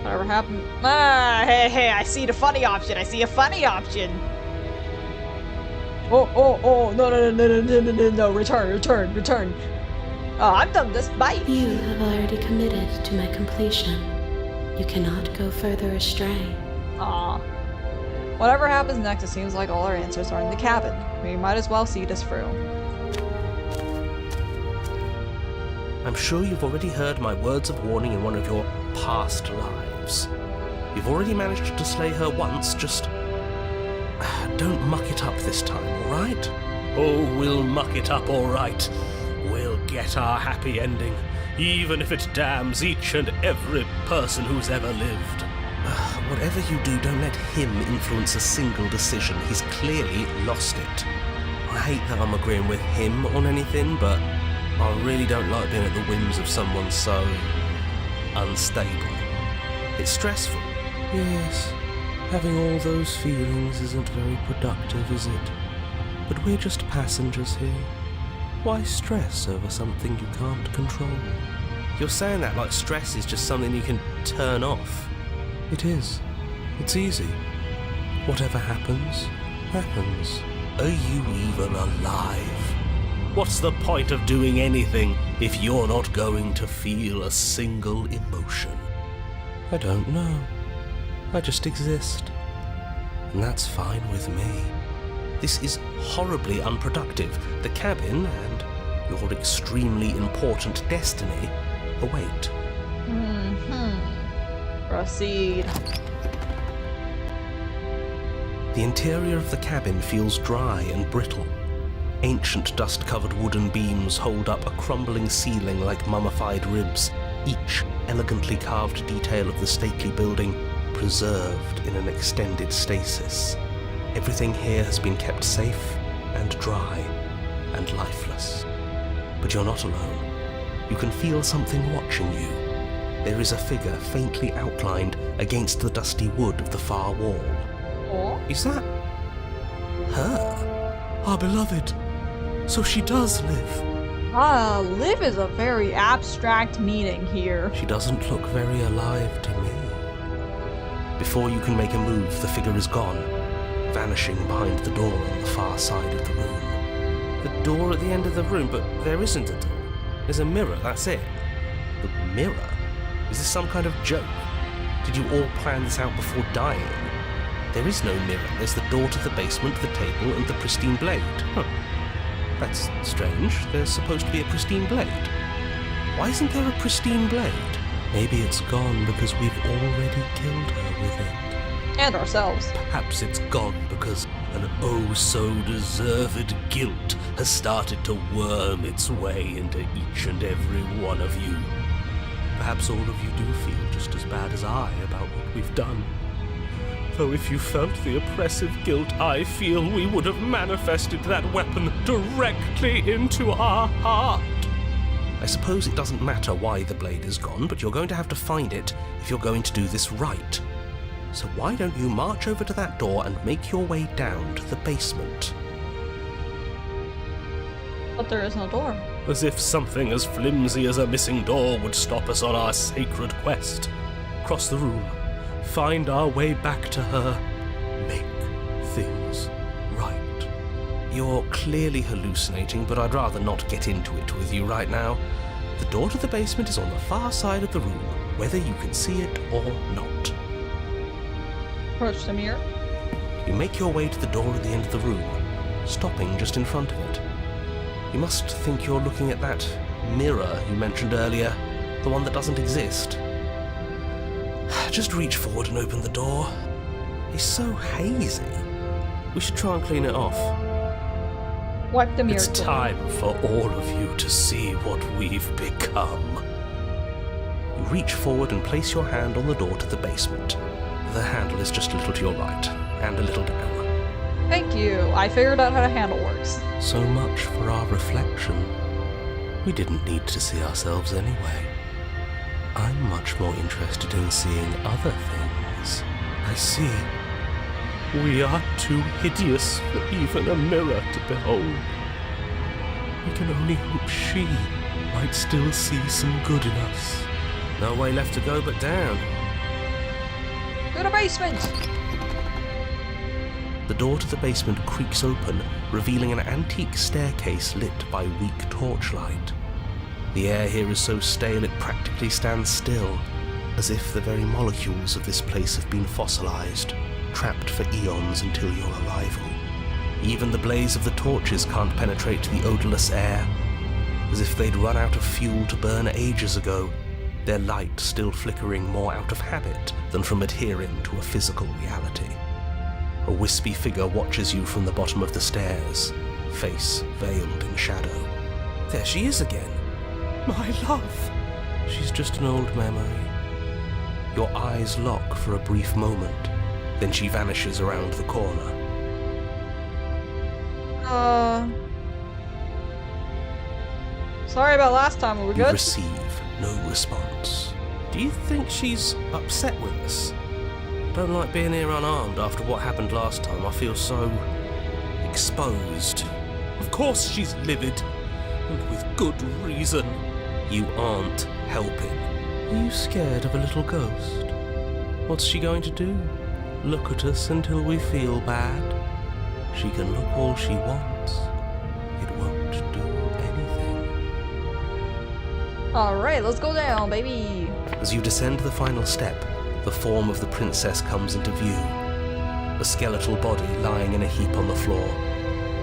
Whatever happened? Hey, I see the funny option. I see a funny option. No, return. I'm done this, bye. You have already committed to my completion. You cannot go further astray. Aw. Whatever happens next, it seems like all our answers are in the cabin. We might as well see this through. I'm sure you've already heard my words of warning in one of your past lives. You've already managed to slay her once, just don't muck it up this time, alright? Oh, we'll muck it up alright. We'll get our happy ending, even if it damns each and every person who's ever lived. Whatever you do, don't let him influence a single decision. He's clearly lost it. I hate that I'm agreeing with him on anything, but I really don't like being at the whims of someone so unstable. It's stressful. Yes, having all those feelings isn't very productive, is it? But we're just passengers here. Why stress over something you can't control? You're saying that like stress is just something you can turn off. It is. It's easy. Whatever happens, happens. Are you even alive? What's the point of doing anything if you're not going to feel a single emotion? I don't know. I just exist. And that's fine with me. This is horribly unproductive. The cabin and your extremely important destiny await. Proceed. The interior of the cabin feels dry and brittle. Ancient dust-covered wooden beams hold up a crumbling ceiling like mummified ribs, each elegantly carved detail of the stately building preserved in an extended stasis. Everything here has been kept safe and dry and lifeless. But you're not alone. You can feel something watching you. There is a figure faintly outlined against the dusty wood of the far wall. Oh? Is that her? Our beloved. So she does live. Live is a very abstract meaning here. She doesn't look very alive to me. Before you can make a move, the figure is gone, vanishing behind the door on the far side of the room. The door at the end of the room, but there isn't a door. There's a mirror, that's it. The mirror? Is this some kind of joke? Did you all plan this out before dying? There is no mirror. There's the door to the basement, the table, and the pristine blade. Huh. That's strange. There's supposed to be a pristine blade. Why isn't there a pristine blade? Maybe it's gone because we've already killed her with it. And ourselves. Perhaps it's gone because an oh-so-deserved guilt has started to worm its way into each and every one of you. Perhaps all of you do feel just as bad as I about what we've done. Though if you felt the oppressive guilt I feel, we would have manifested that weapon directly into our heart. I suppose it doesn't matter why the blade is gone, but you're going to have to find it if you're going to do this right. So why don't you march over to that door and make your way down to the basement? But there is no door. As if something as flimsy as a missing door would stop us on our sacred quest. Cross the room, find our way back to her, make things right. You're clearly hallucinating, but I'd rather not get into it with you right now. The door to the basement is on the far side of the room, whether you can see it or not. Approach the mirror. You make your way to the door at the end of the room, stopping just in front of it. You must think you're looking at that mirror you mentioned earlier, the one that doesn't exist. Just reach forward and open the door. It's so hazy. We should try and clean it off. Wipe the mirror. It's time for all of you to see what we've become. You reach forward and place your hand on the door to the basement. The handle is just a little to your right, and a little down. Thank you. I figured out how the handle works. So much for our reflection. We didn't need to see ourselves anyway. I'm much more interested in seeing other things. I see. We are too hideous for even a mirror to behold. We can only hope she might still see some good in us. No way left to go but down. To the basement! The door to the basement creaks open, revealing an antique staircase lit by weak torchlight. The air here is so stale it practically stands still, as if the very molecules of this place have been fossilized, trapped for eons until your arrival. Even the blaze of the torches can't penetrate the odorless air, as if they'd run out of fuel to burn ages ago, their light still flickering more out of habit than from adhering to a physical reality. A wispy figure watches you from the bottom of the stairs, face veiled in shadow. There she is again. My love! She's just an old memory. Your eyes lock for a brief moment, then she vanishes around the corner. Sorry about last time, were we You good? receive no response. Do you think she's upset with us? Don't like being here unarmed after what happened last time. I feel so exposed. Of course she's livid, and with good reason. You aren't helping. Are you scared of a little ghost? What's she going to do? Look at us until we feel bad? She can look all she wants. It won't do anything. Alright, let's go down, baby. As you descend the final step, the form of the princess comes into view. A skeletal body lying in a heap on the floor,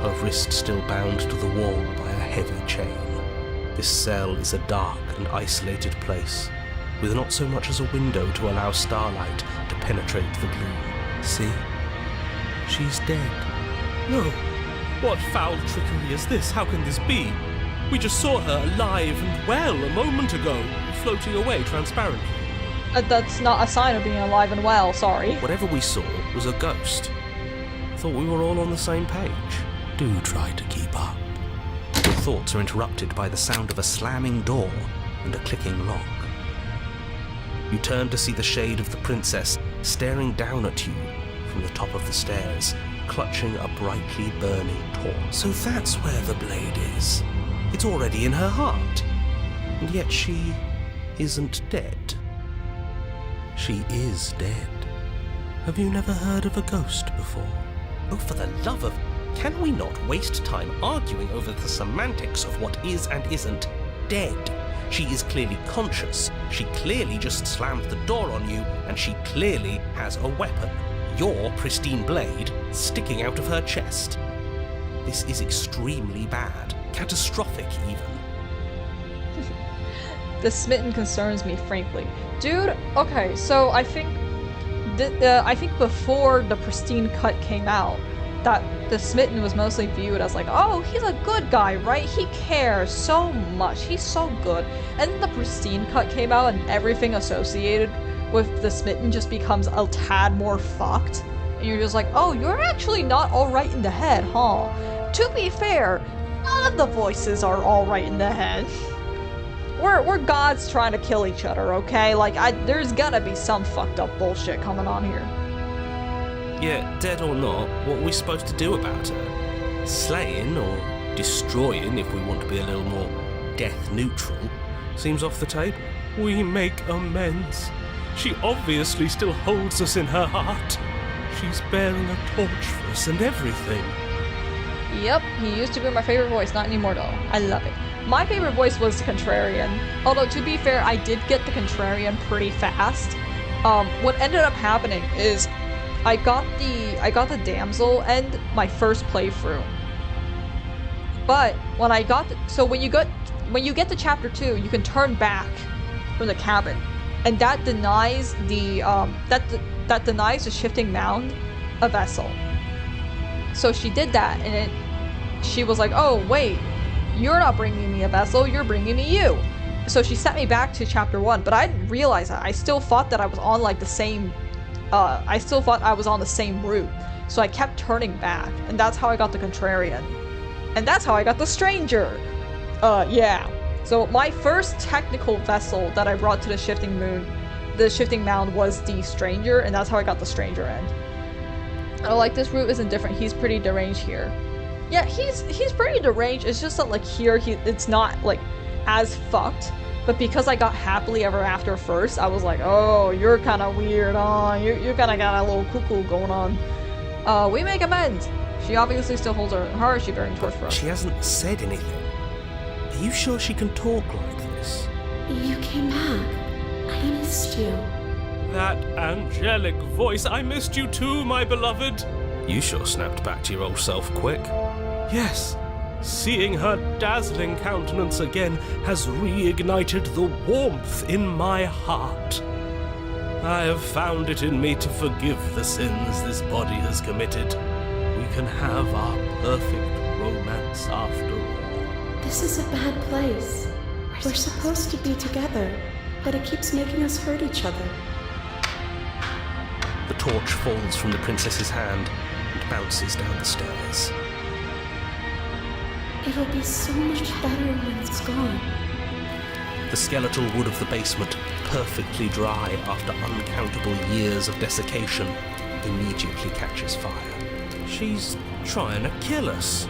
her wrist still bound to the wall by a heavy chain. This cell is a dark and isolated place, with not so much as a window to allow starlight to penetrate the gloom. See? She's dead. No! What foul trickery is this? How can this be? We just saw her alive and well a moment ago, floating away transparently. That's not a sign of being alive and well, sorry. Whatever we saw was a ghost. Thought we were all on the same page. Do try to keep up. Your thoughts are interrupted by the sound of a slamming door and a clicking lock. You turn to see the shade of the princess staring down at you from the top of the stairs, clutching a brightly burning torch. So that's where the blade is. It's already in her heart. And yet she isn't dead. She is dead. Have you never heard of a ghost before? Oh, for the love of... Can we not waste time arguing over the semantics of what is and isn't dead? She is clearly conscious. She clearly just slammed the door on you, and she clearly has a weapon. Your pristine blade sticking out of her chest. This is extremely bad. Catastrophic, even. The smitten concerns me, frankly. Dude, okay, so I think before the Pristine Cut came out, that the smitten was mostly viewed as like, oh, he's a good guy, right? He cares so much. He's so good. And then the Pristine Cut came out and everything associated with the smitten just becomes a tad more fucked. And you're just like, oh, you're actually not alright in the head, huh? To be fair, none of the voices are alright in the head. We're gods trying to kill each other, okay? Like, there's gotta be some fucked up bullshit coming on here. Yeah, dead or not, what are we supposed to do about her? Slaying, or destroying, if we want to be a little more death-neutral, seems off the table. We make amends. She obviously still holds us in her heart. She's bearing a torch for us and everything. Yep, he used to be my favorite voice, not anymore though. I love it. My favorite voice was the Contrarian. Although, to be fair, I did get the Contrarian pretty fast. What ended up happening is I got the damsel end my first playthrough. But when I got when you get to chapter 2, you can turn back from the cabin, and that denies the that denies the shifting mound a vessel. So she did that, and she was like, "Oh wait, you're not bringing me a vessel, you're bringing me you." So she sent me back to chapter 1, but I didn't realize that. I still thought that I was on like the same. I still thought I was on the same route, so I kept turning back, and that's how I got the Contrarian, and that's how I got the Stranger. Yeah. So my first technical vessel that I brought to the shifting mound was the Stranger, and that's how I got the Stranger end. Oh, like this route isn't different. He's pretty deranged here. Yeah, he's pretty deranged. It's just that like here it's not like as fucked. But because I got Happily Ever After first, I was like, oh, you're kind of weird, you kind of got a little cuckoo going on. We make amends. She obviously still holds her heart. She bearing torch for us. She hasn't said anything. Are you sure she can talk like this? You came back. I missed you. That angelic voice, I missed you too, my beloved. You sure snapped back to your old self quick. Yes. Seeing her dazzling countenance again has reignited the warmth in my heart. I have found it in me to forgive the sins this body has committed. We can have our perfect romance after all. This is a bad place. We're supposed to be together, but it keeps making us hurt each other. The torch falls from the princess's hand and bounces down the stairs. It'll be so much better when it's gone. The skeletal wood of the basement, perfectly dry after uncountable years of desiccation, immediately catches fire. She's trying to kill us.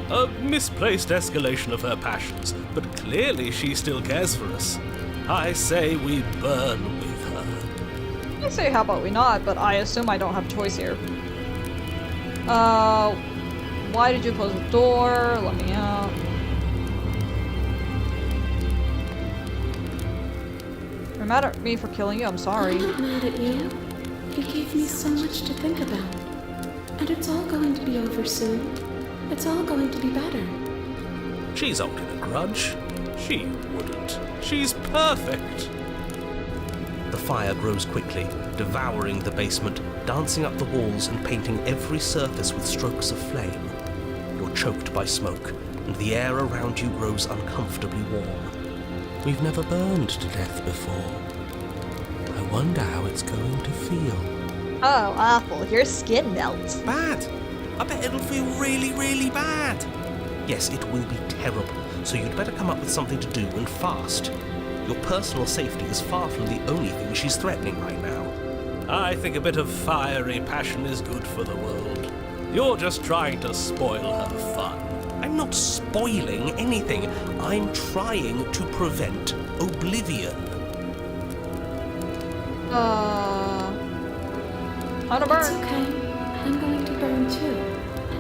A misplaced escalation of her passions, but clearly she still cares for us. I say we burn with her. I say how about we not, but I assume I don't have a choice here. Why did you close the door? Let me out. You're mad at me for killing you, I'm sorry. I'm not mad at you. You gave me so much to think about. And it's all going to be over soon. It's all going to be better. She's holding a grudge. She wouldn't. She's perfect. The fire grows quickly, devouring the basement, dancing up the walls and painting every surface with strokes of flame. You're choked by smoke, and the air around you grows uncomfortably warm. We've never burned to death before. I wonder how it's going to feel. Oh, awful. Your skin melts. Bad. I bet it'll feel really, really bad. Yes, it will be terrible, so you'd better come up with something to do and fast. Your personal safety is far from the only thing she's threatening right now. I think a bit of fiery passion is good for the world. You're just trying to spoil her fun. I'm not spoiling anything. I'm trying to prevent oblivion. How to It's burn. okay. I'm going to burn too.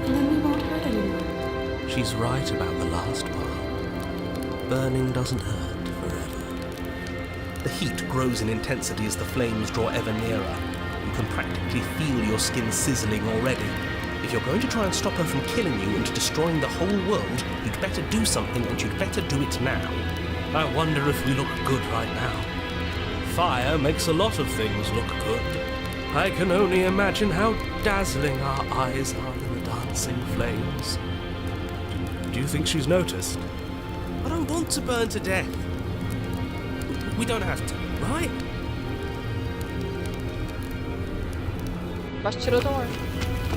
And then we won't hurt anymore. She's right about the last part. Burning doesn't hurt forever. The heat grows in intensity as the flames draw ever nearer. You can practically feel your skin sizzling already. If you're going to try and stop her from killing you and destroying the whole world, you'd better do something, and you'd better do it now. I wonder if we look good right now. Fire makes a lot of things look good. I can only imagine how dazzling our eyes are in the dancing flames. Do you think she's noticed? I don't want to burn to death. We don't have to, right? Rush to the door.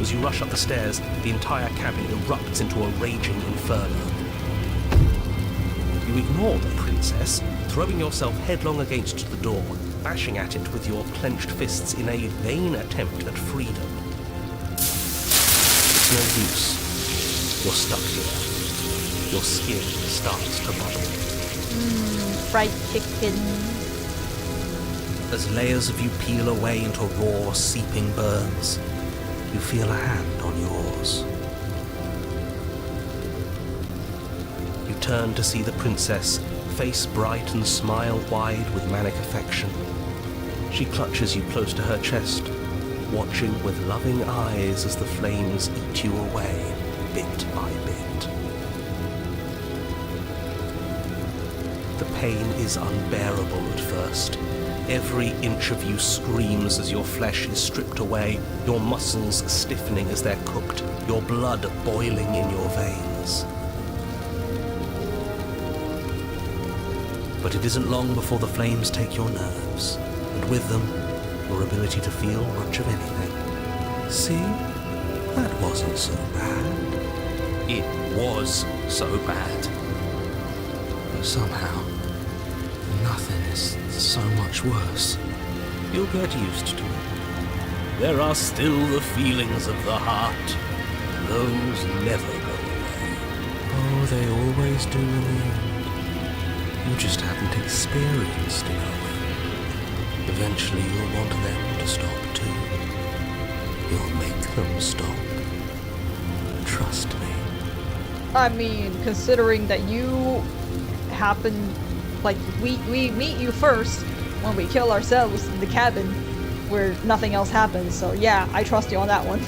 As you rush up the stairs, the entire cabin erupts into a raging inferno. You ignore the princess, throwing yourself headlong against the door, bashing at it with your clenched fists in a vain attempt at freedom. It's no use. You're stuck here. Your skin starts to bubble. Fried chicken. As layers of you peel away into raw, seeping burns, you feel a hand on yours. You turn to see the princess, face bright and smile wide with manic affection. She clutches you close to her chest, watching with loving eyes as the flames eat you away, bit by bit. The pain is unbearable at first. Every inch of you screams as your flesh is stripped away, your muscles stiffening as they're cooked, your blood boiling in your veins. But it isn't long before the flames take your nerves, and with them, your ability to feel much of anything. See? That wasn't so bad. It was so bad. But somehow, nothing is so much worse. You'll get used to it. There are still the feelings of the heart. Those never go away. Oh, they always do in the end. You just haven't experienced enough. Eventually you'll want them to stop too. You'll make them stop. Trust me. I mean, considering that you happen, like, we meet you first when we kill ourselves in the cabin where nothing else happens, so yeah, I trust you on that one.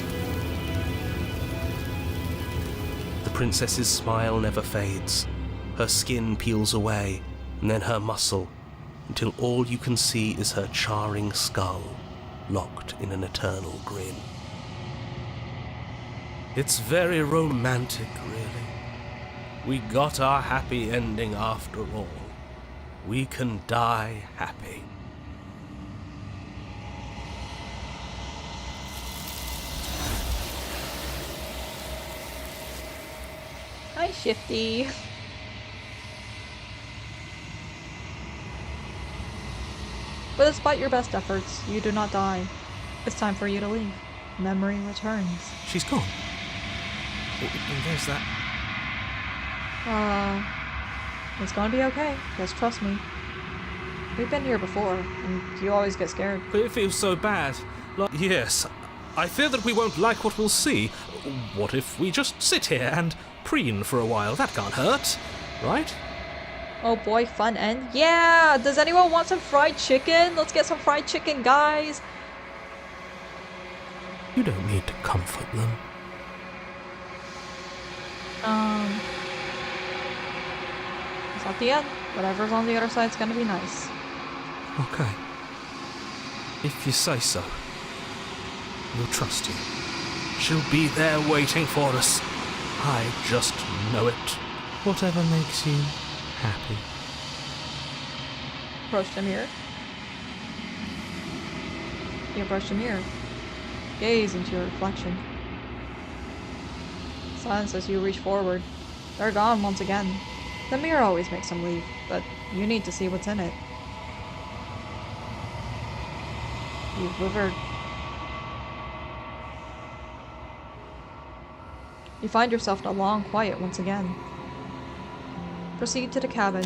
The princess's smile never fades. Her skin peels away, and then her muscle, until all you can see is her charring skull, locked in an eternal grin. It's very romantic, really. We got our happy ending after all. We can die happy. Hi, Shifty. But despite your best efforts, you do not die. It's time for you to leave. Memory returns. She's gone. There's that. It's gonna be okay. Just trust me. We've been here before, and you always get scared. But it feels so bad. Yes, I fear that we won't like what we'll see. What if we just sit here and preen for a while? That can't hurt, right? Oh boy, fun end. Yeah! Does anyone want some fried chicken? Let's get some fried chicken, guys! You don't need to comfort them. It's not the end. Whatever's on the other side's gonna be nice. Okay. If you say so. We'll trust you. She'll be there waiting for us. I just know it. Whatever makes you happy. Approach the mirror. You approach the mirror. Gaze into your reflection. Silence as you reach forward. They're gone once again. The mirror always makes them leave, but you need to see what's in it. You've withered. You find yourself in a long quiet once again. Proceed to the cabin.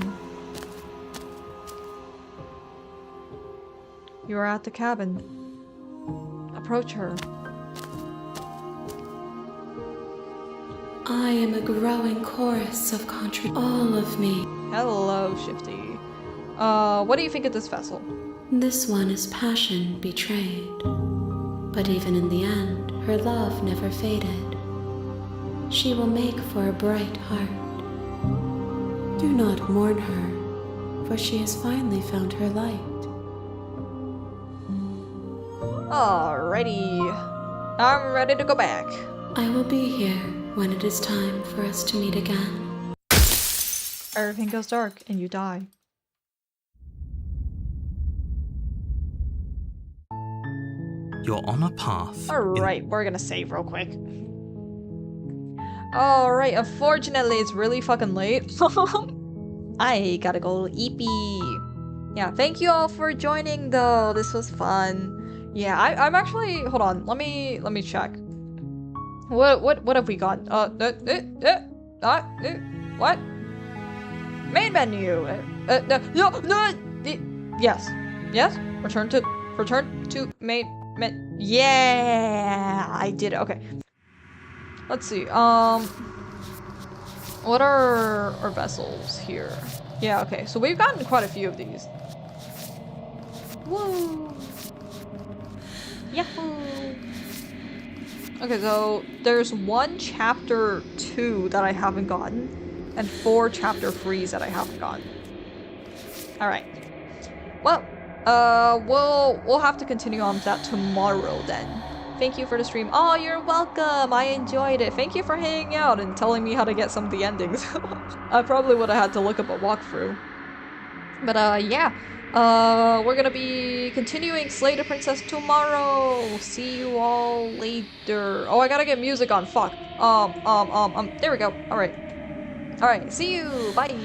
You are at the cabin. A approach her. I am a growing chorus of all of me. Hello, Shifty. What do you think of this vessel? This one is passion betrayed. But even in the end, her love never faded. She will make for a bright heart. Do not mourn her, for she has finally found her light. Alrighty. I'm ready to go back. I will be here when it is time for us to meet again. Everything goes dark and you die. You're on a path. Alright, we're gonna save real quick. Alright, unfortunately it's really fucking late. I gotta go eepy. Yeah, thank you all for joining though. This was fun. Yeah, I'm actually, hold on, let me check. What have we got? What? Main menu. Yes. Yes. Return to main. Yeah, I did it. Okay. Let's see. What are our vessels here? Yeah. Okay. So we've gotten quite a few of these. Woo! Yahoo! Okay, so there's 1 chapter 2 that I haven't gotten, and 4 chapter 3s that I haven't gotten. Alright. Well, we'll have to continue on that tomorrow then. Thank you for the stream. Oh, you're welcome! I enjoyed it. Thank you for hanging out and telling me how to get some of the endings. I probably would have had to look up a walkthrough. But yeah. We're gonna be continuing Slay the Princess tomorrow. See you all later. Oh, I gotta get music on. Fuck. There we go. Alright. Alright, see you. Bye.